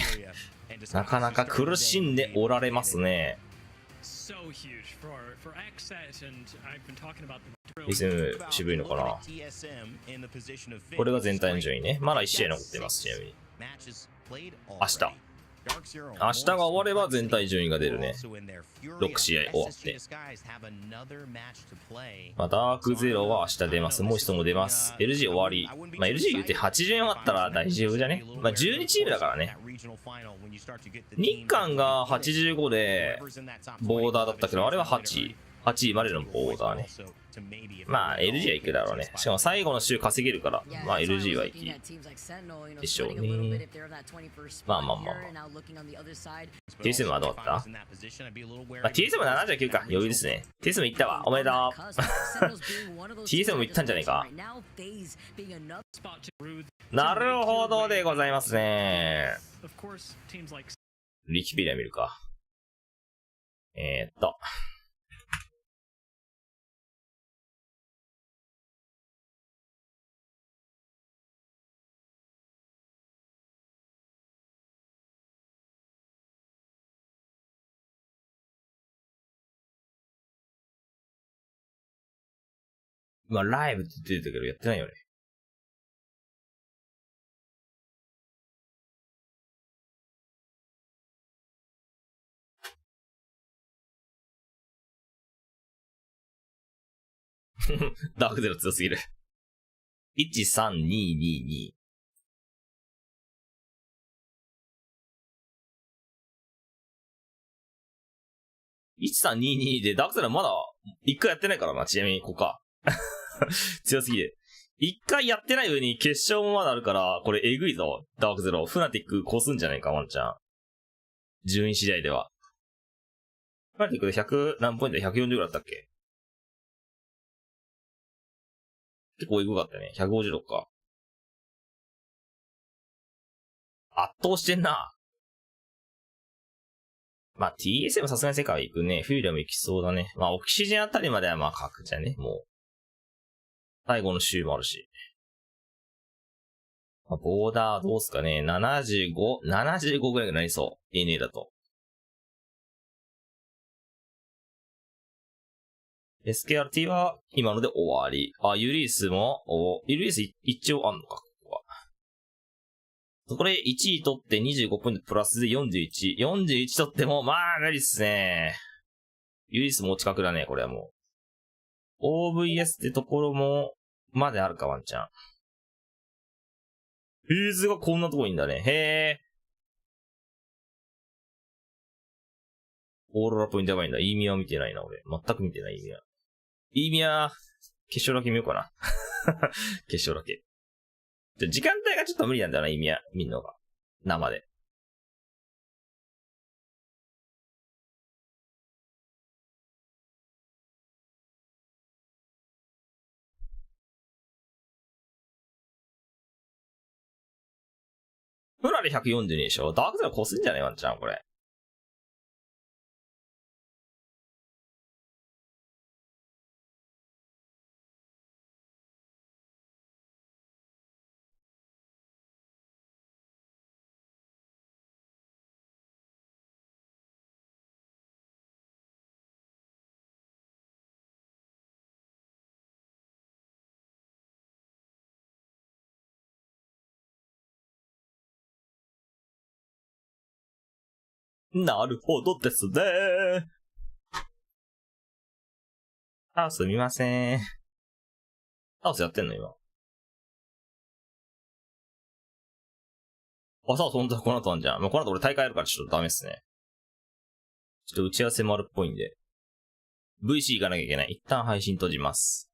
なかなか苦しんでおられますね。TSM 渋いのかな。これが全体の順位ね。まだ1試合残っています、ちなみに。明日が終われば全体順位が出るね。6試合終わって。まあ、ダークゼロは明日出ます。もう一度も出ます。LG 終わり。まあ、LG 言うて80終わったら大丈夫じゃね。まあ、12チームだからね。日韓が85でボーダーだったけど、あれは8位までのボーダーね。まあ LG は行くだろうね。しかも最後の週稼げるから、まあ LG は行きでしょうね。まあまあまあ。TSM はどうだった？まあ、TSM79 か。余裕ですね。TSM 行ったわ。おめでとう。TSM も行ったんじゃねえか。なるほどでございますね。リキペディア見るか。まあ、ライブって出てたけど、やってないよね。ダークゼロ強すぎる。13222。1322でダークゼロまだ1回やってないからな、ちなみにここか。強すぎる。1回やってない上に決勝もまだあるから、これえぐいぞ。ダークゼロ。フナティック越すんじゃないか、ワンちゃん。順位次第では。フナティックで100何ポイントで140ぐらいだったっけ？結構エグかったね。156か。圧倒してんな。まあ TSM さすがに世界行くね。フューリアも行きそうだね。まあオキシジェンあたりまではまあ確じゃね。もう。最後の週もあるし。まあ、ボーダーどうすかね。75ぐらいになりそう。NA だと。SKRT は今ので終わり。あ、ユリースも、ユリース一応あんのか、ここは。そこで1位取って25ポイントプラスで41。41取っても、まあ、無理っすね。ユリースも近くだね、これはもう。OVS ってところも、まであるか、ワンちゃん。フューズがこんなとこにいんだね。へー。オーロラポイントやばいんだ。イーミアは見てないな、俺。全く見てない、イーミア。イーミア、決勝だけ見ようかな。決勝だけ。時間帯がちょっと無理なんだよな、イーミア。見んのが。生で。フラで142でしょ？ダークゼロ越すんじゃねえワンちゃん、これ。なるほどですね。あ、すみません。サウスやってんの今。あ、サウスほんとこの後なんじゃん。もうこの後俺大会やるからちょっとダメっすね。ちょっと打ち合わせもあるっぽいんで。VC 行かなきゃいけない。一旦配信閉じます。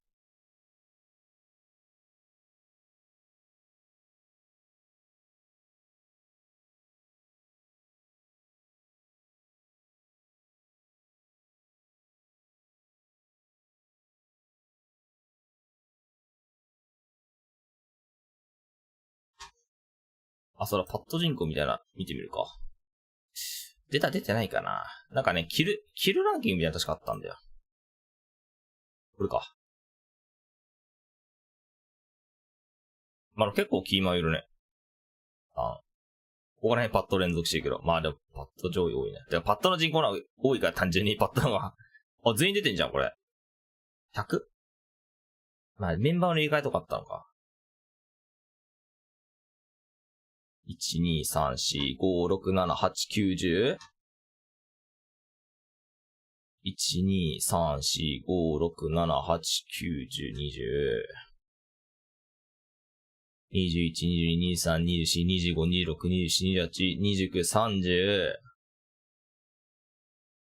あ、そら、パッド人口みたいな、見てみるか。出てないかな。なんかね、キルランキングみたいなの確かあったんだよ。これか。まあ、結構キーマンいるね。あ、ここら辺パッド連続してるけど。まあでも、パッド上位多いね。でもパッドの人口の方が多いから単純にパッドの方が。あ、全員出てんじゃん、これ。100? まあ、メンバーの入れ替えとかあったのか。1、2、3、4、5、6、7、8、9、10? 1、2、3、4、5、6、7、8、9、10、20。21、22、23、24、25、26、27、28、29、30。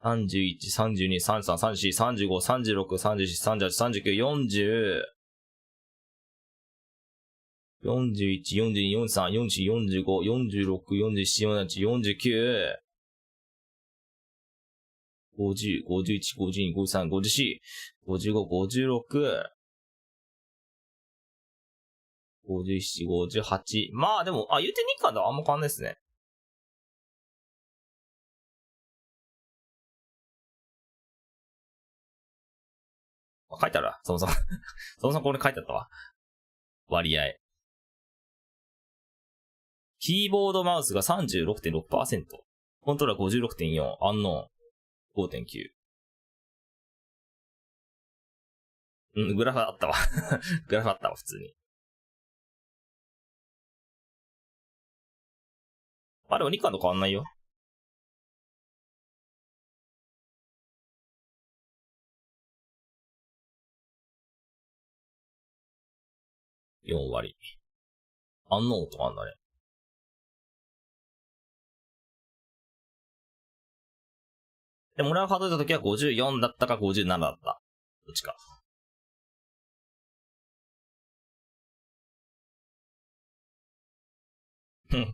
31、32、33、34、35、36、37、38、39、40。41、42、43、44、45、46、47、48、49。50、51、52、53、54、55、56。57、58。まあでも、言うて日韓とはあんま変わんないですね。書いてあるわ。そもそも。そもそもこれ書いてあったわ。割合。キーボードマウスが 36.6%。コントローラー 56.4。アンノーン 5.9。うん、グラフあったわ。グラフあったわ、普通に。まあでも日韓と変わんないよ。4割。アンノーンとかあんだね。でも俺が数えた時は54だったか57だった。どっちか。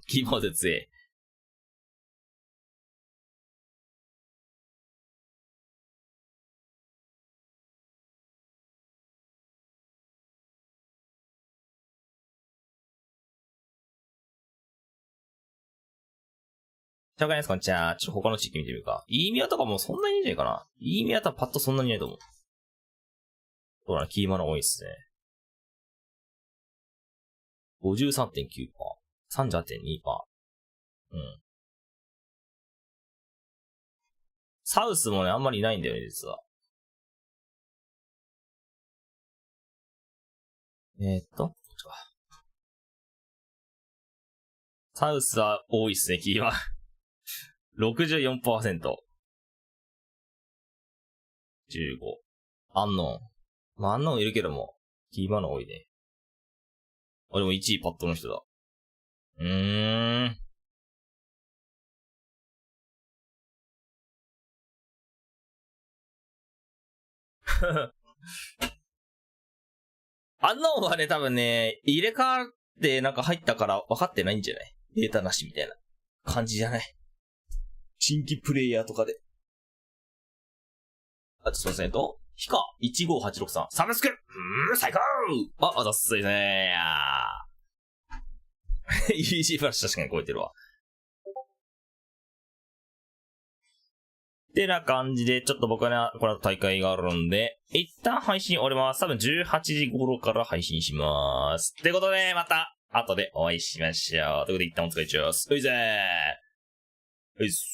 キーボード強い。紹介です、こんにちは。ちょっと他の地域見てみるか。イーミアとかもそんなにいいんじゃないかな。イーミアとはパッとそんなにいないと思う。そうだな、キーマの多いっすね。53.9%。38.2%。うん。サウスもね、あんまりいないんだよね、実は。こっちか。サウスは多いっすね、キーは。64%。15。アンノーン。まあ、アンノーンいるけども、キーマの多いね。あ、でも1位パッドの人だ。アンノーンはね、多分ね、入れ替わってなんか入ったから分かってないんじゃない？データなしみたいな感じじゃない？新規プレイヤーとかで。あとすいませんヒカ15863サブスク最高あざっすいねー。EG プラス確かに超えてるわ。ってな感じで、ちょっと僕はね、この大会があるんで、一旦配信終わります。多分18時頃から配信します。ってことで、また、後でお会いしましょう。ということで、一旦お疲れちゃーす。ういぜー。ういっす。